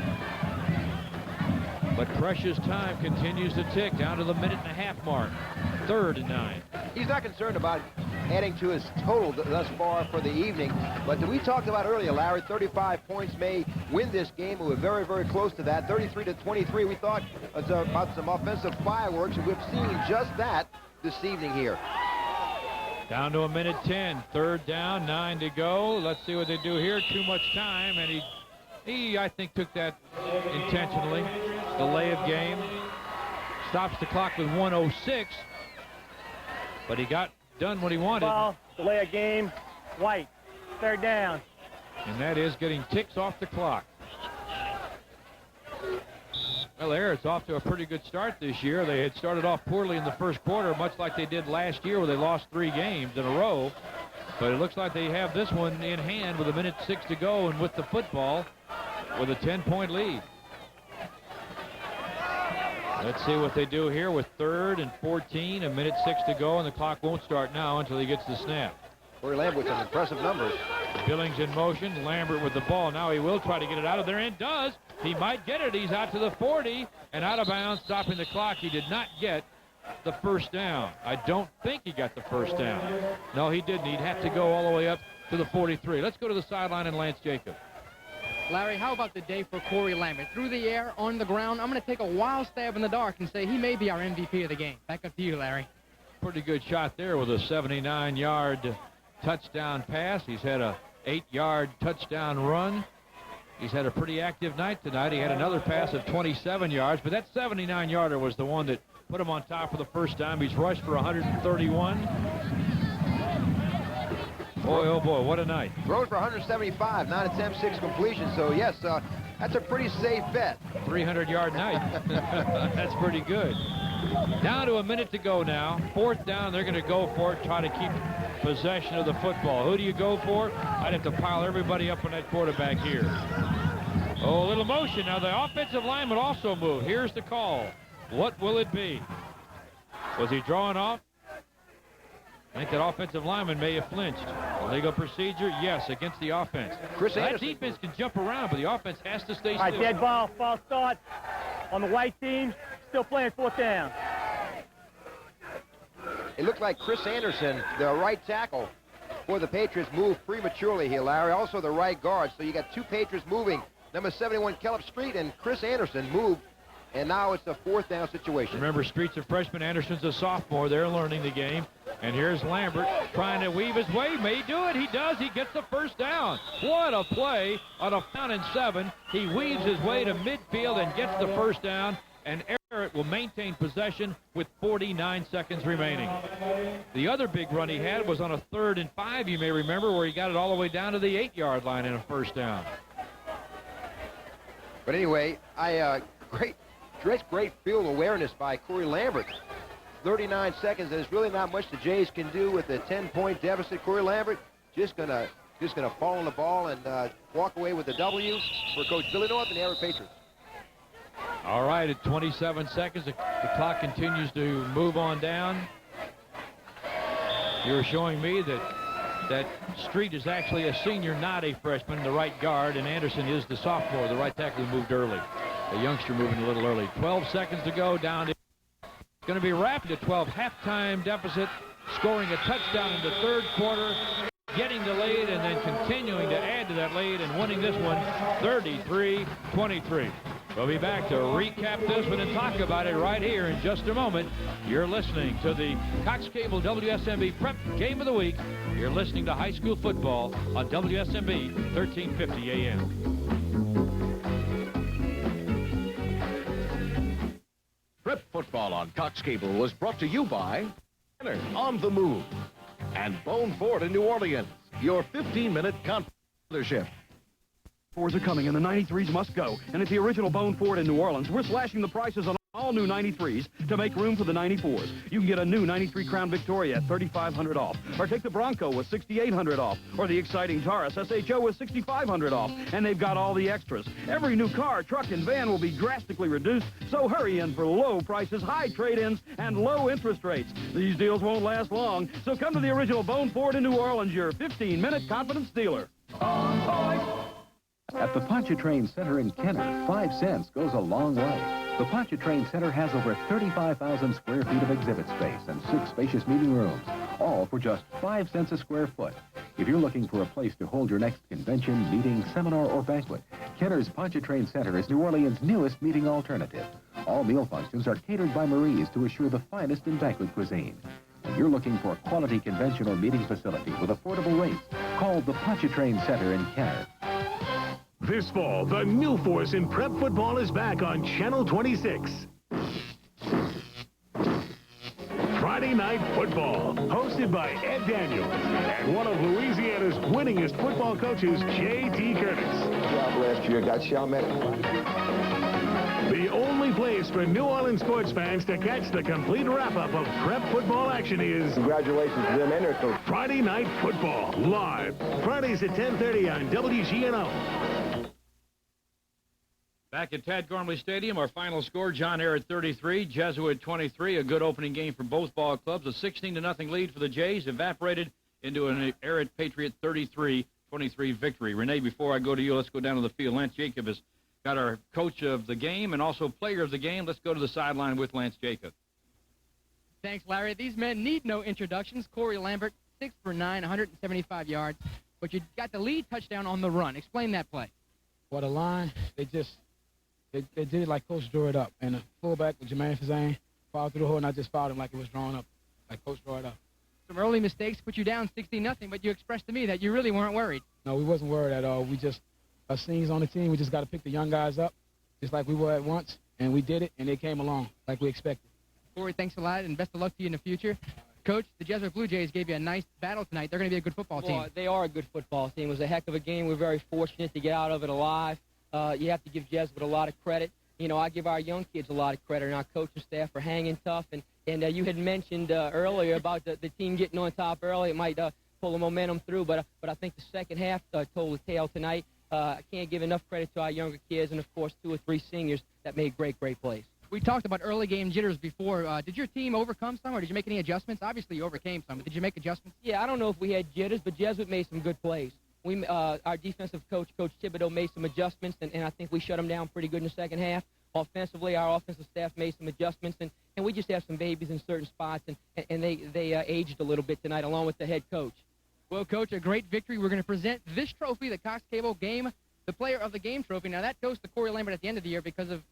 But precious time continues to tick down to the 1.5-minute mark. 3rd and 9. He's not concerned about adding to his total thus far for the evening. But we talked about earlier, Larry, 35 points may win this game. We were very, very close to that. 33-23, we thought about some offensive fireworks, and we've seen just that this evening here. Down to 1:10. 3rd down, 9 to go. Let's see what they do here. Too much time, and he I think, took that intentionally. Delay of game. Stops the clock with 1:06. But he got done what he wanted. Ball, delay of game, white, 3rd down. And that is getting ticks off the clock. Well, Ehret's off to a pretty good start this year. They had started off poorly in the 1st quarter, much like they did last year where they lost 3 games in a row. But it looks like they have this one in hand with 1:06 to go and with the football with a 10-point lead. Let's see what they do here with 3rd and 14, 1:06 to go, and the clock won't start now until he gets the snap. Corey Lambert with some impressive numbers. Billings in motion, Lambert with the ball. Now he will try to get it out of there, and does. He might get it. He's out to the 40 and out of bounds, stopping the clock. He did not get the 1st down. I don't think he got the 1st down. No, he didn't. He'd have to go all the way up to the 43. Let's go to the sideline and Lance Jacobs. Larry, how about the day for Corey Lambert? Through the air, on the ground. I'm going to take a wild stab in the dark and say he may be our MVP of the game. Back up to you, Larry. Pretty good shot there with a 79-yard touchdown pass. He's had a 8-yard touchdown run. He's had a pretty active night tonight. He had another pass of 27 yards, but that 79-yarder was the one that put him on top for the first time. He's rushed for 131. Boy, oh boy, what a night. Throws for 175, 9 attempts, 6 completions. So, yes, that's a pretty safe bet. 300-yard night. That's pretty good. Down to a minute to go now. 4th down, they're going to go for it, try to keep possession of the football. Who do you go for? I'd have to pile everybody up on that quarterback here. Oh, a little motion. Now, the offensive lineman also moved. Here's the call. What will it be? Was he drawing off? I think that offensive lineman may have flinched. Legal procedure, yes, against the offense. That defense can jump around, but the offense has to stay still. All right, dead ball, false start on the white team. Still playing 4th down. It looked like Chris Anderson, the right tackle for the Patriots, moved prematurely here, Larry. Also the right guard. So you got 2 Patriots moving. Number 71, Kellop Street, and Chris Anderson moved. And now it's a 4th down situation. Remember, Street's a freshman, Anderson's a sophomore. They're learning the game. And here's Lambert trying to weave his way. May do it. He does. He gets the 1st down. What a play on a 4th and 7. He weaves his way to midfield and gets the 1st down. And Ehret will maintain possession with 49 seconds remaining. The other big run he had was on a 3rd and 5, you may remember, where he got it all the way down to the 8-yard line in a 1st down. But anyway, great field awareness by Corey Lambert. 39 seconds, and there's really not much the Jays can do with a 10-point deficit. Corey Lambert just gonna fall on the ball and walk away with the W for Coach Billy North and the Ehret Patriots. All right, at 27 seconds, the clock continues to move on down. You're showing me that Street is actually a senior, not a freshman, the right guard, and Anderson is the sophomore, the right tackle who moved early. The youngster moving a little early. 12 seconds to go, down to... It's going to be rapid at 12. Halftime deficit, scoring a touchdown in the 3rd quarter, getting the lead, and then continuing to add to that lead and winning this one 33-23. We'll be back to recap this one and talk about it right here in just a moment. You're listening to the Cox Cable WSMB Prep Game of the Week. You're listening to high school football on WSMB 1350 AM. Prep football on Cox Cable was brought to you by Kenner on the Move and Bone Ford in New Orleans, your 15-minute conference dealership. 94s are coming, and the 93s must go. And at the original Bone Ford in New Orleans, we're slashing the prices on all new 93s to make room for the 94s. You can get a new 93 Crown Victoria at $3,500 off, or take the Bronco with $6,800 off, or the exciting Taurus SHO with $6,500 off. And they've got all the extras. Every new car, truck, and van will be drastically reduced, so hurry in for low prices, high trade-ins, and low interest rates. These deals won't last long, so come to the original Bone Ford in New Orleans, your 15-minute confidence dealer. At the Pontchartrain Center in Kenner, 5 cents goes a long way. The Pontchartrain Center has over 35,000 square feet of exhibit space and 6 spacious meeting rooms, all for just 5 cents a square foot. If you're looking for a place to hold your next convention, meeting, seminar, or banquet, Kenner's Pontchartrain Center is New Orleans' newest meeting alternative. All meal functions are catered by Marie's to assure the finest in banquet cuisine. If you're looking for a quality convention or meeting facility with affordable rates, call the Pontchartrain Center in Kenner. This fall, the new force in prep football is back on Channel 26. Friday Night Football, hosted by Ed Daniels and one of Louisiana's winningest football coaches, J.T. Curtis. Job last year, got Chalmette. The only place for New Orleans sports fans to catch the complete wrap-up of prep football action is... Congratulations to them and their coach. Friday Night Football, live, Fridays at 10:30 on WGNO. Back at Tad Gormley Stadium, our final score, John Ehret 33, Jesuit 23. A good opening game for both ball clubs. A 16-0 lead for the Jays evaporated into an Ehret Patriot 33-23 victory. Renee, before I go to you, let's go down to the field. Lance Jacob has got our coach of the game and also player of the game. Let's go to the sideline with Lance Jacob. Thanks, Larry. These men need no introductions. Corey Lambert, 6 for 9, 175 yards. But you got the lead touchdown on the run. Explain that play. Well, the line, they did it like Coach drew it up. And the fullback, Jermaine Fazane, fouled through the hole, and I just fouled him like it was drawn up, like Coach drew it up. Some early mistakes put you down 16-0, but you expressed to me that you really weren't worried. No, we wasn't worried at all. We just, us seniors on the team, we just got to pick the young guys up, just like we were at once, and we did it, and they came along like we expected. Corey, thanks a lot, and best of luck to you in the future. Coach, the Jesuit Blue Jays gave you a nice battle tonight. They're going to be a good football team. Well, they are a good football team. It was a heck of a game. We're very fortunate to get out of it alive. You have to give Jesuit a lot of credit. You know, I give our young kids a lot of credit, and our coaching staff for hanging tough. And you had mentioned earlier about the team getting on top early. It might pull the momentum through, but I think the second half told the tale tonight. I can't give enough credit to our younger kids and, of course, 2 or 3 seniors that made great plays. We talked about early game jitters before. Did your team overcome some, or did you make any adjustments? Obviously, you overcame some, but did you make adjustments? Yeah, I don't know if we had jitters, but Jesuit made some good plays. Our defensive coach, Coach Thibodeau, made some adjustments, and I think we shut them down pretty good in the second half. Offensively, our offensive staff made some adjustments, and we just have some babies in certain spots, and they aged a little bit tonight, along with the head coach. Well, Coach, a great victory. We're going to present this trophy, the Cox Cable Game, the Player of the Game trophy. Now, that goes to Corey Lambert at the end of the year because of